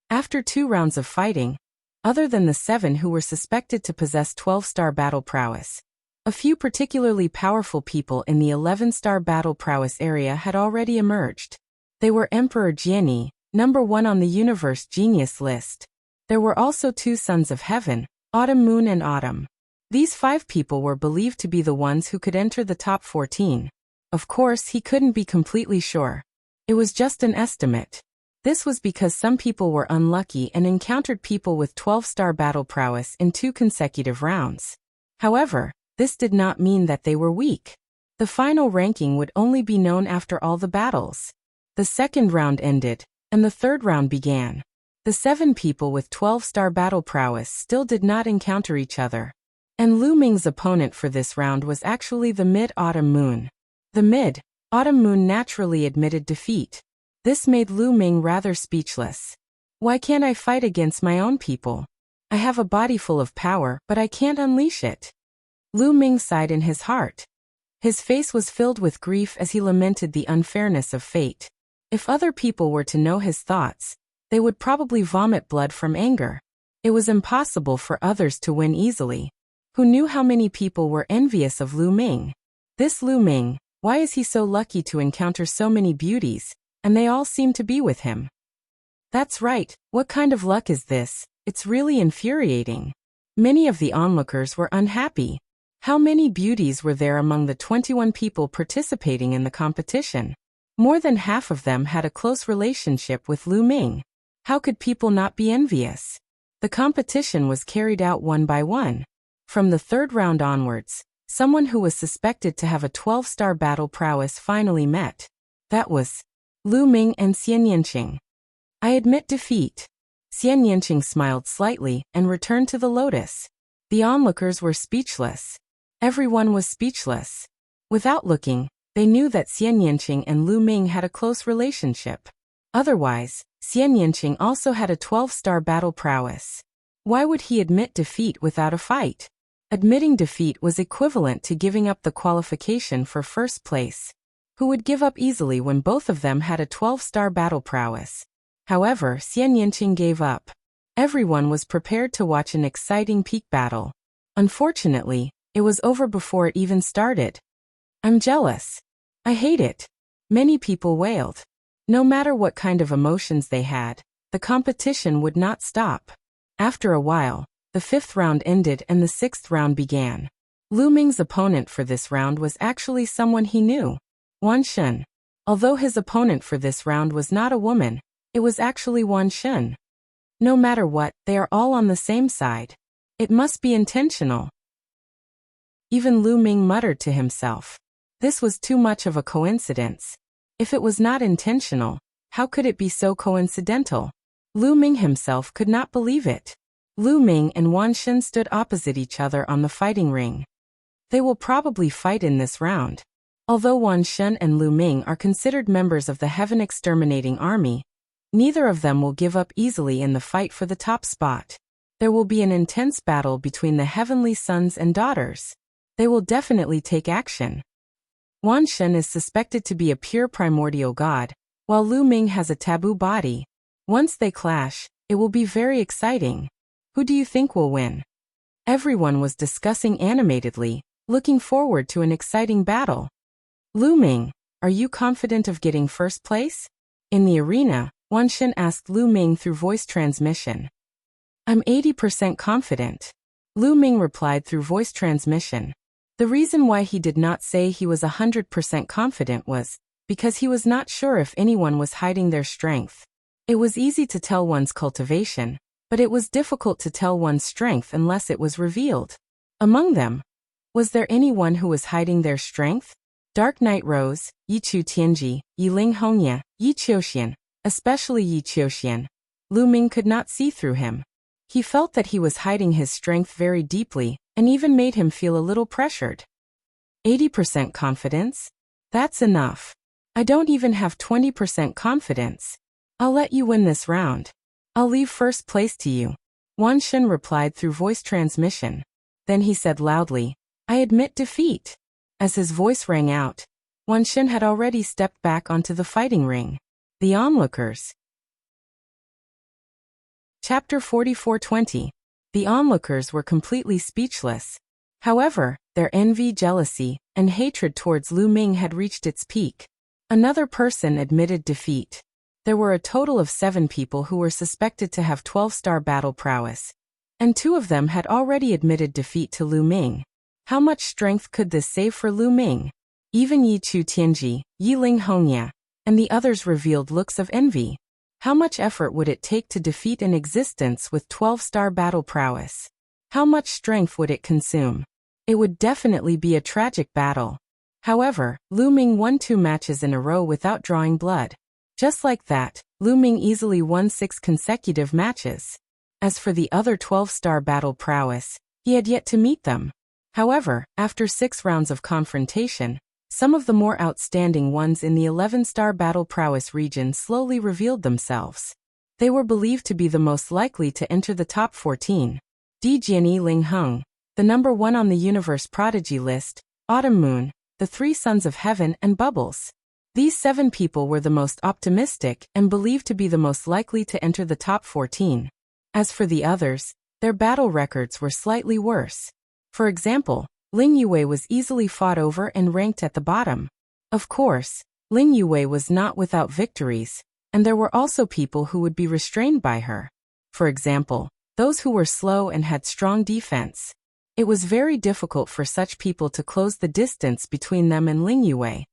After 2 rounds of fighting, other than the 7 who were suspected to possess 12-star battle prowess, a few particularly powerful people in the 11-star battle prowess area had already emerged. They were Emperor Jiani, number 1 on the universe genius list. There were also 2 Sons of Heaven, Autumn Moon and Autumn. These 5 people were believed to be the ones who could enter the top 14. Of course, he couldn't be completely sure. It was just an estimate. This was because some people were unlucky and encountered people with 12-star battle prowess in 2 consecutive rounds. However, this did not mean that they were weak. The final ranking would only be known after all the battles. The second round ended, and the third round began. The 7 people with 12-star battle prowess still did not encounter each other. And Lu Ming's opponent for this round was actually the Mid-Autumn Moon. The Mid-Autumn Moon naturally admitted defeat. This made Lu Ming rather speechless. Why can't I fight against my own people? I have a body full of power, but I can't unleash it. Lu Ming sighed in his heart. His face was filled with grief as he lamented the unfairness of fate. If other people were to know his thoughts, they would probably vomit blood from anger. It was impossible for others to win easily. Who knew how many people were envious of Lu Ming? This Lu Ming, why is he so lucky to encounter so many beauties, and they all seem to be with him? That's right, what kind of luck is this? It's really infuriating. Many of the onlookers were unhappy. How many beauties were there among the 21 people participating in the competition? More than half of them had a close relationship with Lu Ming. How could people not be envious? The competition was carried out one by one. From the third round onwards, someone who was suspected to have a 12-star battle prowess finally met. That was Lu Ming and Xian Yanqing. I admit defeat. Xian Yanqing smiled slightly and returned to the lotus. The onlookers were speechless. Everyone was speechless. Without looking, they knew that Xian Yanqing and Lu Ming had a close relationship. Otherwise, Xian Yanqing also had a 12-star battle prowess. Why would he admit defeat without a fight? Admitting defeat was equivalent to giving up the qualification for first place. Who would give up easily when both of them had a 12-star battle prowess? However, Xian Yanqing gave up. Everyone was prepared to watch an exciting peak battle. Unfortunately, it was over before it even started. I'm jealous. I hate it. Many people wailed. No matter what kind of emotions they had, the competition would not stop. After a while, the 5th round ended and the 6th round began. Lu Ming's opponent for this round was actually someone he knew. Wan Shun. Although his opponent for this round was not a woman, it was actually Wan Shun. No matter what, they are all on the same side. It must be intentional. Even Lu Ming muttered to himself. This was too much of a coincidence. If it was not intentional, how could it be so coincidental? Lu Ming himself could not believe it. Lu Ming and Wan Shun stood opposite each other on the fighting ring. They will probably fight in this round. Although Wan Shun and Lu Ming are considered members of the Heaven Exterminating Army, neither of them will give up easily in the fight for the top spot. There will be an intense battle between the heavenly sons and daughters. They will definitely take action. Wan Shun is suspected to be a pure primordial god, while Lu Ming has a taboo body. Once they clash, it will be very exciting. Who do you think will win? Everyone was discussing animatedly, looking forward to an exciting battle. Lu Ming, are you confident of getting first place? In the arena, Wan Shun asked Lu Ming through voice transmission. I'm 80% confident. Lu Ming replied through voice transmission. The reason why he did not say he was 100% confident was because he was not sure if anyone was hiding their strength. It was easy to tell one's cultivation, but it was difficult to tell one's strength unless it was revealed. Among them, was there anyone who was hiding their strength? Dark Night Rose, Yi Chu Tianji, Yi Ling Hongya, Yi Qiuxian, especially Yi Qiuxian. Lu Ming could not see through him. He felt that he was hiding his strength very deeply, and even made him feel a little pressured. 80% confidence? That's enough. I don't even have 20% confidence. I'll let you win this round. I'll leave first place to you. Wan Shun replied through voice transmission. Then he said loudly, I admit defeat. As his voice rang out, Wan Shun had already stepped back onto the fighting ring. The onlookers. Chapter 44:20. The onlookers were completely speechless. However, their envy, jealousy, and hatred towards Lu Ming had reached its peak. Another person admitted defeat. There were a total of 7 people who were suspected to have 12-star battle prowess, and 2 of them had already admitted defeat to Lu Ming. How much strength could this save for Lu Ming? Even Yi Chu Tianji, Yi Ling Hongya, and the others revealed looks of envy. How much effort would it take to defeat an existence with 12-star battle prowess? How much strength would it consume? It would definitely be a tragic battle. However, Lu Ming won 2 matches in a row without drawing blood. Just like that, Lu Ming easily won 6 consecutive matches. As for the other 12-star battle prowess, he had yet to meet them. However, after 6 rounds of confrontation, some of the more outstanding ones in the 11-star battle prowess region slowly revealed themselves. They were believed to be the most likely to enter the top 14. Di Jianyi Ling Heng, the number 1 on the Universe Prodigy list, Autumn Moon, the 3 Sons of Heaven, and Bubbles. These 7 people were the most optimistic and believed to be the most likely to enter the top 14. As for the others, their battle records were slightly worse. For example, Ling Yue was easily fought over and ranked at the bottom. Of course, Ling Yue was not without victories, and there were also people who would be restrained by her. For example, those who were slow and had strong defense. It was very difficult for such people to close the distance between them and Ling Yue,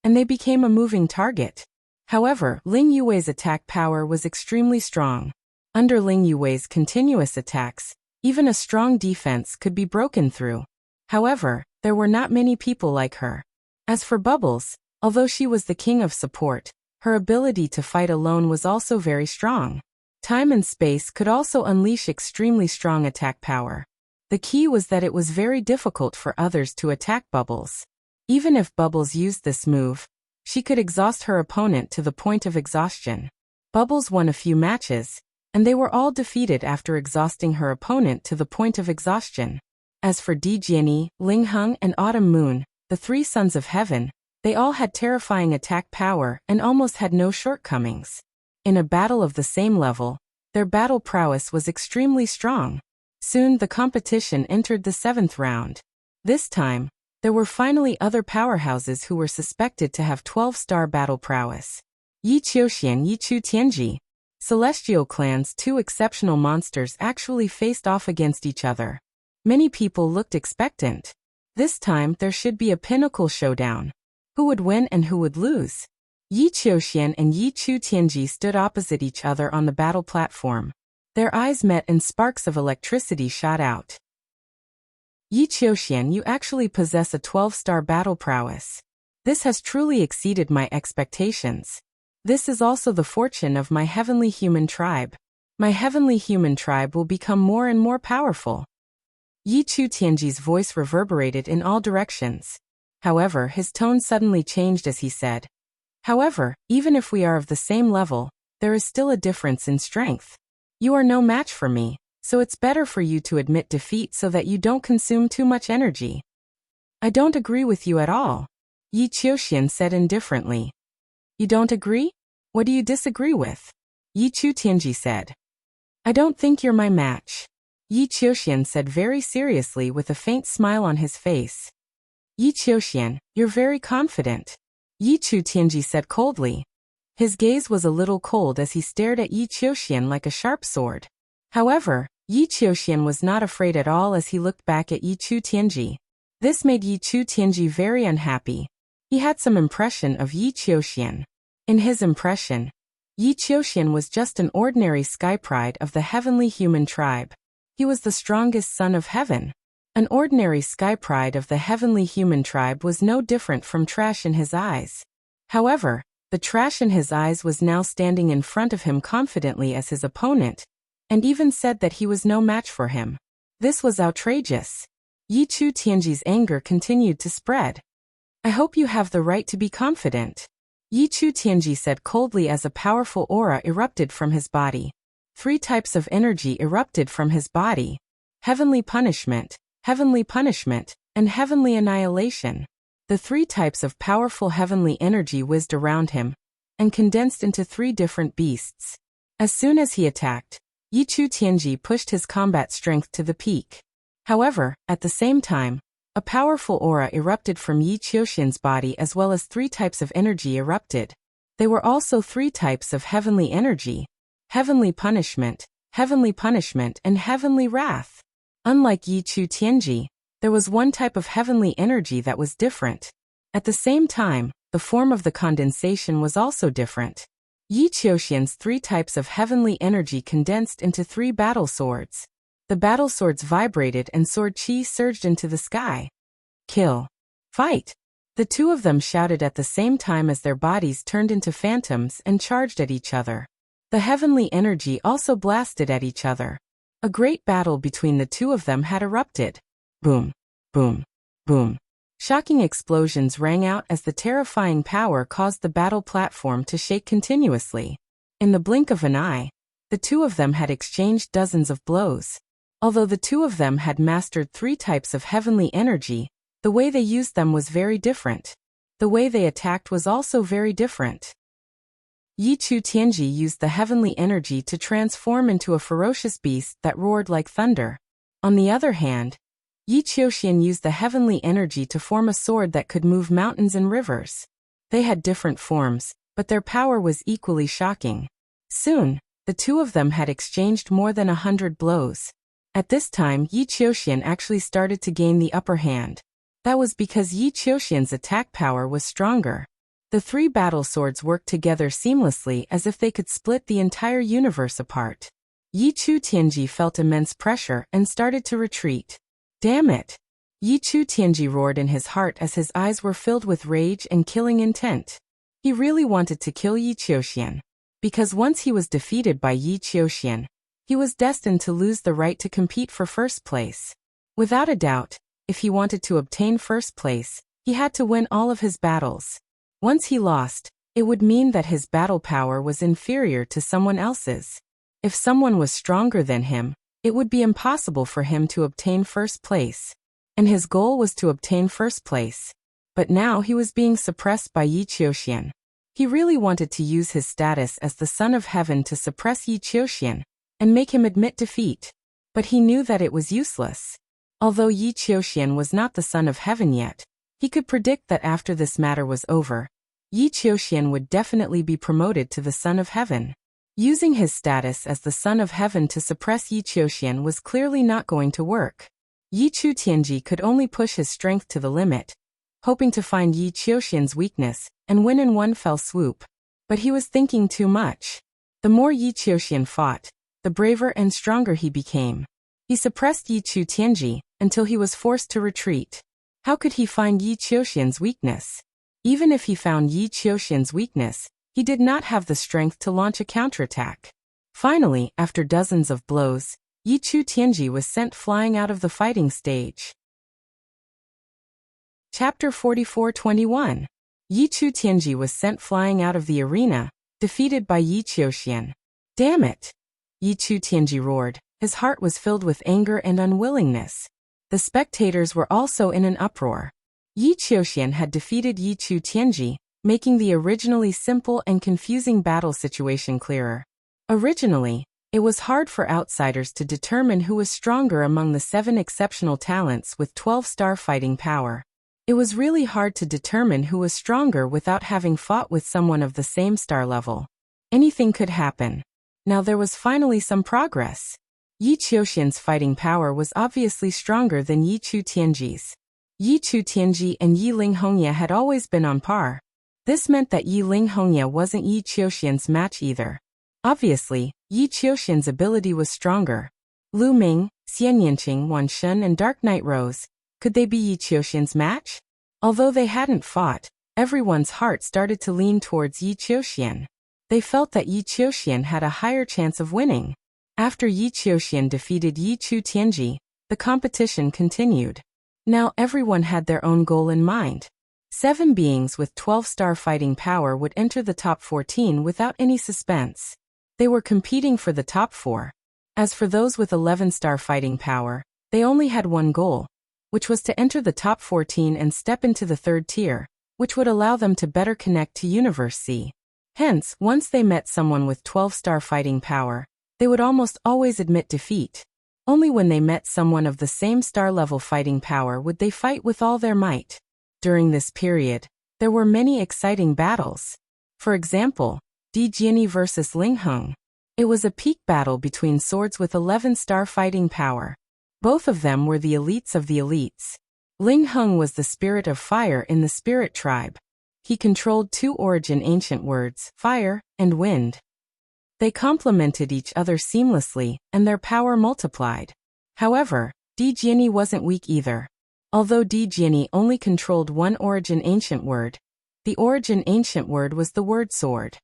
and they became a moving target. However, Ling Yue's attack power was extremely strong. Under Ling Yue's continuous attacks, even a strong defense could be broken through. However, there were not many people like her. As for Bubbles, although she was the king of support, her ability to fight alone was also very strong. Time and space could also unleash extremely strong attack power. The key was that it was very difficult for others to attack Bubbles. Even if Bubbles used this move, she could exhaust her opponent to the point of exhaustion. Bubbles won a few matches, and they were all defeated after exhausting her opponent to the point of exhaustion. As for Di Jianyi, Ling Heng, and Autumn Moon, the 3 Sons of Heaven, they all had terrifying attack power and almost had no shortcomings. In a battle of the same level, their battle prowess was extremely strong. Soon the competition entered the 7th round. This time, There were finally other powerhouses who were suspected to have 12-star battle prowess. Yi Qiuxian, Yi Chu Tianji. Celestial Clan's two exceptional monsters actually faced off against each other. Many people looked expectant. This time there should be a pinnacle showdown. Who would win and who would lose? Yi Qiuxian and Yi Chu Tianji stood opposite each other on the battle platform. Their eyes met and sparks of electricity shot out. Yi Qiuxian, you actually possess a 12-star battle prowess. This has truly exceeded my expectations. This is also the fortune of my heavenly human tribe. My heavenly human tribe will become more and more powerful. Yi Chu Tianji's voice reverberated in all directions. However, his tone suddenly changed as he said, "However, even if we are of the same level, there is still a difference in strength. You are no match for me, so it's better for you to admit defeat so that you don't consume too much energy." "I don't agree with you at all," Yi Qiuxian said indifferently. "You don't agree? What do you disagree with?" Yi Chu Tianji said. "I don't think you're my match," Yi Qiuxian said very seriously with a faint smile on his face. "Yi Qiuxian, you're very confident," Yi Chu Tianji said coldly. His gaze was a little cold as he stared at Yi Qiuxian like a sharp sword. However, Yi Qiuxian was not afraid at all as he looked back at Yi Chu Tianji. This made Yi Chu Tianji very unhappy. He had some impression of Yi Qiuxian. In his impression, Yi Qiuxian was just an ordinary sky pride of the heavenly human tribe. He was the strongest son of heaven. An ordinary sky pride of the heavenly human tribe was no different from trash in his eyes. However, the trash in his eyes was now standing in front of him confidently as his opponent, and even said that he was no match for him. This was outrageous. Yi Chu Tianji's anger continued to spread. "I hope you have the right to be confident," Yi Chu Tianji said coldly as a powerful aura erupted from his body. 3 types of energy erupted from his body: heavenly punishment, and heavenly annihilation. The 3 types of powerful heavenly energy whizzed around him and condensed into 3 different beasts. As soon as he attacked, Yi Chu Tianji pushed his combat strength to the peak. However, at the same time, a powerful aura erupted from Yi Qiuxian's body as well as 3 types of energy erupted. They were also 3 types of heavenly energy: heavenly punishment, and heavenly wrath. Unlike Yi Chu Tianji, there was one type of heavenly energy that was different. At the same time, the form of the condensation was also different. Yi Qiuxian's 3 types of heavenly energy condensed into 3 battle swords. The battle swords vibrated and sword chi surged into the sky. "Kill! Fight!" The 2 of them shouted at the same time as their bodies turned into phantoms and charged at each other. The heavenly energy also blasted at each other. A great battle between the 2 of them had erupted. Boom, boom, boom. Shocking explosions rang out as the terrifying power caused the battle platform to shake continuously. In the blink of an eye, the 2 of them had exchanged dozens of blows. Although the 2 of them had mastered 3 types of heavenly energy, the way they used them was very different. The way they attacked was also very different. Yi Chu Tianji used the heavenly energy to transform into a ferocious beast that roared like thunder. On the other hand, Yi Qiuxian used the heavenly energy to form a sword that could move mountains and rivers. They had different forms, but their power was equally shocking. Soon, the 2 of them had exchanged more than 100 blows. At this time, Yi Qiuxian actually started to gain the upper hand. That was because Yi Qiuxian's attack power was stronger. The 3 battle swords worked together seamlessly as if they could split the entire universe apart. Yi Chu Tianji felt immense pressure and started to retreat. "Damn it!" Yi Chu Tianji roared in his heart as his eyes were filled with rage and killing intent. He really wanted to kill Yi Qiuxian. Because once he was defeated by Yi Qiuxian, he was destined to lose the right to compete for first place. Without a doubt, if he wanted to obtain first place, he had to win all of his battles. Once he lost, it would mean that his battle power was inferior to someone else's. If someone was stronger than him, it would be impossible for him to obtain first place. And his goal was to obtain first place. But now he was being suppressed by Yi Qiuxian. He really wanted to use his status as the son of heaven to suppress Yi Qiuxian and make him admit defeat. But he knew that it was useless. Although Yi Qiuxian was not the son of heaven yet, He could predict that after this matter was over, Yi Qiuxian would definitely be promoted to the Son of Heaven. Using his status as the Son of Heaven to suppress Yi Qiuxian was clearly not going to work. Yi Chu Tianji could only push his strength to the limit, hoping to find Yi Qiuxian's weakness and win in one fell swoop. But he was thinking too much. The more Yi Qiuxian fought, the braver and stronger he became. He suppressed Yi Chu Tianji until he was forced to retreat. How could he find Yi Qiuxian's weakness? Even if he found Yi Qiuxian's weakness, he did not have the strength to launch a counterattack. Finally, after dozens of blows, Yi Chu Tianji was sent flying out of the fighting stage. Chapter 44:21. Yi Chu Tianji was sent flying out of the arena, defeated by Yi Qiuxian. Damn it! Yi Chu Tianji roared. His heart was filled with anger and unwillingness. The spectators were also in an uproar. Yi Qiuxian had defeated Yi Chu Tianji, making the originally simple and confusing battle situation clearer. Originally, it was hard for outsiders to determine who was stronger among the 7 exceptional talents with 12-star fighting power. It was really hard to determine who was stronger without having fought with someone of the same star level. Anything could happen. Now there was finally some progress. Yi Qiuxian's fighting power was obviously stronger than Yi Chu Tianji's. Yi Chu Tianji and Yi Linghongye had always been on par. This meant that Yi Linghongye wasn't Yi Qiuxian's match either. Obviously, Yi Qiuxian's ability was stronger. Lu Ming, Xian Yinqing, Wan Shun and Dark Knight Rose, could they be Yi Qiuxian's match? Although they hadn't fought, everyone's heart started to lean towards Yi Qiuxian. They felt that Yi Qiuxian had a higher chance of winning. After Yi Qiuxian defeated Yi Chu Tianji, the competition continued. Now everyone had their own goal in mind. 7 beings with 12-star fighting power would enter the top 14 without any suspense. They were competing for the top 4. As for those with 11-star fighting power, they only had one goal, which was to enter the top 14 and step into the 3rd tier, which would allow them to better connect to Universe C. Hence, once they met someone with 12-star fighting power, they would almost always admit defeat. Only when they met someone of the same star-level fighting power would they fight with all their might. During this period, there were many exciting battles. For example, Di Jiani versus Ling Heng. It was a peak battle between swords with 11-star fighting power. Both of them were the elites of the elites. Ling Heng was the spirit of fire in the spirit tribe. He controlled 2 origin ancient words, fire and wind. They complemented each other seamlessly, and their power multiplied. However, Di Jiani wasn't weak either. Although Di Jiani only controlled 1 origin ancient word, the origin ancient word was the word sword.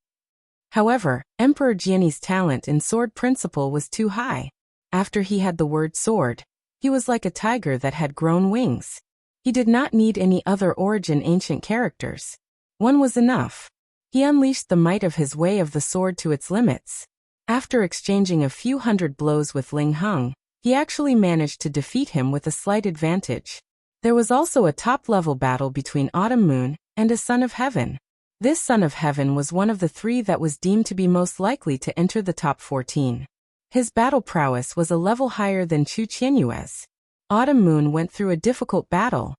However, Emperor Jiani's talent in sword principle was too high. After he had the word sword, he was like a tiger that had grown wings. He did not need any other origin ancient characters. One was enough. He unleashed the might of his way of the sword to its limits. After exchanging a few hundred blows with Ling Heng, he actually managed to defeat him with a slight advantage. There was also a top-level battle between Autumn Moon and a Son of Heaven. This Son of Heaven was one of the 3 that was deemed to be most likely to enter the top 14. His battle prowess was a level higher than Chu Qianyue's. Autumn Moon went through a difficult battle.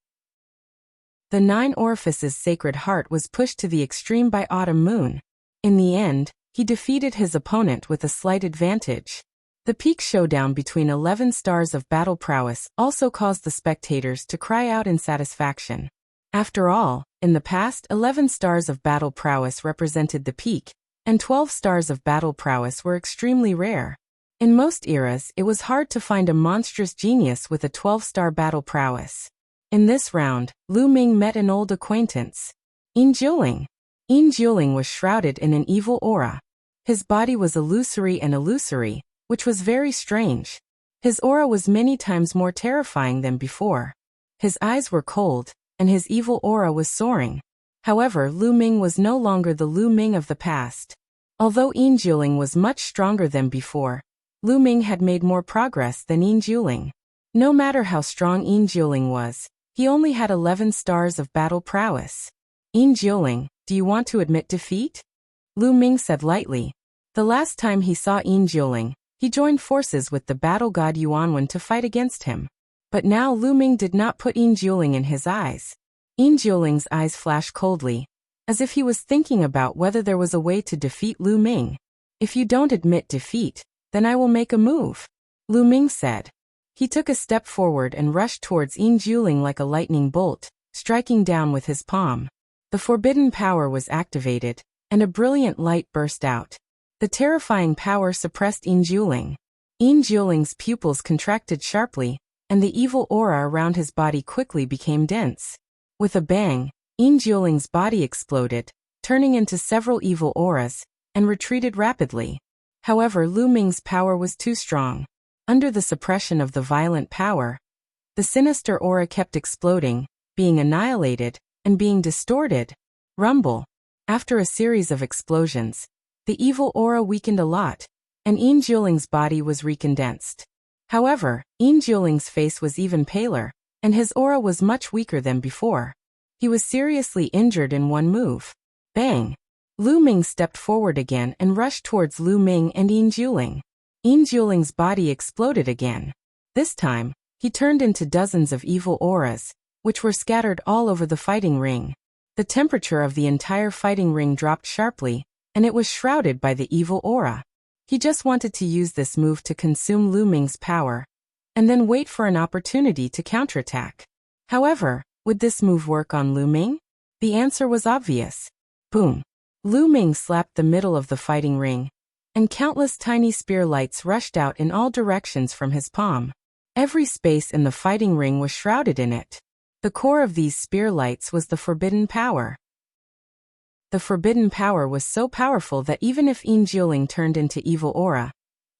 The 9 Orifices Sacred Heart was pushed to the extreme by Autumn Moon. In the end, he defeated his opponent with a slight advantage. The peak showdown between 11 stars of battle prowess also caused the spectators to cry out in satisfaction. After all, in the past 11 stars of battle prowess represented the peak, and 12 stars of battle prowess were extremely rare. In most eras, it was hard to find a monstrous genius with a 12-star battle prowess. In this round, Lu Ming met an old acquaintance. Yin Jiuling. Yin Jiuling was shrouded in an evil aura. His body was illusory, which was very strange. His aura was many times more terrifying than before. His eyes were cold, and his evil aura was soaring. However, Lu Ming was no longer the Lu Ming of the past. Although Yin Jiuling was much stronger than before, Lu Ming had made more progress than Yin Jiuling. No matter how strong Yin Jiuling was, he only had 11 stars of battle prowess. Yin Jiuling, do you want to admit defeat? Lu Ming said lightly. The last time he saw Yin Jiuling, he joined forces with the battle god Yuanwen to fight against him. But now Lu Ming did not put Yin Jiuling in his eyes. Yin Jiuling's eyes flashed coldly, as if he was thinking about whether there was a way to defeat Lu Ming. If you don't admit defeat, then I will make a move, Lu Ming said. He took a step forward and rushed towards Yin Jiuling like a lightning bolt, striking down with his palm. The forbidden power was activated, and a brilliant light burst out. The terrifying power suppressed Yin Jiuling. Yin Jiuling's pupils contracted sharply, and the evil aura around his body quickly became dense. With a bang, Yin Jiuling's body exploded, turning into several evil auras, and retreated rapidly. However, Lu Ming's power was too strong. Under the suppression of the violent power, the sinister aura kept exploding, being annihilated, and being distorted. Rumble. After a series of explosions, the evil aura weakened a lot, and Yin Jiuling's body was recondensed. However, Yin Jiuling's face was even paler, and his aura was much weaker than before. He was seriously injured in one move. Bang! Lu Ming stepped forward again and rushed towards Lu Ming and Yin Jiuling. Yin Jiuling's body exploded again. This time, he turned into dozens of evil auras, which were scattered all over the fighting ring. The temperature of the entire fighting ring dropped sharply, and it was shrouded by the evil aura. He just wanted to use this move to consume Lu Ming's power, and then wait for an opportunity to counterattack. However, would this move work on Lu Ming? The answer was obvious. Boom! Lu Ming slapped the middle of the fighting ring, and countless tiny spear lights rushed out in all directions from his palm. Every space in the fighting ring was shrouded in it. The core of these spear lights was the forbidden power. The forbidden power was so powerful that even if Yin Jiuling turned into evil aura,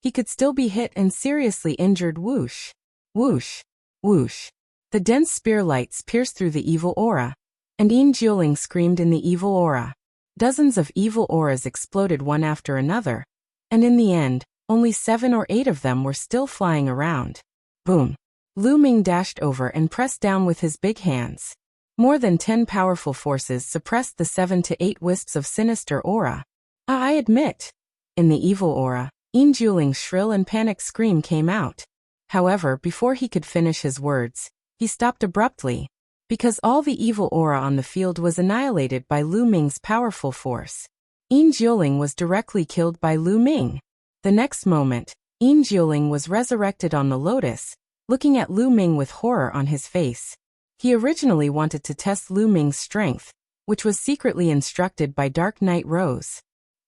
he could still be hit and seriously injured. Whoosh! Whoosh! Whoosh! The dense spear lights pierced through the evil aura, and Yin Jiuling screamed in the evil aura. Dozens of evil auras exploded one after another, and in the end, only 7 or 8 of them were still flying around. Boom! Lu Ming dashed over and pressed down with his big hands. More than 10 powerful forces suppressed the 7 to 8 wisps of sinister aura. I admit. In the evil aura, Yin Jiuling's shrill and panicked scream came out. However, before he could finish his words, he stopped abruptly, because all the evil aura on the field was annihilated by Lu Ming's powerful force. Yin Jiuling was directly killed by Lu Ming. The next moment, Yin Jiuling was resurrected on the lotus, looking at Lu Ming with horror on his face. He originally wanted to test Lu Ming's strength, which was secretly instructed by Dark Knight Rose.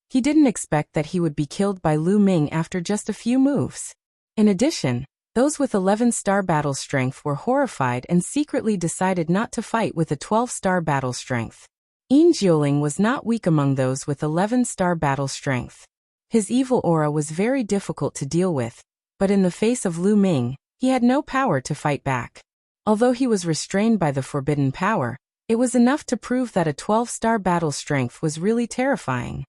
He didn't expect that he would be killed by Lu Ming after just a few moves. In addition, those with 11-star battle strength were horrified and secretly decided not to fight with a 12-star battle strength. Yin Jiuling was not weak among those with 11-star battle strength. His evil aura was very difficult to deal with, but in the face of Lu Ming, he had no power to fight back. Although he was restrained by the forbidden power, it was enough to prove that a 12-star battle strength was really terrifying.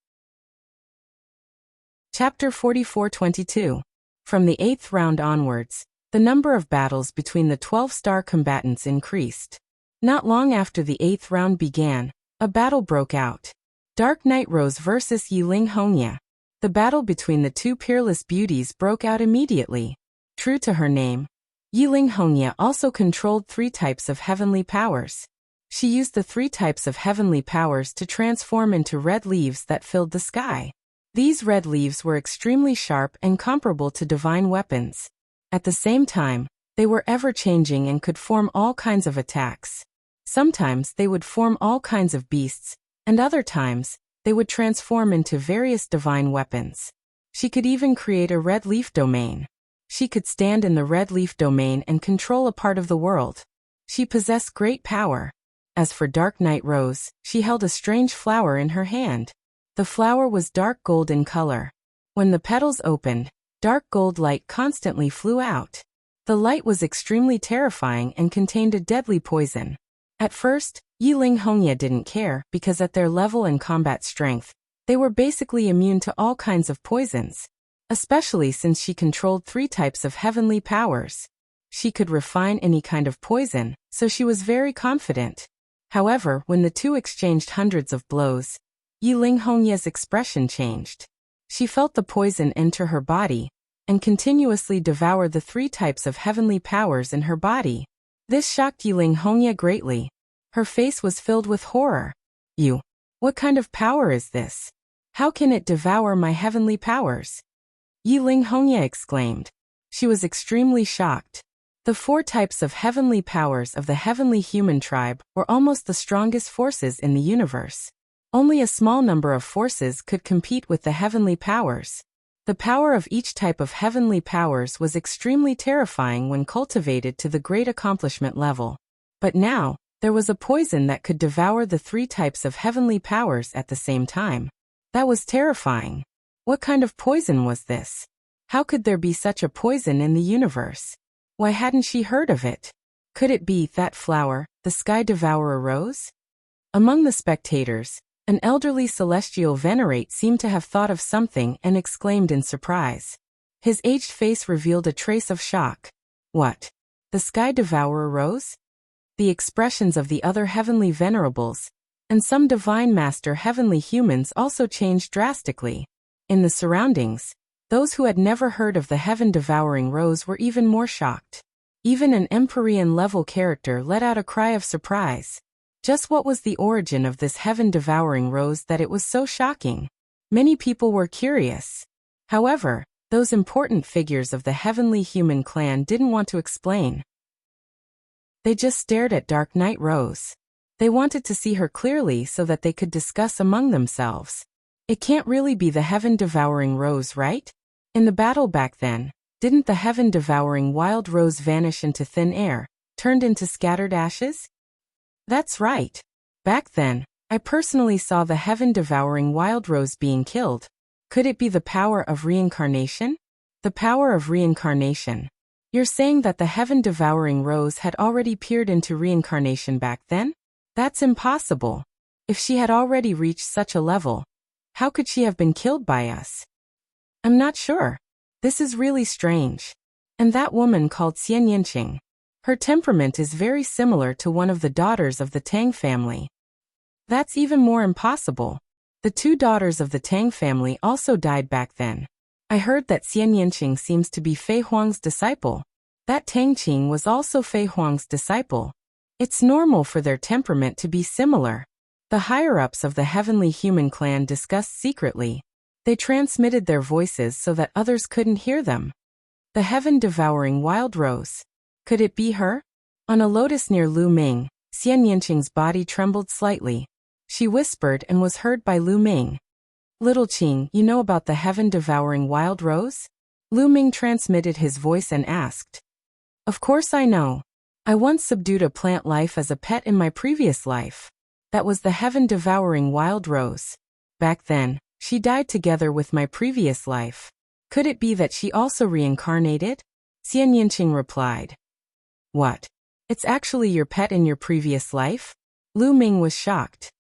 Chapter 44-22. From the 8th round onwards, the number of battles between the 12-star combatants increased. Not long after the 8th round began, a battle broke out. Dark Knight Rose versus Yiling Hongya. The battle between the two peerless beauties broke out immediately. True to her name, Yiling Hongya also controlled 3 types of heavenly powers. She used the 3 types of heavenly powers to transform into red leaves that filled the sky. These red leaves were extremely sharp and comparable to divine weapons. At the same time, they were ever-changing and could form all kinds of attacks. Sometimes they would form all kinds of beasts, and other times, they would transform into various divine weapons. She could even create a red leaf domain. She could stand in the red leaf domain and control a part of the world. She possessed great power. As for Dark Knight Rose, she held a strange flower in her hand. The flower was dark gold in color. When the petals opened, dark gold light constantly flew out. The light was extremely terrifying and contained a deadly poison. At first, Yiling Hongya didn't care because at their level and combat strength, they were basically immune to all kinds of poisons. Especially since she controlled 3 types of heavenly powers. She could refine any kind of poison, so she was very confident. However, when the two exchanged hundreds of blows, Yiling Hongya's expression changed. She felt the poison enter her body, and continuously devour the 3 types of heavenly powers in her body. This shocked Yiling Hongya greatly. Her face was filled with horror. You. What kind of power is this? How can it devour my heavenly powers? Yi Ling Hongye exclaimed. She was extremely shocked. The 4 types of heavenly powers of the heavenly human tribe were almost the strongest forces in the universe. Only a small number of forces could compete with the heavenly powers. The power of each type of heavenly powers was extremely terrifying when cultivated to the great accomplishment level. But now, there was a poison that could devour the 3 types of heavenly powers at the same time. That was terrifying. What kind of poison was this? How could there be such a poison in the universe? Why hadn't she heard of it? Could it be that flower, the sky devourer rose? Among the spectators, an elderly celestial venerate seemed to have thought of something and exclaimed in surprise. His aged face revealed a trace of shock. What? The sky devourer rose? The expressions of the other heavenly venerables, and some divine master heavenly humans also changed drastically. In the surroundings, those who had never heard of the heaven-devouring rose were even more shocked. Even an Empyrean-level character let out a cry of surprise. Just what was the origin of this heaven-devouring rose that it was so shocking? Many people were curious. However, those important figures of the heavenly human clan didn't want to explain. They just stared at Dark Knight Rose. They wanted to see her clearly so that they could discuss among themselves. It can't really be the heaven-devouring rose, right? In the battle back then, didn't the heaven-devouring wild rose vanish into thin air, turned into scattered ashes? That's right. Back then, I personally saw the heaven-devouring wild rose being killed. Could it be the power of reincarnation? The power of reincarnation. You're saying that the heaven-devouring rose had already peered into reincarnation back then? That's impossible. If she had already reached such a level, how could she have been killed by us? I'm not sure. This is really strange. And that woman called Xian Yinqing. Her temperament is very similar to one of the daughters of the Tang family. That's even more impossible. The 2 daughters of the Tang family also died back then. I heard that Xian Yinqing seems to be Fei Huang's disciple. That Tang Qing was also Fei Huang's disciple. It's normal for their temperament to be similar. The higher-ups of the heavenly human clan discussed secretly. They transmitted their voices so that others couldn't hear them. The heaven-devouring wild rose. Could it be her? On a lotus near Lu Ming, Xian Yinqing's body trembled slightly. She whispered and was heard by Lu Ming. Little Qing, you know about the heaven-devouring wild rose? Lu Ming transmitted his voice and asked. Of course I know. I once subdued a plant life as a pet in my previous life. That was the heaven-devouring wild rose. Back then, she died together with my previous life. Could it be that she also reincarnated? Xian Yinqing replied. What? It's actually your pet in your previous life? Lu Ming was shocked.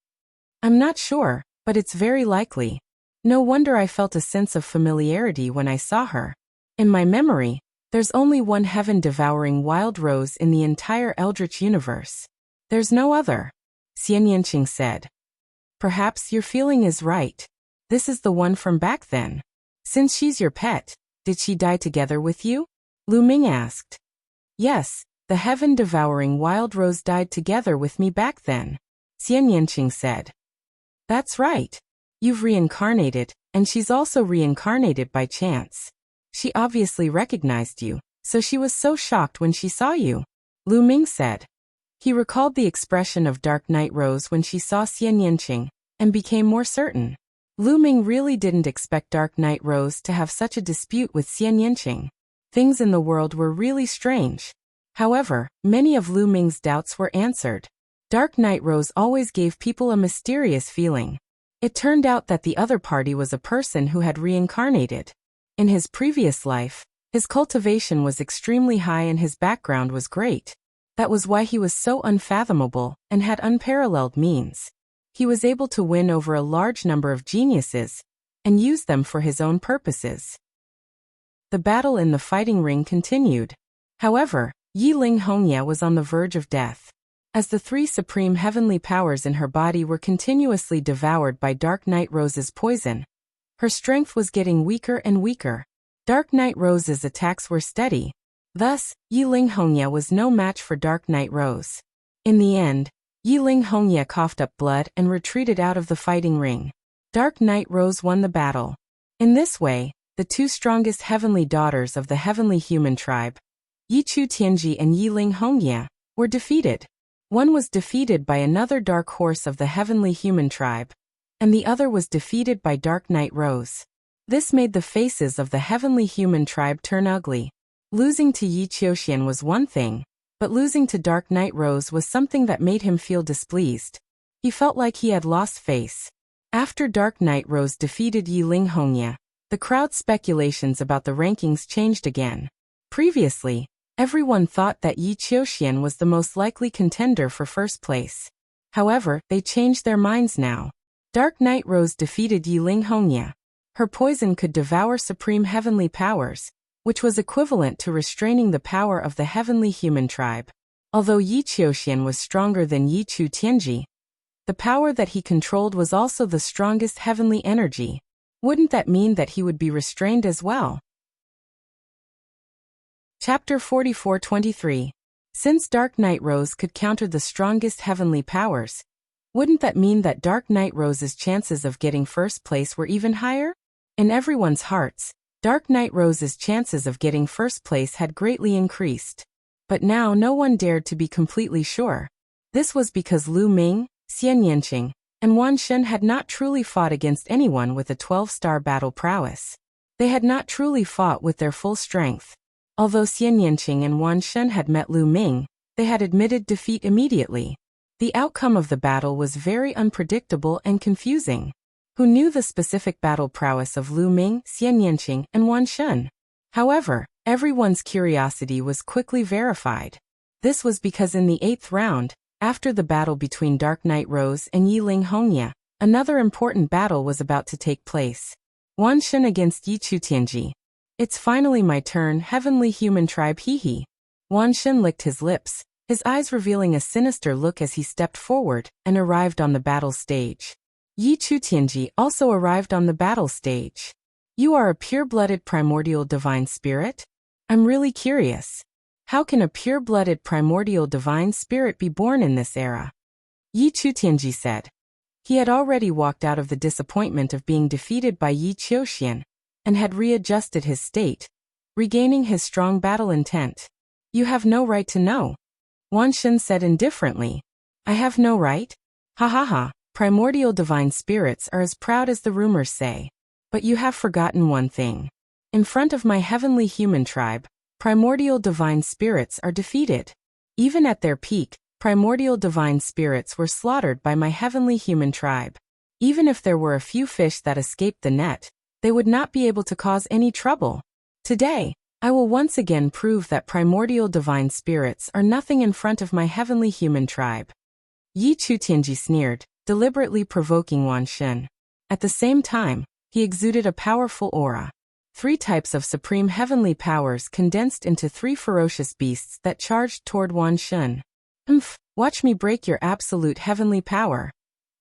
I'm not sure, but it's very likely. No wonder I felt a sense of familiarity when I saw her. In my memory, there's only one heaven-devouring wild rose in the entire Eldritch universe. There's no other. Xian Yinqing said. Perhaps your feeling is right. This is the one from back then. Since she's your pet, did she die together with you? Lu Ming asked. Yes, the heaven-devouring wild rose died together with me back then. Xian Yinqing said. That's right. You've reincarnated, and she's also reincarnated by chance. She obviously recognized you, so she was so shocked when she saw you. Lu Ming said. He recalled the expression of Dark Knight Rose when she saw Xian Yinqing, and became more certain. Lu Ming really didn't expect Dark Knight Rose to have such a dispute with Xian Yinqing. Things in the world were really strange. However, many of Lu Ming's doubts were answered. Dark Knight Rose always gave people a mysterious feeling. It turned out that the other party was a person who had reincarnated. In his previous life, his cultivation was extremely high and his background was great. That was why he was so unfathomable and had unparalleled means. He was able to win over a large number of geniuses and use them for his own purposes. The battle in the fighting ring continued. However, Yi Ling Hongye was on the verge of death. As the 3 supreme heavenly powers in her body were continuously devoured by Dark Knight Rose's poison, her strength was getting weaker and weaker. Dark Knight Rose's attacks were steady. Thus, Yi Ling Hongye was no match for Dark Knight Rose. In the end, Yi Ling Hongye coughed up blood and retreated out of the fighting ring. Dark Knight Rose won the battle. In this way, the two strongest heavenly daughters of the heavenly human tribe, Yi Chu Tianji and Yi Ling Hongye, were defeated. One was defeated by another dark horse of the heavenly human tribe, and the other was defeated by Dark Knight Rose. This made the faces of the heavenly human tribe turn ugly. Losing to Yi Qiuxian was one thing, but losing to Dark Knight Rose was something that made him feel displeased. He felt like he had lost face. After Dark Knight Rose defeated Yi Ling Hongye, the crowd's speculations about the rankings changed again. Previously, everyone thought that Yi Qiuxian was the most likely contender for first place. However, they changed their minds now. Dark Knight Rose defeated Yi Ling Hongye. Her poison could devour supreme heavenly powers, which was equivalent to restraining the power of the heavenly human tribe. Although Yi Qiuxian was stronger than Yi Chu Tianji, the power that he controlled was also the strongest heavenly energy. Wouldn't that mean that he would be restrained as well? Chapter 44-23. Since Dark Knight Rose could counter the strongest heavenly powers, wouldn't that mean that Dark Knight Rose's chances of getting first place were even higher? In everyone's hearts, Dark Knight Rose's chances of getting first place had greatly increased. But now no one dared to be completely sure. This was because Lu Ming, Xian Yanqing, and Wan Shen had not truly fought against anyone with a 12-star battle prowess. They had not truly fought with their full strength. Although Xian Yanqing and Wan Shen had met Lu Ming, they had admitted defeat immediately. The outcome of the battle was very unpredictable and confusing. Who knew the specific battle prowess of Lu Ming, Xian Yanqing, and Wan Shen? However, everyone's curiosity was quickly verified. This was because in the 8th round, after the battle between Dark Knight Rose and Yi Ling Hongye, another important battle was about to take place. Wan Shen against Yi Chu Tianji. It's finally my turn, heavenly human tribe, hee. Wan Shen licked his lips, his eyes revealing a sinister look as he stepped forward and arrived on the battle stage. Yi Chu Tianji also arrived on the battle stage. You are a pure-blooded primordial divine spirit? I'm really curious. How can a pure-blooded primordial divine spirit be born in this era? Yi Chu Tianji said. He had already walked out of the disappointment of being defeated by Yi Qiuxian, and had readjusted his state, regaining his strong battle intent. You have no right to know. Wan Shen said indifferently. I have no right? Ha ha ha, primordial divine spirits are as proud as the rumors say. But you have forgotten one thing. In front of my heavenly human tribe, primordial divine spirits are defeated. Even at their peak, primordial divine spirits were slaughtered by my heavenly human tribe. Even if there were a few fish that escaped the net, they would not be able to cause any trouble. Today, I will once again prove that primordial divine spirits are nothing in front of my heavenly human tribe. Yi Chu Tianji sneered, deliberately provoking Wan Shen. At the same time, he exuded a powerful aura. 3 types of supreme heavenly powers condensed into 3 ferocious beasts that charged toward Wan Shen. Watch me break your absolute heavenly power.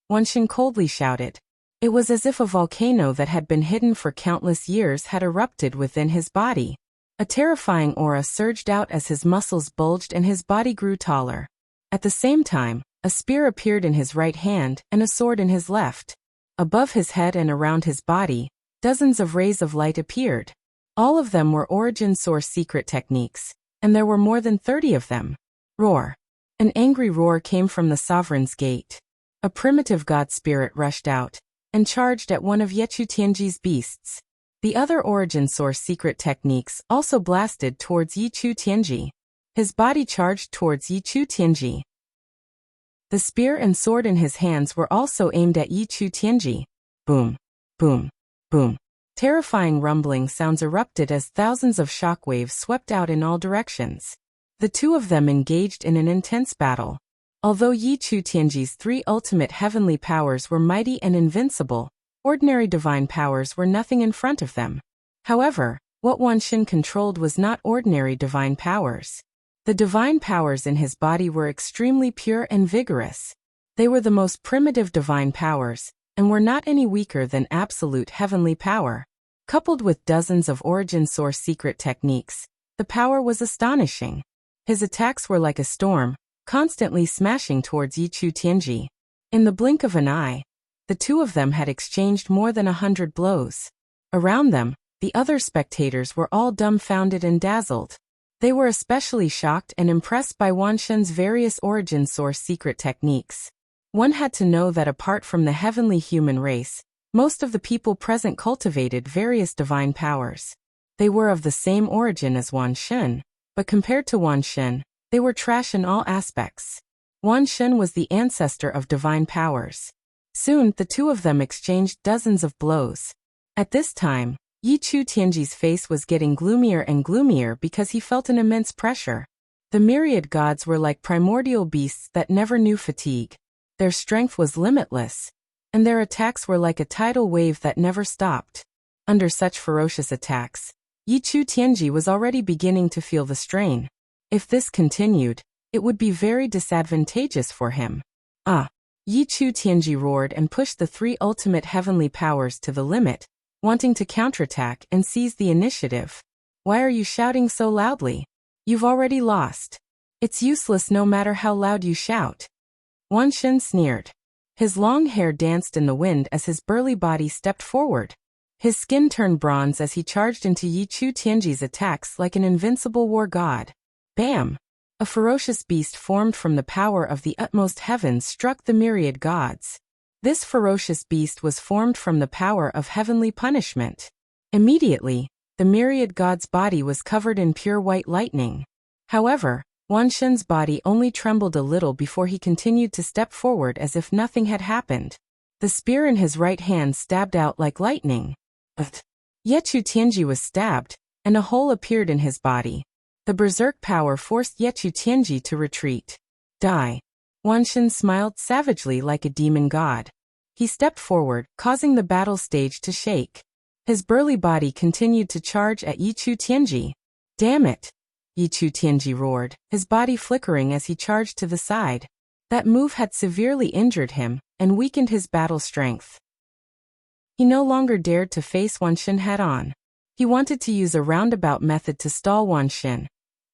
Wan Shen coldly shouted. It was as if a volcano that had been hidden for countless years had erupted within his body. A terrifying aura surged out as his muscles bulged and his body grew taller. At the same time, a spear appeared in his right hand and a sword in his left. Above his head and around his body, dozens of rays of light appeared. All of them were origin source secret techniques, and there were more than 30 of them. Roar. An angry roar came from the Sovereign's Gate. A primitive god spirit rushed out and charged at one of Yechu Tianji's beasts. The other origin source secret techniques also blasted towards Yi Chu Tianji. His body charged towards Yi Chu Tianji. The spear and sword in his hands were also aimed at Yi Chu Tianji. Boom, boom, boom. Terrifying rumbling sounds erupted as thousands of shockwaves swept out in all directions. The two of them engaged in an intense battle. Although Yi Chu Tianji's 3 ultimate heavenly powers were mighty and invincible, ordinary divine powers were nothing in front of them. However, what Wan Shen controlled was not ordinary divine powers. The divine powers in his body were extremely pure and vigorous. They were the most primitive divine powers, and were not any weaker than absolute heavenly power. Coupled with dozens of origin source secret techniques, the power was astonishing. His attacks were like a storm, constantly smashing towards Yichu Tianji. In the blink of an eye, the two of them had exchanged more than 100 blows. Around them, the other spectators were all dumbfounded and dazzled. They were especially shocked and impressed by Wan Shen's various origin source secret techniques. One had to know that apart from the heavenly human race, most of the people present cultivated various divine powers. They were of the same origin as Wan Shen, but compared to Wan Shen, they were trash in all aspects. Wan Shen was the ancestor of divine powers. Soon, the two of them exchanged dozens of blows. At this time, Yichu Tianji's face was getting gloomier and gloomier because he felt an immense pressure. The myriad gods were like primordial beasts that never knew fatigue. Their strength was limitless, and their attacks were like a tidal wave that never stopped. Under such ferocious attacks, Yichu Tianji was already beginning to feel the strain. If this continued, it would be very disadvantageous for him. Yichu Tianji roared and pushed the three ultimate heavenly powers to the limit, wanting to counterattack and seize the initiative. Why are you shouting so loudly? You've already lost. It's useless no matter how loud you shout. Wan Shen sneered. His long hair danced in the wind as his burly body stepped forward. His skin turned bronze as he charged into Yichu Tianji's attacks like an invincible war god. Bam! A ferocious beast formed from the power of the utmost heavens struck the myriad gods. This ferocious beast was formed from the power of heavenly punishment. Immediately, the myriad god's body was covered in pure white lightning. However, Wan Shen's body only trembled a little before he continued to step forward as if nothing had happened. The spear in his right hand stabbed out like lightning. Yichu Tianji was stabbed, and a hole appeared in his body. The berserk power forced Yichu Tianji to retreat. Die. Wan Shen smiled savagely like a demon god. He stepped forward, causing the battle stage to shake. His burly body continued to charge at Yichu Tianji. Damn it! Yichu Tianji roared, his body flickering as he charged to the side. That move had severely injured him and weakened his battle strength. He no longer dared to face Wan Shen head-on. He wanted to use a roundabout method to stall Wan Shen,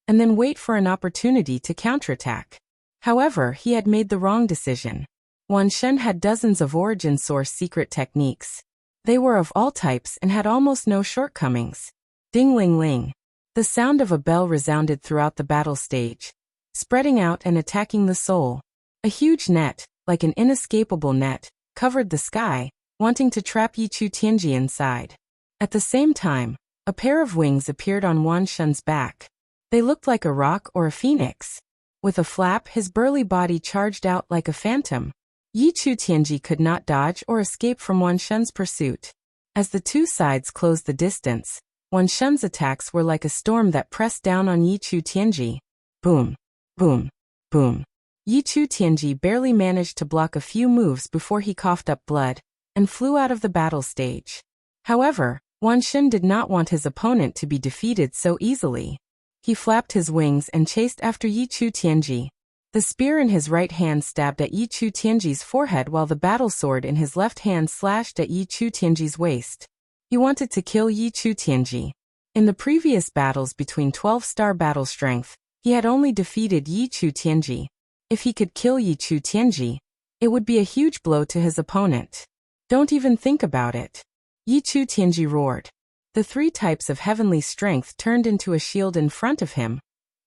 and then wait for an opportunity to counterattack. However, he had made the wrong decision. Wan Shen had dozens of origin source secret techniques. They were of all types and had almost no shortcomings. Ding-ling-ling. The sound of a bell resounded throughout the battle stage, spreading out and attacking the soul. A huge net, like an inescapable net, covered the sky, wanting to trap Yichu Tianji inside. At the same time, a pair of wings appeared on Wan Shen's back. They looked like a rock or a phoenix. With a flap, his burly body charged out like a phantom. Yichu Tianji could not dodge or escape from Wan Shen's pursuit. As the two sides closed the distance, Wan Shen's attacks were like a storm that pressed down on Yichu Tianji. Boom, boom, boom. Yichu Tianji barely managed to block a few moves before he coughed up blood and flew out of the battle stage. However, Wan Shen did not want his opponent to be defeated so easily. He flapped his wings and chased after Yichu Tianji. The spear in his right hand stabbed at Yichu Tianji's forehead while the battle sword in his left hand slashed at Yichu Tianji's waist. He wanted to kill Yichu Tianji. In the previous battles between 12-star battle strength, he had only defeated Yichu Tianji. If he could kill Yichu Tianji, it would be a huge blow to his opponent. Don't even think about it. Yichu Tianji roared. The three types of heavenly strength turned into a shield in front of him,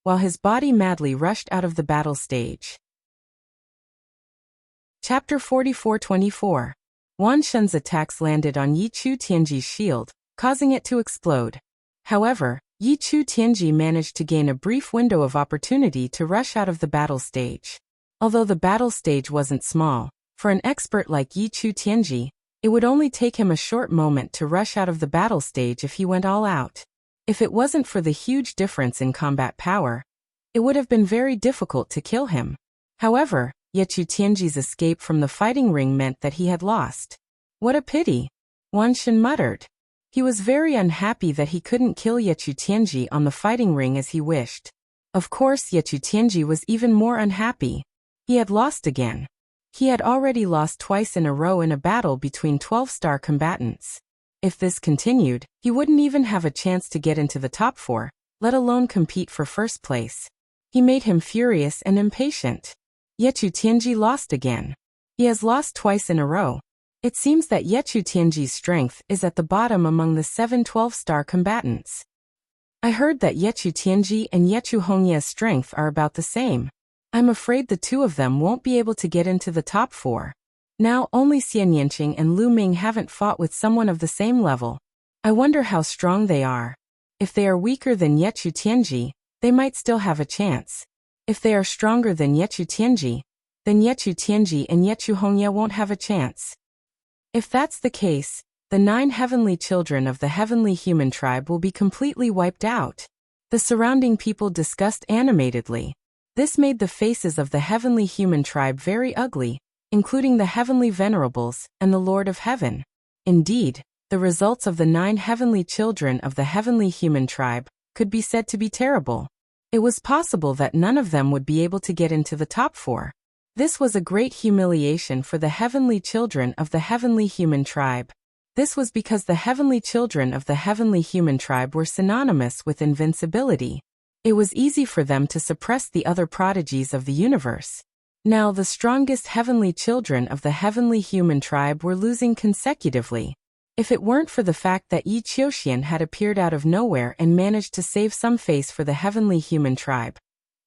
while his body madly rushed out of the battle stage. Chapter 44-24. Wan Shen's attacks landed on Yichu Tianji's shield, causing it to explode. However, Yichu Tianji managed to gain a brief window of opportunity to rush out of the battle stage. Although the battle stage wasn't small, for an expert like Yichu Tianji, it would only take him a short moment to rush out of the battle stage if he went all out. If it wasn't for the huge difference in combat power, it would have been very difficult to kill him. However, Yichu Tianji's escape from the fighting ring meant that he had lost. What a pity! Wan Shen muttered. He was very unhappy that he couldn't kill Yichu Tianji on the fighting ring as he wished. Of course, Yichu Tianji was even more unhappy. He had lost again. He had already lost twice in a row in a battle between 12-star combatants. If this continued, he wouldn't even have a chance to get into the top 4, let alone compete for first place. He made him furious and impatient. Yechu Tianji lost again. He has lost twice in a row. It seems that Yechu Tianji's strength is at the bottom among the 7 12-star combatants. I heard that Yechu Tianji and Yechu Hongya's strength are about the same. I'm afraid the two of them won't be able to get into the top 4. Now only Xian Yanqing and Lu Ming haven't fought with someone of the same level. I wonder how strong they are. If they are weaker than Yechu Tianji, they might still have a chance. If they are stronger than Yechu Tianji, then Yechu Tianji and Yechu Hongya won't have a chance. If that's the case, the 9 heavenly children of the heavenly human tribe will be completely wiped out. The surrounding people discussed animatedly. This made the faces of the heavenly human tribe very ugly, including the heavenly venerables and the Lord of Heaven. Indeed, the results of the 9 heavenly children of the heavenly human tribe could be said to be terrible. It was possible that none of them would be able to get into the top 4. This was a great humiliation for the heavenly children of the heavenly human tribe. This was because the heavenly children of the heavenly human tribe were synonymous with invincibility. It was easy for them to suppress the other prodigies of the universe. Now the strongest heavenly children of the heavenly human tribe were losing consecutively. If it weren't for the fact that Yi Qiuxian had appeared out of nowhere and managed to save some face for the heavenly human tribe,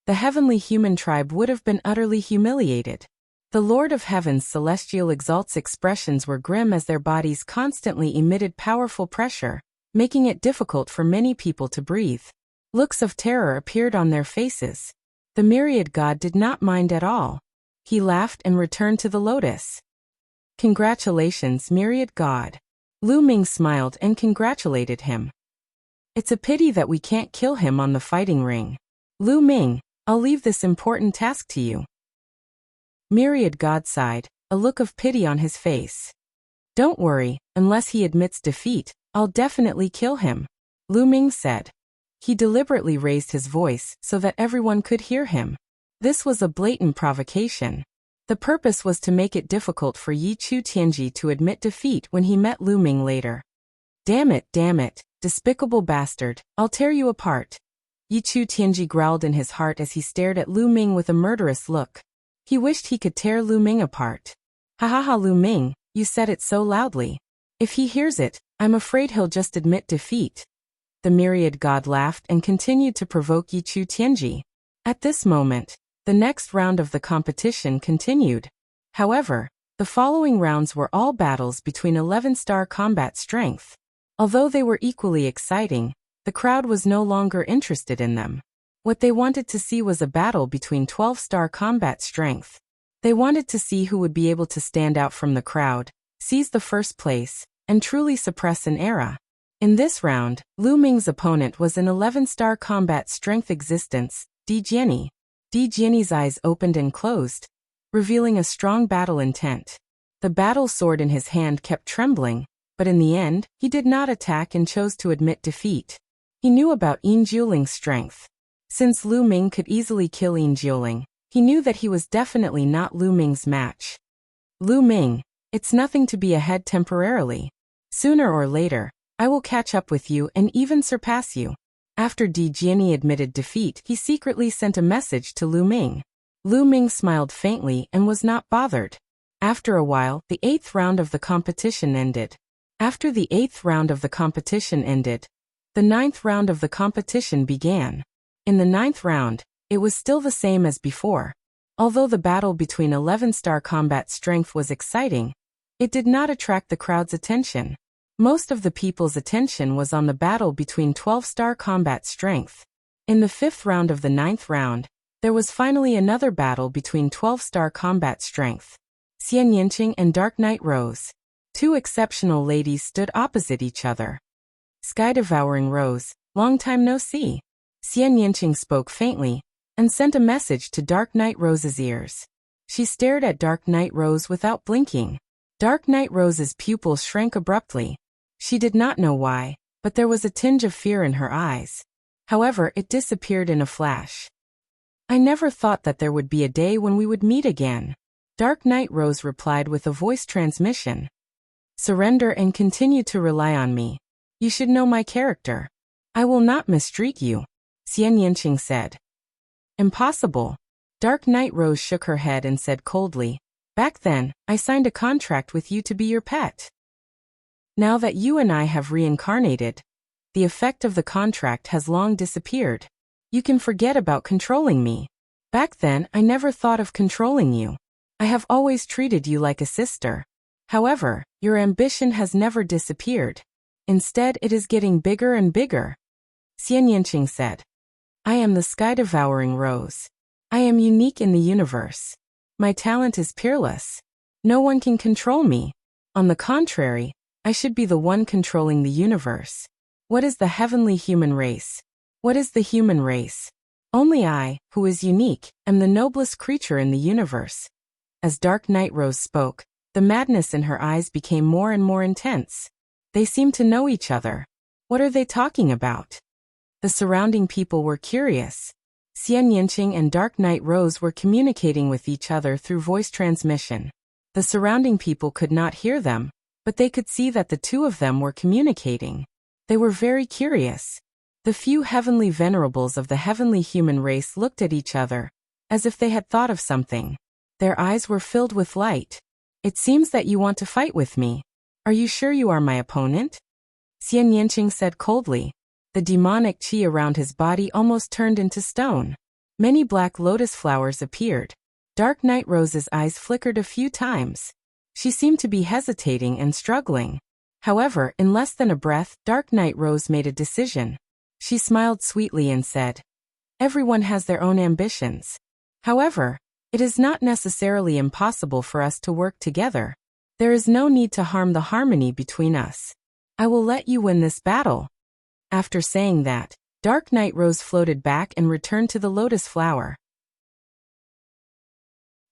the heavenly human tribe would have been utterly humiliated. The Lord of Heaven's celestial exalt's expressions were grim as their bodies constantly emitted powerful pressure, making it difficult for many people to breathe. Looks of terror appeared on their faces. The myriad god did not mind at all. He laughed and returned to the lotus. Congratulations, myriad god. Lu Ming smiled and congratulated him. It's a pity that we can't kill him on the fighting ring. Lu Ming, I'll leave this important task to you. Myriad god sighed, a look of pity on his face. Don't worry, unless he admits defeat, I'll definitely kill him, Lu Ming said. He deliberately raised his voice so that everyone could hear him. This was a blatant provocation. The purpose was to make it difficult for Yechu Tianji to admit defeat when he met Lu Ming later. Damn it, despicable bastard, I'll tear you apart. Yechu Tianji growled in his heart as he stared at Lu Ming with a murderous look. He wished he could tear Lu Ming apart. Ha ha ha, Lu Ming, you said it so loudly. If he hears it, I'm afraid he'll just admit defeat. The myriad god laughed and continued to provoke Yechu Tianji. At this moment, the next round of the competition continued. However, the following rounds were all battles between 11-star combat strength. Although they were equally exciting, the crowd was no longer interested in them. What they wanted to see was a battle between 12-star combat strength. They wanted to see who would be able to stand out from the crowd, seize the first place, and truly suppress an era. In this round, Lu Ming's opponent was an 11-star combat strength existence, Di Jianyi. Di Jianyi's eyes opened and closed, revealing a strong battle intent. The battle sword in his hand kept trembling, but in the end, he did not attack and chose to admit defeat. He knew about Yin Jiuling's strength. Since Lu Ming could easily kill Yin Jiuling, he knew that he was definitely not Lu Ming's match. Lu Ming, it's nothing to be ahead temporarily. Sooner or later, I will catch up with you and even surpass you. After Di Jianyi admitted defeat, he secretly sent a message to Lu Ming. Lu Ming smiled faintly and was not bothered. After a while, the 8th round of the competition ended. After the 8th round of the competition ended, the 9th round of the competition began. In the 9th round, it was still the same as before. Although the battle between 11-star combat strength was exciting, it did not attract the crowd's attention. Most of the people's attention was on the battle between 12-star combat strength. In the 5th round of the 9th round, there was finally another battle between 12-star combat strength. Xian Yanqing and Dark Knight Rose. Two exceptional ladies stood opposite each other. Sky-devouring Rose, long time no see. Xian Yanqing spoke faintly, and sent a message to Dark Knight Rose's ears. She stared at Dark Knight Rose without blinking. Dark Knight Rose's pupils shrank abruptly. She did not know why, but there was a tinge of fear in her eyes. However, it disappeared in a flash. I never thought that there would be a day when we would meet again. Dark Knight Rose replied with a voice transmission. Surrender and continue to rely on me. You should know my character. I will not mistreat you, Xian Yanqing said. Impossible. Dark Knight Rose shook her head and said coldly, "Back then, I signed a contract with you to be your pet. Now that you and I have reincarnated, the effect of the contract has long disappeared. You can forget about controlling me. Back then, I never thought of controlling you. I have always treated you like a sister. However, your ambition has never disappeared. Instead, it is getting bigger and bigger." Xian Yanqing said, "I am the sky-devouring rose. I am unique in the universe. My talent is peerless. No one can control me. On the contrary, I should be the one controlling the universe. What is the heavenly human race? What is the human race? Only I, who is unique, am the noblest creature in the universe." As Dark Knight Rose spoke, the madness in her eyes became more and more intense. They seemed to know each other. What are they talking about? The surrounding people were curious. Xian Yanqing and Dark Knight Rose were communicating with each other through voice transmission. The surrounding people could not hear them, but they could see that the two of them were communicating. They were very curious. The few heavenly venerables of the heavenly human race looked at each other, as if they had thought of something. Their eyes were filled with light. "It seems that you want to fight with me. Are you sure you are my opponent?" Xian Yanqing said coldly. The demonic qi around his body almost turned into stone. Many black lotus flowers appeared. Dark Knight Rose's eyes flickered a few times. She seemed to be hesitating and struggling. However, in less than a breath, Dark Knight Rose made a decision. She smiled sweetly and said, "Everyone has their own ambitions. However, it is not necessarily impossible for us to work together. There is no need to harm the harmony between us. I will let you win this battle." After saying that, Dark Knight Rose floated back and returned to the lotus flower.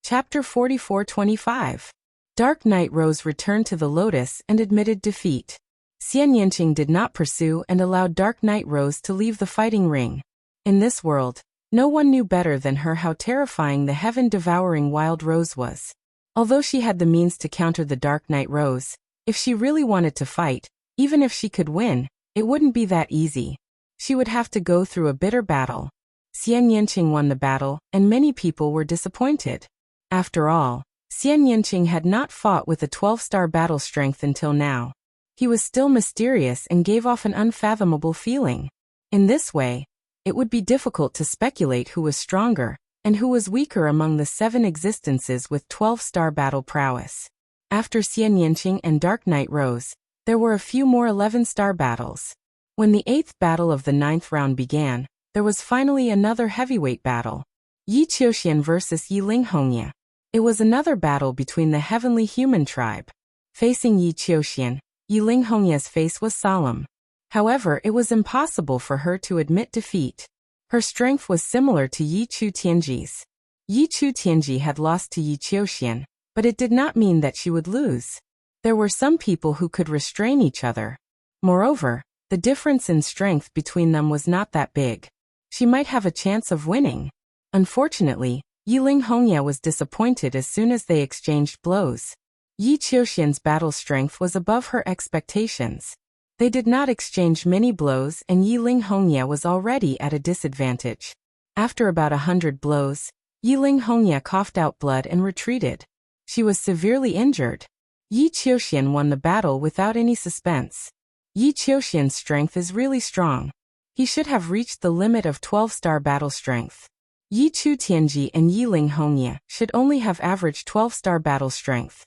Chapter 44-25. Dark Knight Rose returned to the lotus and admitted defeat. Xian Yanqing did not pursue and allowed Dark Knight Rose to leave the fighting ring. In this world, no one knew better than her how terrifying the heaven-devouring wild rose was. Although she had the means to counter the Dark Knight Rose, if she really wanted to fight, even if she could win, it wouldn't be that easy. She would have to go through a bitter battle. Xian Yanqing won the battle, and many people were disappointed. After all, Xian Yanqing had not fought with a 12-star battle strength until now. He was still mysterious and gave off an unfathomable feeling. In this way, it would be difficult to speculate who was stronger and who was weaker among the 7 existences with 12-star battle prowess. After Xian Yanqing and Dark Knight Rose, there were a few more 11-star battles. When the 8th battle of the 9th round began, there was finally another heavyweight battle. Yi Qiuxian versus Yi Linghongye. It was another battle between the heavenly human tribe. Facing Yi Qiuxian, Yi Linghongye's face was solemn. However, it was impossible for her to admit defeat. Her strength was similar to Yi Chu Tianji's. Yi Chu Tianji had lost to Yi Qiuxian, but it did not mean that she would lose. There were some people who could restrain each other. Moreover, the difference in strength between them was not that big. She might have a chance of winning. Unfortunately, Yi Linghongye was disappointed as soon as they exchanged blows. Yi Qiuxian's battle strength was above her expectations. They did not exchange many blows and Yi Linghongye was already at a disadvantage. After about 100 blows, Yi Linghongye coughed out blood and retreated. She was severely injured. Yi Qiuxian won the battle without any suspense. Yi Qiuxian's strength is really strong. He should have reached the limit of 12-star battle strength. Yi Chu Tianji and Yi Linghongye should only have averaged 12-star battle strength.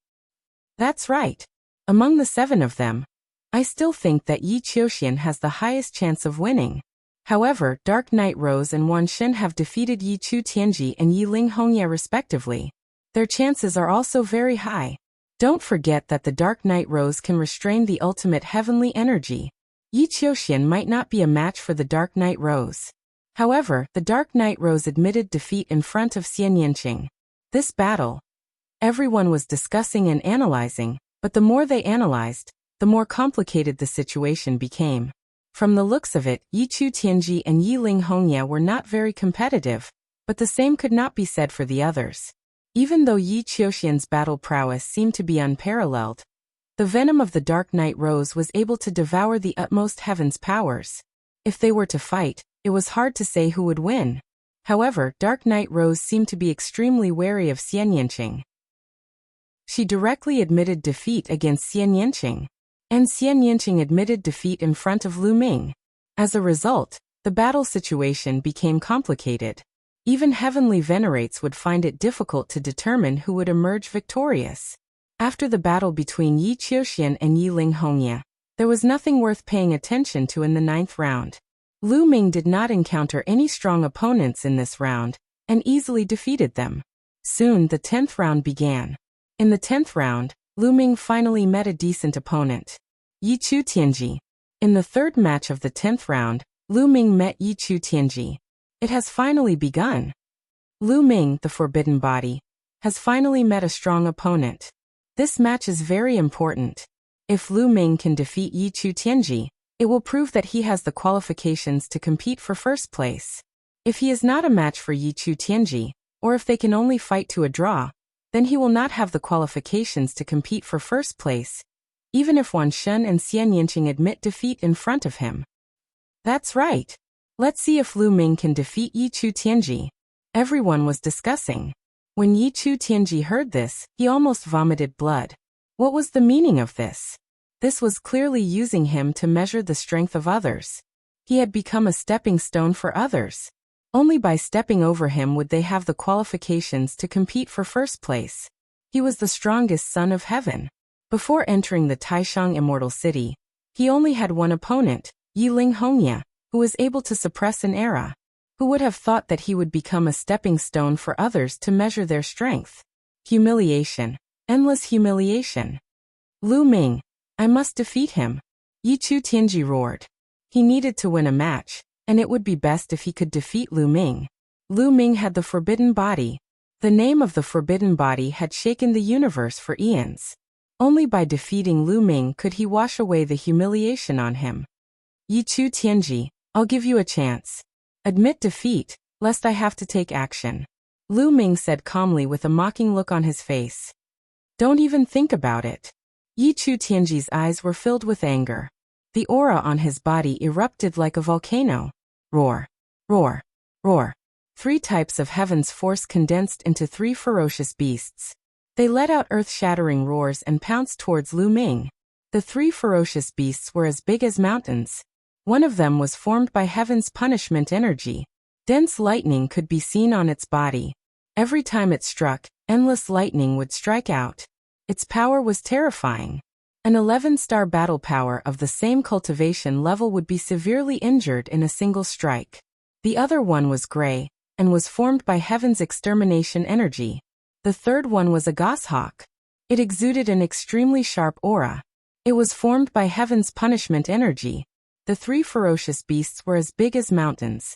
That's right. Among the 7 of them, I still think that Yi Qiuxian has the highest chance of winning. However, Dark Knight Rose and Wan Xin have defeated Yi Chu Tianji and Yi Linghongye respectively. Their chances are also very high. Don't forget that the Dark Knight Rose can restrain the ultimate heavenly energy. Yi Qiuxian might not be a match for the Dark Knight Rose. However, the Dark Knight Rose admitted defeat in front of Xian Yanqing. This battle, everyone was discussing and analyzing, but the more they analyzed, the more complicated the situation became. From the looks of it, Yi Chu Tianji and Yi Linghongye were not very competitive, but the same could not be said for the others. Even though Yi Qiuxian's battle prowess seemed to be unparalleled, the venom of the Dark Knight Rose was able to devour the utmost heaven's powers. If they were to fight, it was hard to say who would win. However, Dark Knight Rose seemed to be extremely wary of Xian Yanqing. She directly admitted defeat against Xian Yanqing, and Xian Yanqing admitted defeat in front of Lu Ming. As a result, the battle situation became complicated. Even heavenly venerates would find it difficult to determine who would emerge victorious. After the battle between Yi Qiuxian and Yi Ling Hongye, there was nothing worth paying attention to in the 9th round. Lu Ming did not encounter any strong opponents in this round, and easily defeated them. Soon the 10th round began. In the 10th round, Lu Ming finally met a decent opponent, Yi Chu Tianji. In the 3rd match of the 10th round, Lu Ming met Yi Chu Tianji. It has finally begun. Lu Ming, the Forbidden Body, has finally met a strong opponent. This match is very important. If Lu Ming can defeat Yi Chu Tianji, it will prove that he has the qualifications to compete for first place. If he is not a match for Yi Chu Tianji, or if they can only fight to a draw, then he will not have the qualifications to compete for first place, even if Wan Shun and Xian Yanqing admit defeat in front of him. That's right. Let's see if Lu Ming can defeat Yi Chu Tianji. Everyone was discussing. When Yi Chu Tianji heard this, he almost vomited blood. What was the meaning of this? This was clearly using him to measure the strength of others. He had become a stepping stone for others. Only by stepping over him would they have the qualifications to compete for first place. He was the strongest son of heaven. Before entering the Taishang Immortal City, he only had one opponent, Yi Ling Hongye, who was able to suppress an era. Who would have thought that he would become a stepping stone for others to measure their strength? Humiliation. Endless humiliation. Lu Ming. I must defeat him. Yi Chu Tianji roared. He needed to win a match, and it would be best if he could defeat Lu Ming. Lu Ming had the Forbidden Body. The name of the Forbidden Body had shaken the universe for eons. Only by defeating Lu Ming could he wash away the humiliation on him. Yi Chu Tianji, I'll give you a chance. Admit defeat, lest I have to take action. Lu Ming said calmly with a mocking look on his face. Don't even think about it. Yi Chu Tianji's eyes were filled with anger. The aura on his body erupted like a volcano. Roar, roar, roar. 3 types of heaven's force condensed into 3 ferocious beasts. They let out earth-shattering roars and pounced towards Lu Ming. The 3 ferocious beasts were as big as mountains. One of them was formed by heaven's punishment energy. Dense lightning could be seen on its body. Every time it struck, endless lightning would strike out. Its power was terrifying. An 11-star battle power of the same cultivation level would be severely injured in a single strike. The other one was gray, and was formed by heaven's extermination energy. The third one was a goshawk. It exuded an extremely sharp aura. It was formed by heaven's punishment energy. The 3 ferocious beasts were as big as mountains.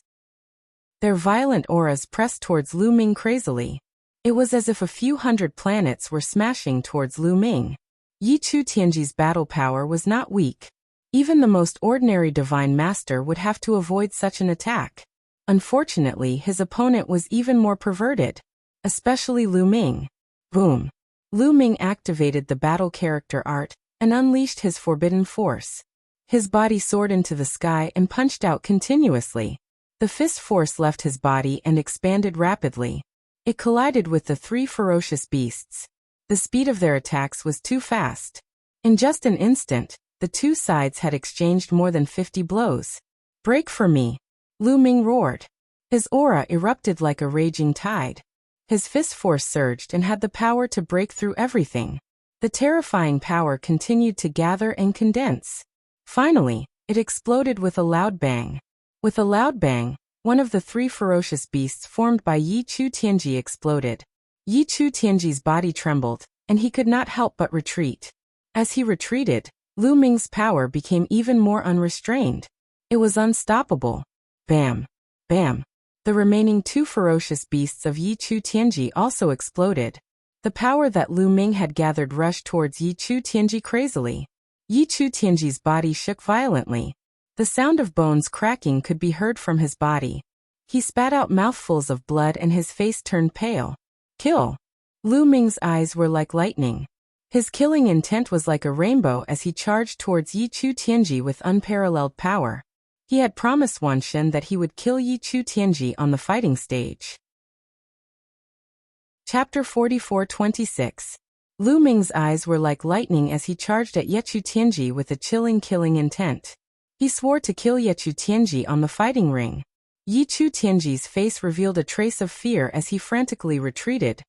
Their violent auras pressed towards Lu Ming crazily. It was as if a few hundred planets were smashing towards Lu Ming. Yi Chu Tianji's battle power was not weak. Even the most ordinary divine master would have to avoid such an attack. Unfortunately, his opponent was even more perverted. Especially Lu Ming. Boom. Lu Ming activated the battle character art and unleashed his forbidden force. His body soared into the sky and punched out continuously. The fist force left his body and expanded rapidly. It collided with the 3 ferocious beasts. The speed of their attacks was too fast. In just an instant, the 2 sides had exchanged more than 50 blows. Break for me. Lu Ming roared. His aura erupted like a raging tide. His fist force surged and had the power to break through everything. The terrifying power continued to gather and condense. Finally, it exploded with a loud bang. With a loud bang, one of the 3 ferocious beasts formed by Yi Chu Tianji exploded. Yi Chu Tianji's body trembled, and he could not help but retreat. As he retreated, Lu Ming's power became even more unrestrained. It was unstoppable. Bam! Bam! The remaining 2 ferocious beasts of Yi Chu Tianji also exploded. The power that Lu Ming had gathered rushed towards Yi Chu Tianji crazily. Yi Chu Tianji's body shook violently. The sound of bones cracking could be heard from his body. He spat out mouthfuls of blood and his face turned pale. Kill! Lu Ming's eyes were like lightning. His killing intent was like a rainbow as he charged towards Yi Chu Tianji with unparalleled power. He had promised Wan Shen that he would kill Yi Chu Tianji on the fighting stage. Chapter 44-26. Lu Ming's eyes were like lightning as he charged at Ye Chu Tianji with a chilling killing intent. He swore to kill Ye Chu Tianji on the fighting ring. Yi Chu Tianji's face revealed a trace of fear as he frantically retreated,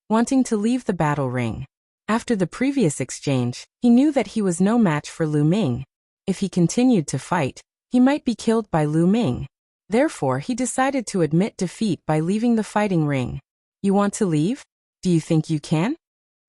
wanting to leave the battle ring. After the previous exchange, he knew that he was no match for Lu Ming. If he continued to fight, he might be killed by Lu Ming. Therefore, he decided to admit defeat by leaving the fighting ring. You want to leave? Do you think you can?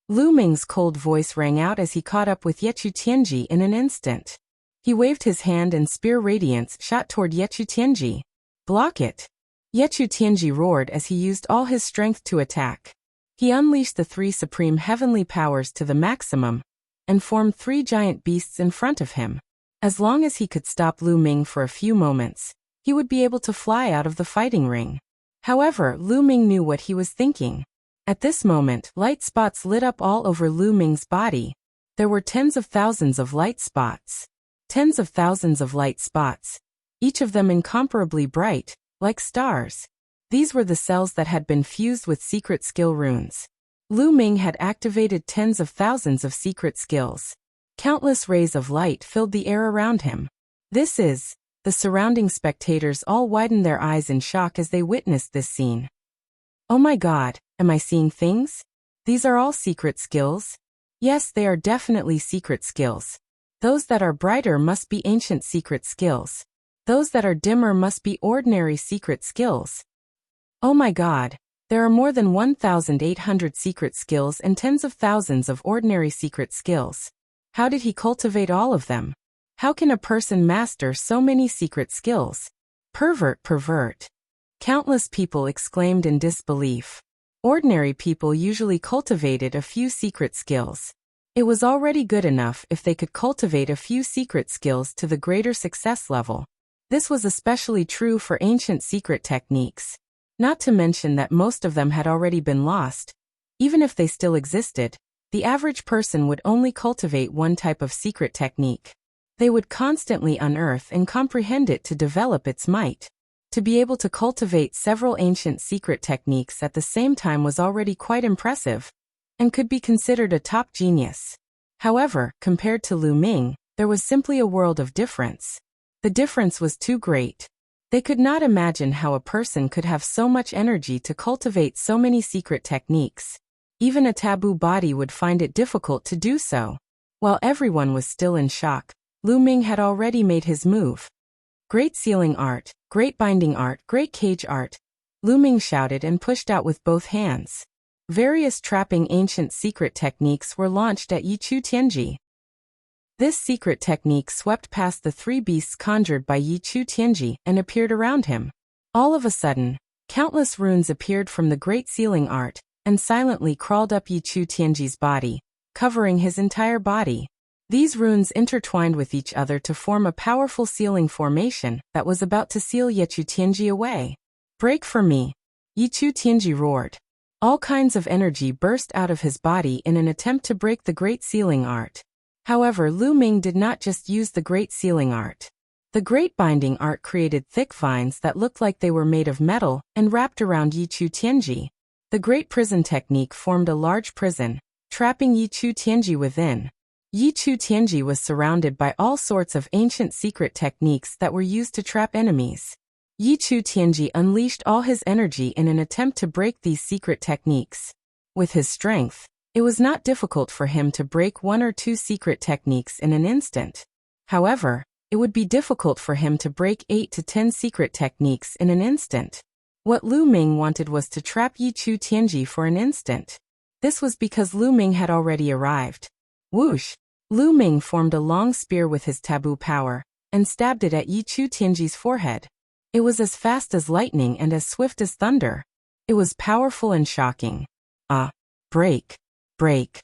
Lu Ming's cold voice rang out as he caught up with Ye Chu Tianji in an instant. He waved his hand and spear radiance shot toward Ye Chu Tianji. Block it! Ye Chu Tianji roared as he used all his strength to attack. He unleashed the 3 supreme heavenly powers to the maximum, and formed 3 giant beasts in front of him. As long as he could stop Lu Ming for a few moments, he would be able to fly out of the fighting ring. However, Lu Ming knew what he was thinking. At this moment, light spots lit up all over Lu Ming's body. There were tens of thousands of light spots. Tens of thousands of light spots, each of them incomparably bright, like stars. These were the cells that had been fused with secret skill runes. Lu Ming had activated tens of thousands of secret skills. Countless rays of light filled the air around him. The surrounding spectators all widened their eyes in shock as they witnessed this scene. Oh my God, am I seeing things? These are all secret skills? Yes, they are definitely secret skills. Those that are brighter must be ancient secret skills. Those that are dimmer must be ordinary secret skills. Oh my God, there are more than 1,800 secret skills and tens of thousands of ordinary secret skills. How did he cultivate all of them? How can a person master so many secret skills? Pervert. Countless people exclaimed in disbelief. Ordinary people usually cultivated a few secret skills. It was already good enough if they could cultivate a few secret skills to the greater success level. This was especially true for ancient secret techniques. Not to mention that most of them had already been lost. Even if they still existed, the average person would only cultivate one type of secret technique. They would constantly unearth and comprehend it to develop its might. To be able to cultivate several ancient secret techniques at the same time was already quite impressive, and could be considered a top genius. However, compared to Lu Ming, there was simply a world of difference. The difference was too great. They could not imagine how a person could have so much energy to cultivate so many secret techniques. Even a taboo body would find it difficult to do so. While everyone was still in shock, Lu Ming had already made his move. Great sealing art, great binding art, great cage art, Lu Ming shouted and pushed out with both hands. Various trapping ancient secret techniques were launched at Yi Chu Tianji. This secret technique swept past the 3 beasts conjured by Yi Chu Tianji and appeared around him. All of a sudden, countless runes appeared from the great sealing art and silently crawled up Yi Chu Tianji's body, covering his entire body. These runes intertwined with each other to form a powerful sealing formation that was about to seal Ye Chu Tianji away. Break for me! Yi Chu Tianji roared. All kinds of energy burst out of his body in an attempt to break the great sealing art. However, Lu Ming did not just use the great sealing art. The great binding art created thick vines that looked like they were made of metal and wrapped around Yi Chu Tianji. The great prison technique formed a large prison, trapping Yi Chu Tianji within. Yi Chu Tianji was surrounded by all sorts of ancient secret techniques that were used to trap enemies. Yi Chu Tianji unleashed all his energy in an attempt to break these secret techniques. With his strength, it was not difficult for him to break 1 or 2 secret techniques in an instant. However, it would be difficult for him to break 8 to 10 secret techniques in an instant. What Lu Ming wanted was to trap Yi Chu Tianji for an instant. This was because Lu Ming had already arrived. Whoosh! Lu Ming formed a long spear with his taboo power, and stabbed it at Yi Chu Tianji's forehead. It was as fast as lightning and as swift as thunder. It was powerful and shocking. Break! Break!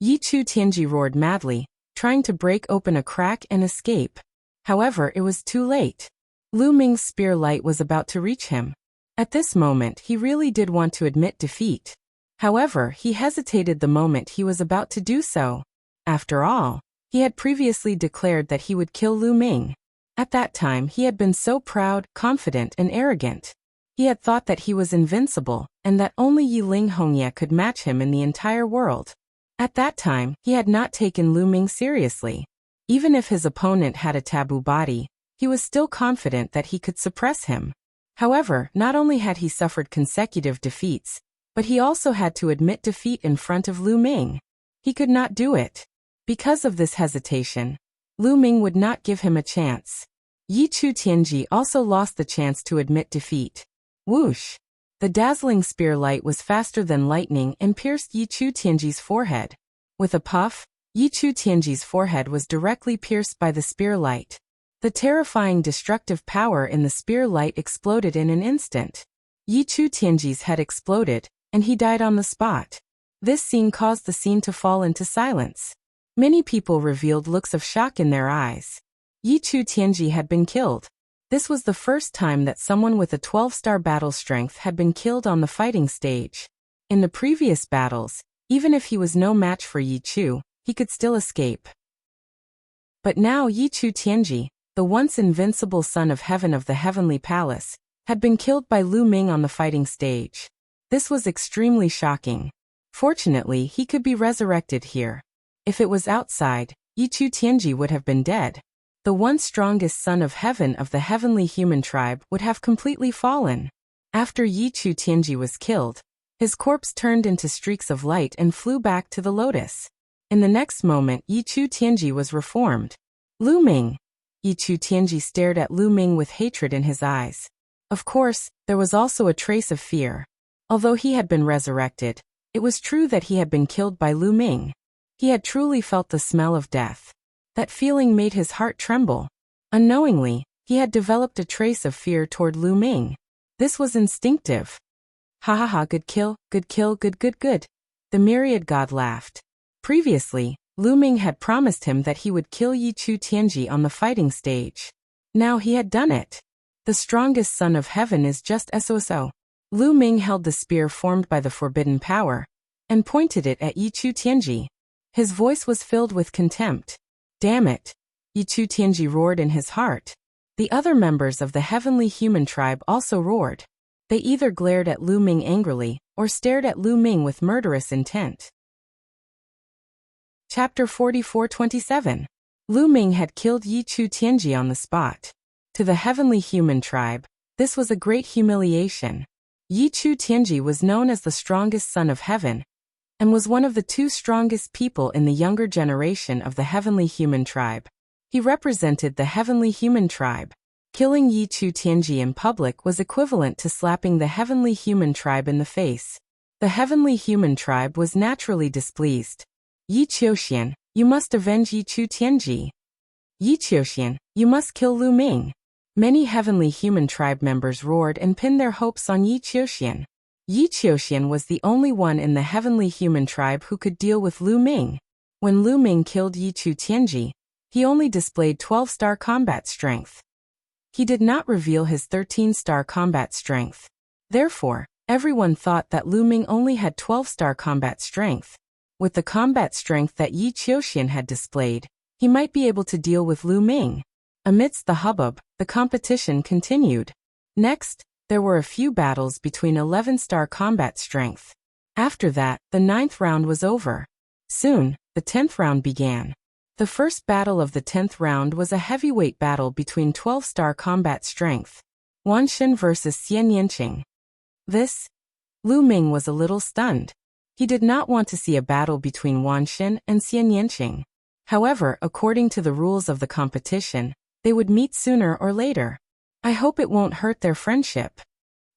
Yi Chu Tianji roared madly, trying to break open a crack and escape. However, it was too late. Lu Ming's spear light was about to reach him. At this moment, he really did want to admit defeat. However, he hesitated the moment he was about to do so. After all, he had previously declared that he would kill Lu Ming. At that time he had been so proud, confident and arrogant. He had thought that he was invincible, and that only Yiling Hongye could match him in the entire world. At that time, he had not taken Lu Ming seriously. Even if his opponent had a taboo body, he was still confident that he could suppress him. However, not only had he suffered consecutive defeats, but he also had to admit defeat in front of Lu Ming. He could not do it. Because of this hesitation, Lu Ming would not give him a chance. Yi Chu Tianji also lost the chance to admit defeat. Whoosh! The dazzling spear light was faster than lightning and pierced Yi Chu Tianji's forehead. With a puff, Yi Chu Tianji's forehead was directly pierced by the spear light. The terrifying destructive power in the spear light exploded in an instant. Yi Chu Tianji's head exploded, and he died on the spot. This scene caused the scene to fall into silence. Many people revealed looks of shock in their eyes. Yi Chu Tianji had been killed. This was the first time that someone with a 12-star battle strength had been killed on the fighting stage. In the previous battles, even if he was no match for Yi Chu, he could still escape. But now Yi Chu Tianji, the once invincible son of heaven of the heavenly palace, had been killed by Lu Ming on the fighting stage. This was extremely shocking. Fortunately, he could be resurrected here. If it was outside, Yi Chu Tianji would have been dead. The once strongest son of heaven of the heavenly human tribe would have completely fallen. After Yi Chu Tianji was killed, his corpse turned into streaks of light and flew back to the lotus. In the next moment, Yi Chu Tianji was reformed. Lu Ming! Yi Chu Tianji stared at Lu Ming with hatred in his eyes. Of course, there was also a trace of fear. Although he had been resurrected, it was true that he had been killed by Lu Ming. He had truly felt the smell of death. That feeling made his heart tremble. Unknowingly, he had developed a trace of fear toward Lu Ming. This was instinctive. Ha ha ha, good kill, good kill, good good good. The myriad god laughed. Previously, Lu Ming had promised him that he would kill Yi Chu Tianji on the fighting stage. Now he had done it. The strongest son of heaven is just SOSO. Lu Ming held the spear formed by the forbidden power, and pointed it at Yi Chu Tianji. His voice was filled with contempt. Damn it! Yi Chu Tianji roared in his heart. The other members of the heavenly human tribe also roared. They either glared at Lu Ming angrily, or stared at Lu Ming with murderous intent. Chapter 44-27. Lu Ming had killed Yi Chu Tianji on the spot. To the heavenly human tribe, this was a great humiliation. Yi Chu Tianji was known as the strongest son of heaven, and was one of the two strongest people in the younger generation of the heavenly human tribe. He represented the heavenly human tribe. Killing Yi Chu Tianji in public was equivalent to slapping the heavenly human tribe in the face. The heavenly human tribe was naturally displeased. Yi Qiuxian, you must avenge Yi Chu Tianji. Yi Qiuxian, you must kill Lu Ming. Many heavenly human tribe members roared and pinned their hopes on Yi Qiuxian. Yi Qiuxian was the only one in the heavenly human tribe who could deal with Lu Ming. When Lu Ming killed Yi Chu Tianji, he only displayed 12-star combat strength. He did not reveal his 13-star combat strength. Therefore, everyone thought that Lu Ming only had 12-star combat strength. With the combat strength that Yi Qiuxian had displayed, he might be able to deal with Lu Ming. Amidst the hubbub, the competition continued. Next, there were a few battles between 11-star combat strength. After that, the 9th round was over. Soon, the 10th round began. The first battle of the 10th round was a heavyweight battle between 12-star combat strength. Wan Xin versus Xian Yanqing. Lu Ming was a little stunned. He did not want to see a battle between Wan Xin and Xian Yanqing. However, according to the rules of the competition, they would meet sooner or later. I hope it won't hurt their friendship,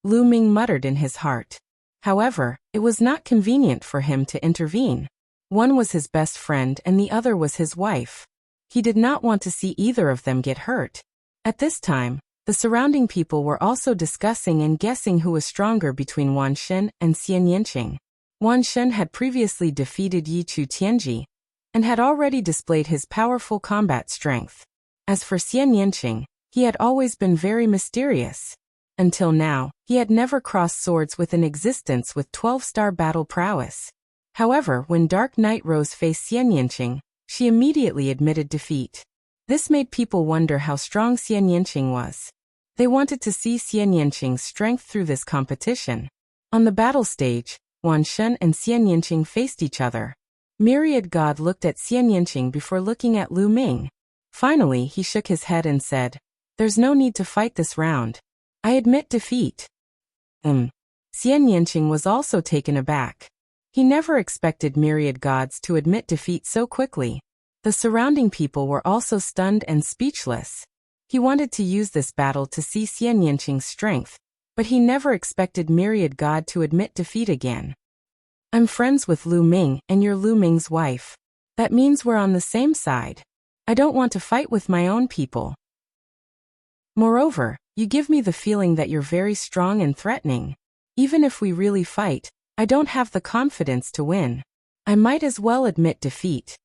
Lu Ming muttered in his heart. However, it was not convenient for him to intervene. One was his best friend and the other was his wife. He did not want to see either of them get hurt. At this time, the surrounding people were also discussing and guessing who was stronger between Wan Xin and Xian Yanqing. Wan Xin had previously defeated Yi Chu Tianji, and had already displayed his powerful combat strength. As for Xian Yanqing, he had always been very mysterious. Until now, he had never crossed swords with an existence with 12-star battle prowess. However, when Dark Knight Rose faced Xian Yanqing, she immediately admitted defeat. This made people wonder how strong Xian Yanqing was. They wanted to see Xian Yanqing's strength through this competition. On the battle stage, Wan Shun and Xian Yanqing faced each other. Myriad God looked at Xian Yanqing before looking at Lu Ming. Finally, he shook his head and said, "There's no need to fight this round. I admit defeat." Xian Yanqing was also taken aback. He never expected Myriad Gods to admit defeat so quickly. The surrounding people were also stunned and speechless. He wanted to use this battle to see Xian Yanqing's strength, but he never expected Myriad God to admit defeat again. "I'm friends with Lu Ming, and you're Lu Ming's wife. That means we're on the same side. I don't want to fight with my own people. Moreover, you give me the feeling that you're very strong and threatening. Even if we really fight, I don't have the confidence to win. I might as well admit defeat."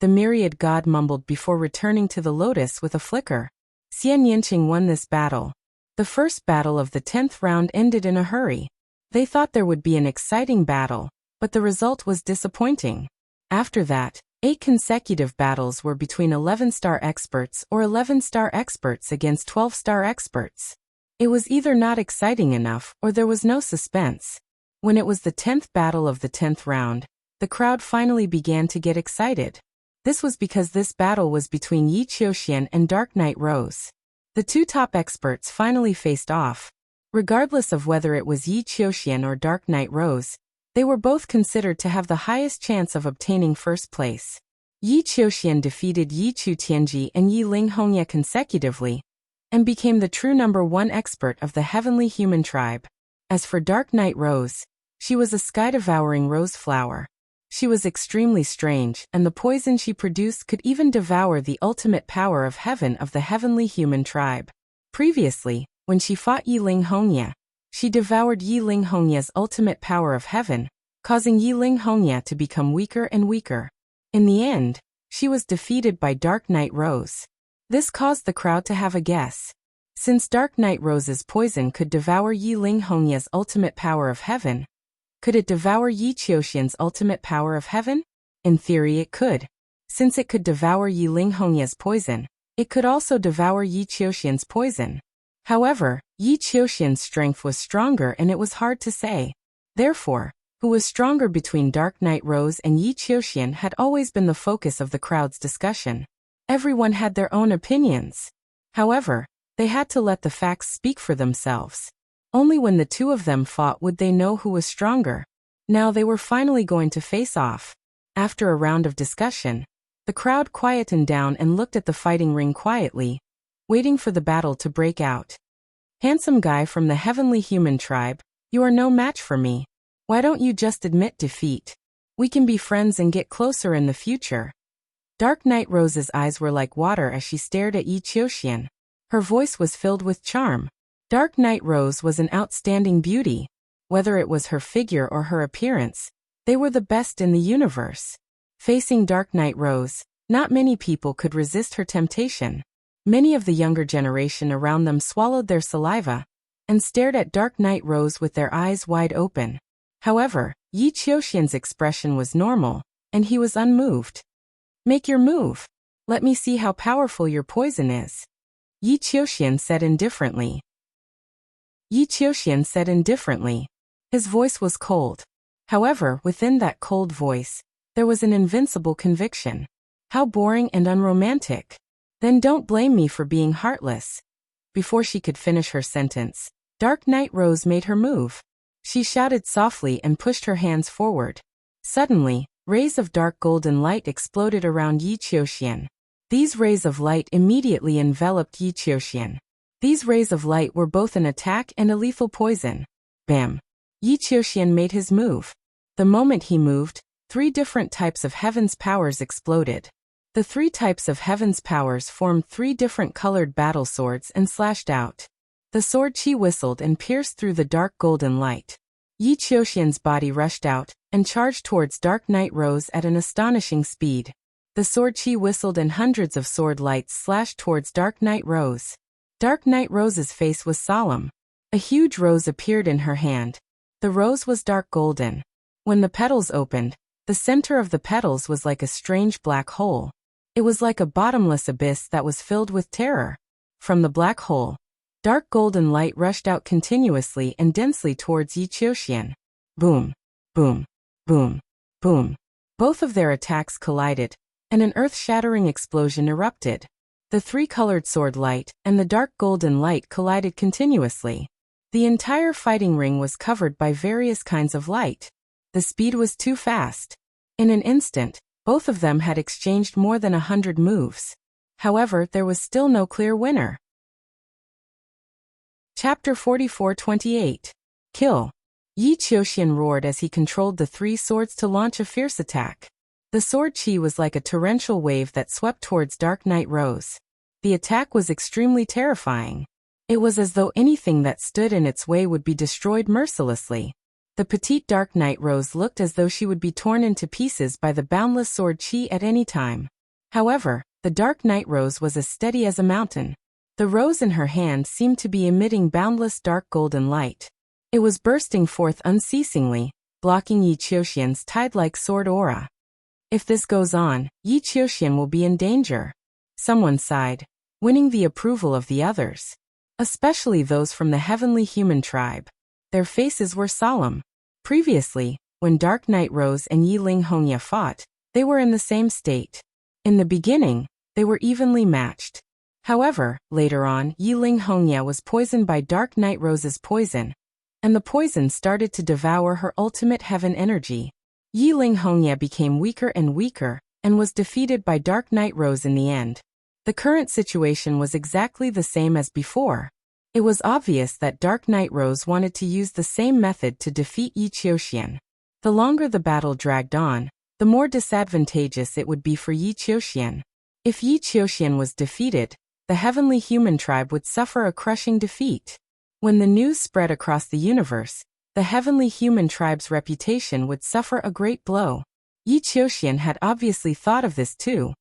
The Myriad God mumbled before returning to the lotus with a flicker. Xian Yanqing won this battle. The first battle of the 10th round ended in a hurry. They thought there would be an exciting battle, but the result was disappointing. After that, 8 consecutive battles were between 11-star experts or 11-star experts against 12-star experts. It was either not exciting enough or there was no suspense. When it was the 10th battle of the 10th round, the crowd finally began to get excited. This was because this battle was between Yi Qiuxian and Dark Knight Rose. The 2 top experts finally faced off. Regardless of whether it was Yi Qiuxian or Dark Knight Rose, they were both considered to have the highest chance of obtaining first place. Yi Qiuxian defeated Yi Chu Tianji and Yi Ling Hongye consecutively, and became the true number 1 expert of the heavenly human tribe. As for Dark Knight Rose, she was a sky-devouring rose flower. She was extremely strange, and the poison she produced could even devour the ultimate power of heaven of the heavenly human tribe. Previously, when she fought Yi Ling Hongye, she devoured Yi Ling Hongye's ultimate power of heaven, causing Yi Ling Hongye to become weaker and weaker. In the end, she was defeated by Dark Knight Rose. This caused the crowd to have a guess. Since Dark Knight Rose's poison could devour Yi Ling Hongye's ultimate power of heaven, could it devour Yi Qiuxian's ultimate power of heaven? In theory it could. Since it could devour Yi Ling Hongye's poison, it could also devour Yi Qiuxian's poison. However, Yi Qiuxian's strength was stronger and it was hard to say. Therefore, who was stronger between Dark Knight Rose and Yi Qiuxian had always been the focus of the crowd's discussion. Everyone had their own opinions. However, they had to let the facts speak for themselves. Only when the 2 of them fought would they know who was stronger. Now they were finally going to face off. After a round of discussion, the crowd quietened down and looked at the fighting ring quietly, waiting for the battle to break out. "Handsome guy from the heavenly human tribe, you are no match for me. Why don't you just admit defeat? We can be friends and get closer in the future." Dark Knight Rose's eyes were like water as she stared at Yi Qiuxian. Her voice was filled with charm. Dark Knight Rose was an outstanding beauty. Whether it was her figure or her appearance, they were the best in the universe. Facing Dark Knight Rose, not many people could resist her temptation. Many of the younger generation around them swallowed their saliva and stared at Dark Knight Rose with their eyes wide open. However, Yi Qiuxian's expression was normal, and he was unmoved. "Make your move. Let me see how powerful your poison is," Yi Qiuxian said indifferently. His voice was cold. However, within that cold voice, there was an invincible conviction. How boring and unromantic. "Then don't blame me for being heartless." Before she could finish her sentence, Dark Knight Rose made her move. She shouted softly and pushed her hands forward. Suddenly, rays of dark golden light exploded around Yi Qiuxian. These rays of light immediately enveloped Yi Qiuxian. These rays of light were both an attack and a lethal poison. Bam! Yi Qiuxian made his move. The moment he moved, 3 different types of heaven's powers exploded. The 3 types of heaven's powers formed 3 different colored battle swords and slashed out. The sword chi whistled and pierced through the dark golden light. Yi Qiuxian's body rushed out and charged towards Dark Knight Rose at an astonishing speed. The sword chi whistled and hundreds of sword lights slashed towards Dark Knight Rose. Dark Knight Rose's face was solemn. A huge rose appeared in her hand. The rose was dark golden. When the petals opened, the center of the petals was like a strange black hole. It was like a bottomless abyss that was filled with terror. From the black hole, dark golden light rushed out continuously and densely towards Yi Qiuxian. Boom, boom, boom, boom. Both of their attacks collided, and an earth-shattering explosion erupted. The three-colored sword light and the dark golden light collided continuously. The entire fighting ring was covered by various kinds of light. The speed was too fast. In an instant, both of them had exchanged more than 100 moves. However, there was still no clear winner. Chapter 44-28. Kill. Yi Qiuxian roared as he controlled the three swords to launch a fierce attack. The sword chi was like a torrential wave that swept towards Dark Knight Rose. The attack was extremely terrifying. It was as though anything that stood in its way would be destroyed mercilessly. The petite Dark Knight Rose looked as though she would be torn into pieces by the boundless sword chi at any time. However, the Dark Knight Rose was as steady as a mountain. The rose in her hand seemed to be emitting boundless dark golden light. It was bursting forth unceasingly, blocking Yi Qiuxian's tide-like sword aura. If this goes on, Yi Qiuxian will be in danger. Someone sighed, winning the approval of the others. Especially those from the heavenly human tribe. Their faces were solemn. Previously, when Dark Knight Rose and Yi Ling Hongya fought, they were in the same state. In the beginning, they were evenly matched. However, later on, Yi Ling Hongya was poisoned by Dark Knight Rose's poison, and the poison started to devour her ultimate heaven energy. Yi Ling Hongya became weaker and weaker, and was defeated by Dark Knight Rose in the end. The current situation was exactly the same as before. It was obvious that Dark Knight Rose wanted to use the same method to defeat Yi Qiuxian. The longer the battle dragged on, the more disadvantageous it would be for Yi Qiuxian. If Yi Qiuxian was defeated, the heavenly human tribe would suffer a crushing defeat. When the news spread across the universe, the heavenly human tribe's reputation would suffer a great blow. Yi Qiuxian had obviously thought of this too.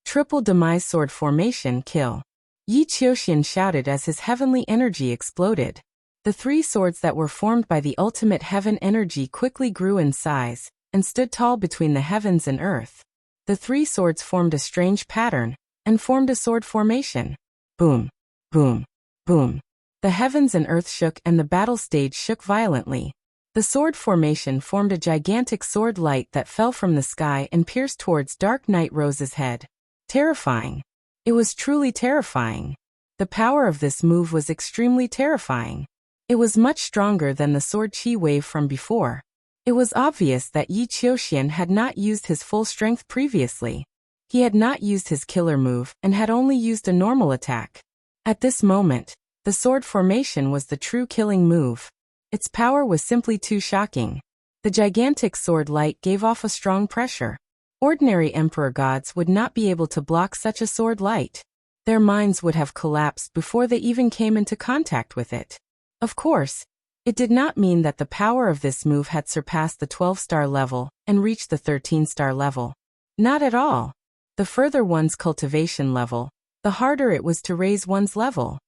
Triple demise sword formation kill. Yi Qiuxian shouted as his heavenly energy exploded. The three swords that were formed by the ultimate heaven energy quickly grew in size, and stood tall between the heavens and earth. The three swords formed a strange pattern, and formed a sword formation. Boom, boom, boom. The heavens and earth shook and the battle stage shook violently. The sword formation formed a gigantic sword light that fell from the sky and pierced towards Dark Knight Rose's head. Terrifying. It was truly terrifying. The power of this move was extremely terrifying. It was much stronger than the sword chi wave from before. It was obvious that Yi Qiuxian had not used his full strength previously. He had not used his killer move and had only used a normal attack. At this moment, the sword formation was the true killing move. Its power was simply too shocking. The gigantic sword light gave off a strong pressure. Ordinary emperor gods would not be able to block such a sword light. Their minds would have collapsed before they even came into contact with it. Of course, it did not mean that the power of this move had surpassed the 12-star level and reached the 13-star level. Not at all. The further one's cultivation level, the harder it was to raise one's level.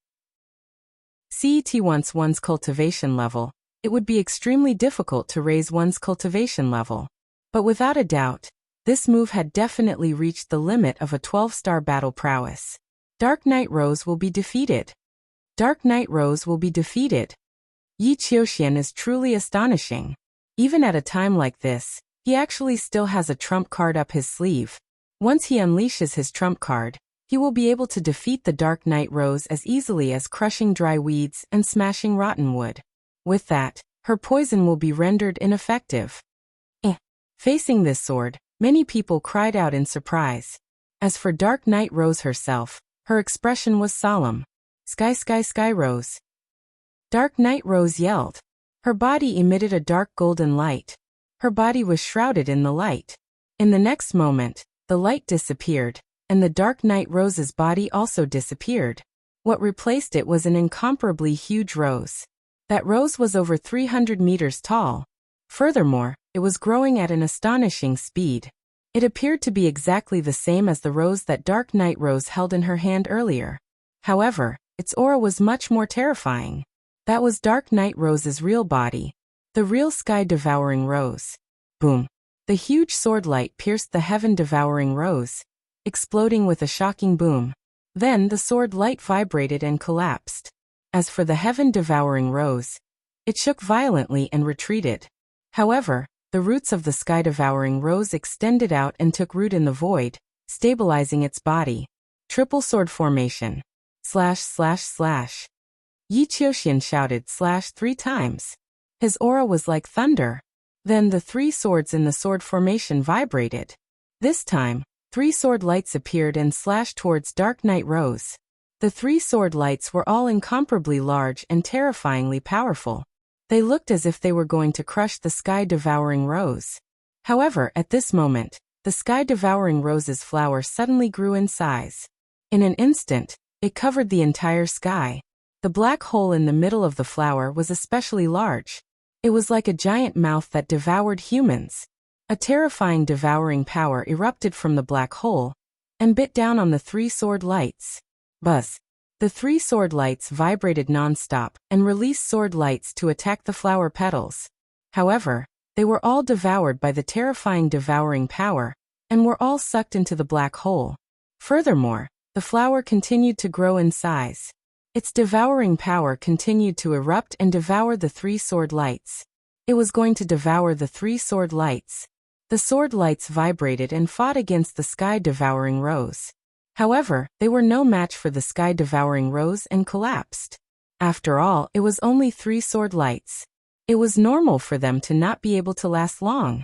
Once one's cultivation level, it would be extremely difficult to raise one's cultivation level. But without a doubt, this move had definitely reached the limit of a 12-star battle prowess. Dark Knight Rose will be defeated. Dark Knight Rose will be defeated. Yi Qiuxian is truly astonishing. Even at a time like this, he actually still has a trump card up his sleeve. Once he unleashes his trump card, he will be able to defeat the Dark Knight Rose as easily as crushing dry weeds and smashing rotten wood. With that, her poison will be rendered ineffective. Facing this sword, many people cried out in surprise. As for Dark Knight Rose herself, her expression was solemn. Sky Rose. Dark Knight Rose yelled. Her body emitted a dark golden light. Her body was shrouded in the light. In the next moment, the light disappeared, and the Dark Knight Rose's body also disappeared. What replaced it was an incomparably huge rose. That rose was over 300 meters tall. Furthermore, it was growing at an astonishing speed. It appeared to be exactly the same as the rose that Dark Knight Rose held in her hand earlier. However, its aura was much more terrifying. That was Dark Knight Rose's real body. The real sky-devouring rose. Boom. The huge sword light pierced the heaven-devouring rose. exploding with a shocking boom. Then the sword light vibrated and collapsed. As for the heaven-devouring rose, it shook violently and retreated. However, the roots of the sky-devouring rose extended out and took root in the void, stabilizing its body. Triple sword formation. ///. Yi Qiuxian shouted /3 times. His aura was like thunder. Then the 3 swords in the sword formation vibrated. This time, 3 sword lights appeared and slashed towards Dark Knight Rose. The 3 sword lights were all incomparably large and terrifyingly powerful. They looked as if they were going to crush the sky-devouring rose. However, at this moment, the sky-devouring rose's flower suddenly grew in size. In an instant, it covered the entire sky. The black hole in the middle of the flower was especially large. It was like a giant mouth that devoured humans. A terrifying devouring power erupted from the black hole and bit down on the 3 sword lights. Buzz. The 3 sword lights vibrated non-stop and released sword lights to attack the flower petals. However, they were all devoured by the terrifying devouring power and were all sucked into the black hole. Furthermore, the flower continued to grow in size. Its devouring power continued to erupt and devour the 3 sword lights. It was going to devour the 3 sword lights. The sword lights vibrated and fought against the sky-devouring rose. However, they were no match for the sky-devouring rose and collapsed. After all, it was only 3 sword lights. It was normal for them to not be able to last long.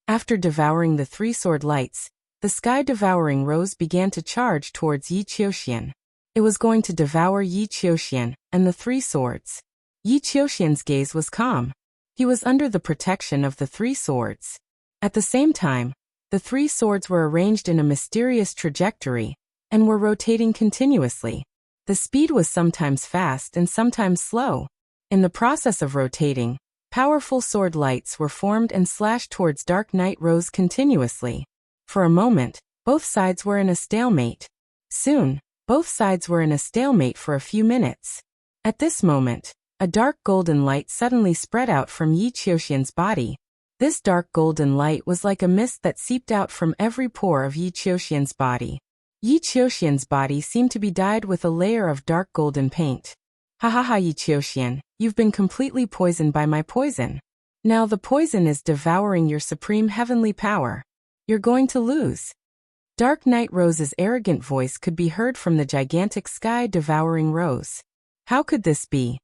After devouring the 3 sword lights, the sky-devouring rose began to charge towards Yi Qiuxian. It was going to devour Yi Qiuxian and the 3 swords. Yi Qiuxian's gaze was calm. He was under the protection of the 3 swords. At the same time, the 3 swords were arranged in a mysterious trajectory and were rotating continuously. The speed was sometimes fast and sometimes slow. In the process of rotating, powerful sword lights were formed and slashed towards Dark Knight Rose continuously. For a moment, both sides were in a stalemate. Soon, both sides were in a stalemate for a few minutes. At this moment, a dark golden light suddenly spread out from Yi Qiuxian's body. This dark golden light was like a mist that seeped out from every pore of Yi Qiuxian's body. Yi Qiuxian's body seemed to be dyed with a layer of dark golden paint. Ha ha ha, Yi Qiuxian, you've been completely poisoned by my poison. Now the poison is devouring your supreme heavenly power. You're going to lose. Dark Knight Rose's arrogant voice could be heard from the gigantic sky-devouring rose. How could this be?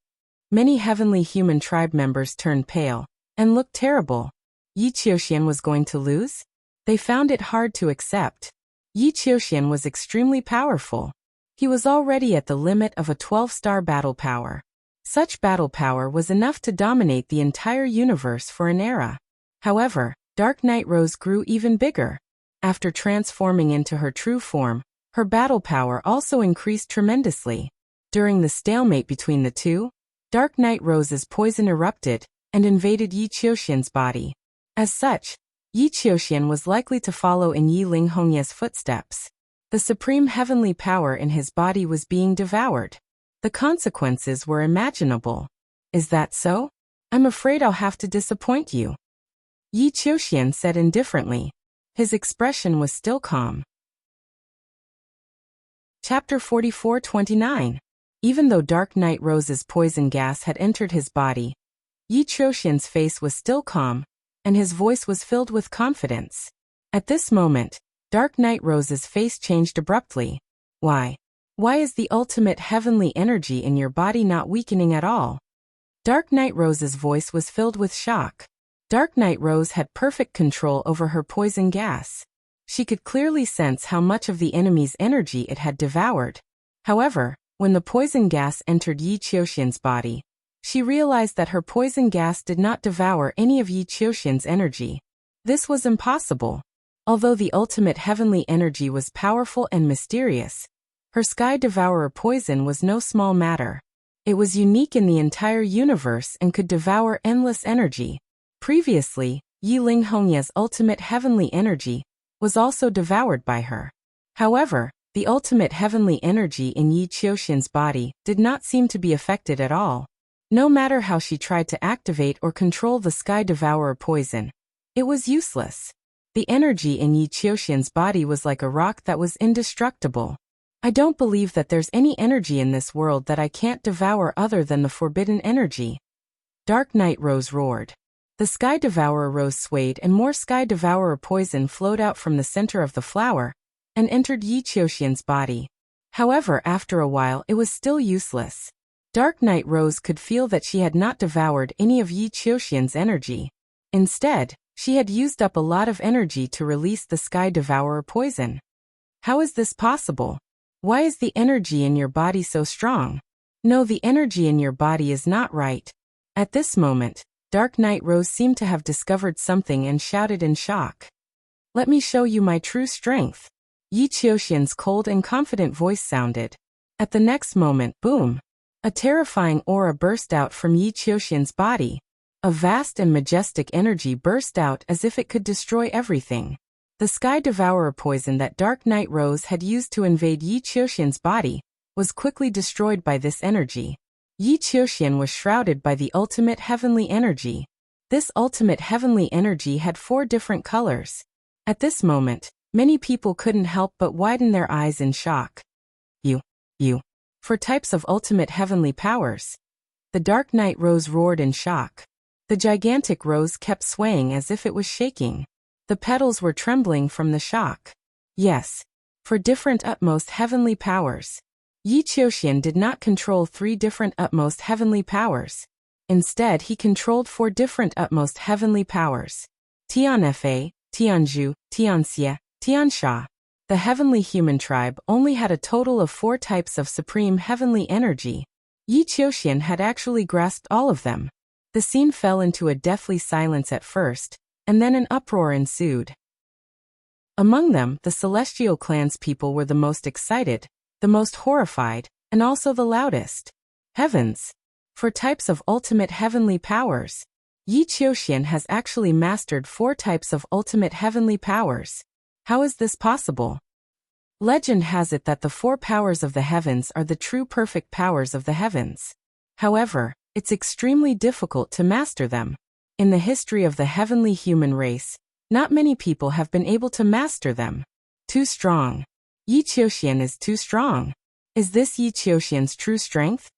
Many heavenly human tribe members turned pale and looked terrible. Yi Qiuxian was going to lose? They found it hard to accept. Yi Qiuxian was extremely powerful. He was already at the limit of a 12-star battle power. Such battle power was enough to dominate the entire universe for an era. However, Dark Knight Rose grew even bigger. After transforming into her true form, her battle power also increased tremendously. During the stalemate between the two, Dark Knight Rose's poison erupted and invaded Yi Qiuxian's body. As such, Yi Qiuxian was likely to follow in Yi Linghongye's footsteps. The supreme heavenly power in his body was being devoured. The consequences were imaginable. Is that so? I'm afraid I'll have to disappoint you. Yi Qiuxian said indifferently. His expression was still calm. Chapter 44-29. Even though Dark Knight Rose's poison gas had entered his body, Yi Qiuxian's face was still calm, and his voice was filled with confidence. At this moment, Dark Knight Rose's face changed abruptly. Why? Why is the ultimate heavenly energy in your body not weakening at all? Dark Knight Rose's voice was filled with shock. Dark Knight Rose had perfect control over her poison gas. She could clearly sense how much of the enemy's energy it had devoured. However, when the poison gas entered Yi Qiuxian's body, she realized that her poison gas did not devour any of Yi Qiuxian's energy. This was impossible. Although the ultimate heavenly energy was powerful and mysterious, her Sky Devourer poison was no small matter. It was unique in the entire universe and could devour endless energy. Previously, Yi Linghongye's ultimate heavenly energy was also devoured by her. However, the ultimate heavenly energy in Yi Qiuxian's body did not seem to be affected at all. No matter how she tried to activate or control the Sky Devourer poison, it was useless. The energy in Yi Qiuxian's body was like a rock that was indestructible. I don't believe that there's any energy in this world that I can't devour other than the forbidden energy. Dark Night Rose roared. The Sky Devourer rose swayed and more Sky Devourer poison flowed out from the center of the flower and entered Yi Qiuxian's body. However, after a while it was still useless. Dark Night Rose could feel that she had not devoured any of Yi Qiuxian's energy. Instead, she had used up a lot of energy to release the Sky Devourer poison. How is this possible? Why is the energy in your body so strong? No, the energy in your body is not right. At this moment, Dark Night Rose seemed to have discovered something and shouted in shock. Let me show you my true strength. Yi Qiuxian's cold and confident voice sounded. At the next moment, boom! A terrifying aura burst out from Yi Qiuxian's body. A vast and majestic energy burst out as if it could destroy everything. The Sky Devourer poison that Dark Night Rose had used to invade Yi Qiuxian's body was quickly destroyed by this energy. Yi Qiuxian was shrouded by the ultimate heavenly energy. This ultimate heavenly energy had 4 different colors. At this moment, many people couldn't help but widen their eyes in shock. You. For types of ultimate heavenly powers. The Dark Night Rose roared in shock. The gigantic rose kept swaying as if it was shaking. The petals were trembling from the shock. Yes. For different utmost heavenly powers. Yi Qiuxian did not control 3 different utmost heavenly powers. Instead, he controlled 4 different utmost heavenly powers. Tianfa, Tianzhu, Tianxie, Tiansha. The heavenly human tribe only had a total of 4 types of supreme heavenly energy. Yi Qiuxian had actually grasped all of them. The scene fell into a deathly silence at first, and then an uproar ensued. Among them, the celestial clan's people were the most excited, the most horrified, and also the loudest. Heavens! For types of ultimate heavenly powers, Yi Qiuxian has actually mastered 4 types of ultimate heavenly powers. How is this possible? Legend has it that the 4 powers of the heavens are the true perfect powers of the heavens. However, it's extremely difficult to master them. In the history of the heavenly human race, not many people have been able to master them. Too strong. Yi Qiuxian is too strong. Is this Yi Qiuxian's true strength?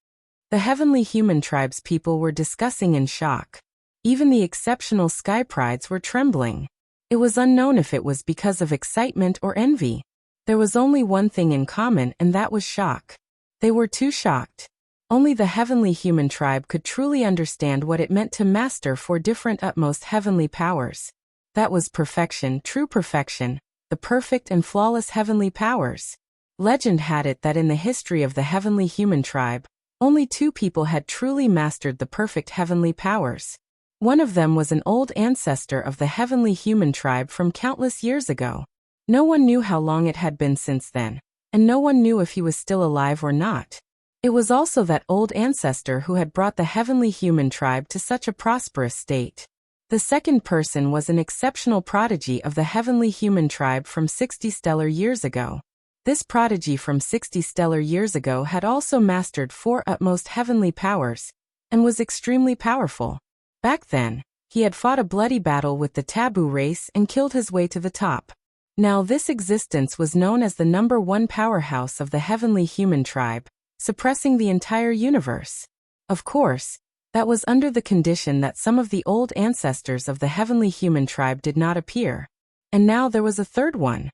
The heavenly human tribe's people were discussing in shock. Even the exceptional sky prides were trembling. It was unknown if it was because of excitement or envy. There was only one thing in common, and that was shock. They were too shocked. Only the heavenly human tribe could truly understand what it meant to master 4 different utmost heavenly powers. That was perfection, true perfection, the perfect and flawless heavenly powers. Legend had it that in the history of the heavenly human tribe, only 2 people had truly mastered the perfect heavenly powers. One of them was an old ancestor of the heavenly human tribe from countless years ago. No one knew how long it had been since then, and no one knew if he was still alive or not. It was also that old ancestor who had brought the heavenly human tribe to such a prosperous state. The second person was an exceptional prodigy of the heavenly human tribe from 60 stellar years ago. This prodigy from 60 stellar years ago had also mastered 4 utmost heavenly powers, and was extremely powerful. Back then, he had fought a bloody battle with the taboo race and killed his way to the top. Now this existence was known as the #1 powerhouse of the heavenly human tribe, suppressing the entire universe. Of course, that was under the condition that some of the old ancestors of the heavenly human tribe did not appear. And now there was a third one.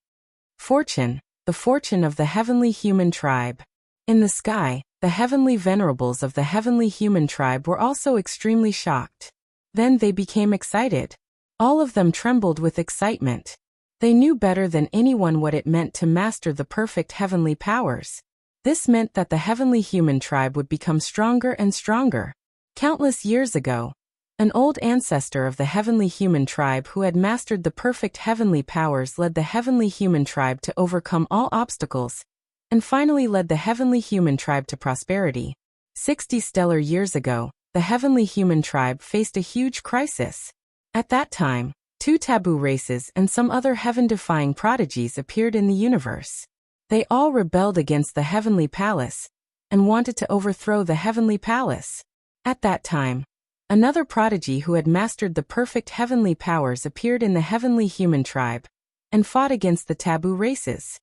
Fortune, the fortune of the heavenly human tribe. In the sky, the heavenly venerables of the heavenly human tribe were also extremely shocked. Then they became excited. All of them trembled with excitement. They knew better than anyone what it meant to master the perfect heavenly powers. This meant that the heavenly human tribe would become stronger and stronger. Countless years ago, an old ancestor of the heavenly human tribe who had mastered the perfect heavenly powers led the heavenly human tribe to overcome all obstacles, and finally led the heavenly human tribe to prosperity. 60 stellar years ago, the heavenly human tribe faced a huge crisis. At that time, 2 taboo races and some other heaven-defying prodigies appeared in the universe. They all rebelled against the heavenly palace, and wanted to overthrow the heavenly palace. At that time, Another prodigy who had mastered the perfect heavenly powers appeared in the heavenly human tribe and fought against the taboo races.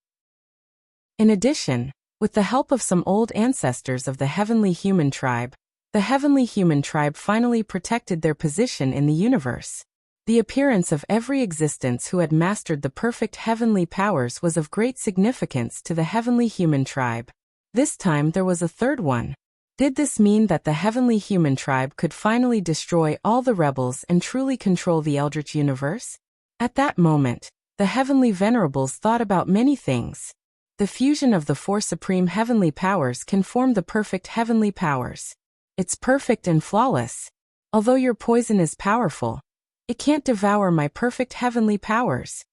In addition, with the help of some old ancestors of the heavenly human tribe, the heavenly human tribe finally protected their position in the universe. The appearance of every existence who had mastered the perfect heavenly powers was of great significance to the heavenly human tribe. This time there was a third one. Did this mean that the heavenly human tribe could finally destroy all the rebels and truly control the Eldritch universe? At that moment, the heavenly venerables thought about many things. The fusion of the four supreme heavenly powers can form the perfect heavenly powers. It's perfect and flawless. Although your poison is powerful, it can't devour my perfect heavenly powers,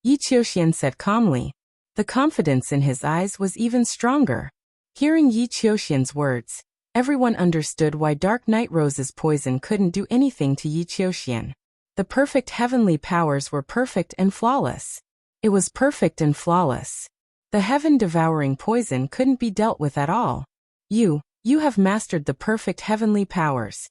Yi Qiuxian said calmly. The confidence in his eyes was even stronger. Hearing Yi Qiuxian's words, everyone understood why Dark Night Rose's poison couldn't do anything to Yi Qiuxian. The perfect heavenly powers were perfect and flawless. It was perfect and flawless. The heaven-devouring poison couldn't be dealt with at all. You have mastered the perfect heavenly powers.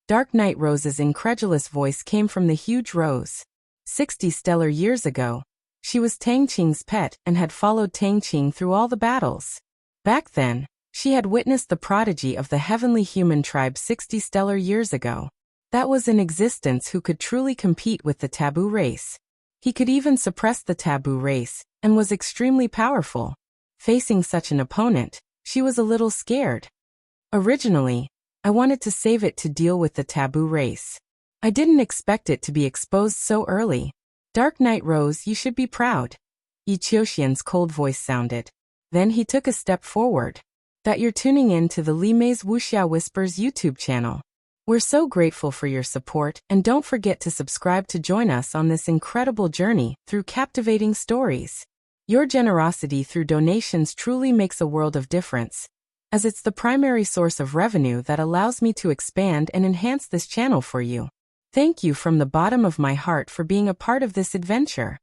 Dark Night Rose's incredulous voice came from the huge rose. 60 stellar years ago, she was Tang Qing's pet and had followed Tang Qing through all the battles. Back then, she had witnessed the prodigy of the heavenly human tribe 60 stellar years ago. That was an existence who could truly compete with the taboo race. He could even suppress the taboo race, and was extremely powerful. Facing such an opponent, she was a little scared. Originally, I wanted to save it to deal with the taboo race. I didn't expect it to be exposed so early. Dark Night Rose, you should be proud. Yi Qiuxian's cold voice sounded. Then he took a step forward. That you're tuning in to the Li Mei's Wuxia Whispers YouTube channel. We're so grateful for your support, and don't forget to subscribe to join us on this incredible journey through captivating stories. Your generosity through donations truly makes a world of difference, as it's the primary source of revenue that allows me to expand and enhance this channel for you. Thank you from the bottom of my heart for being a part of this adventure.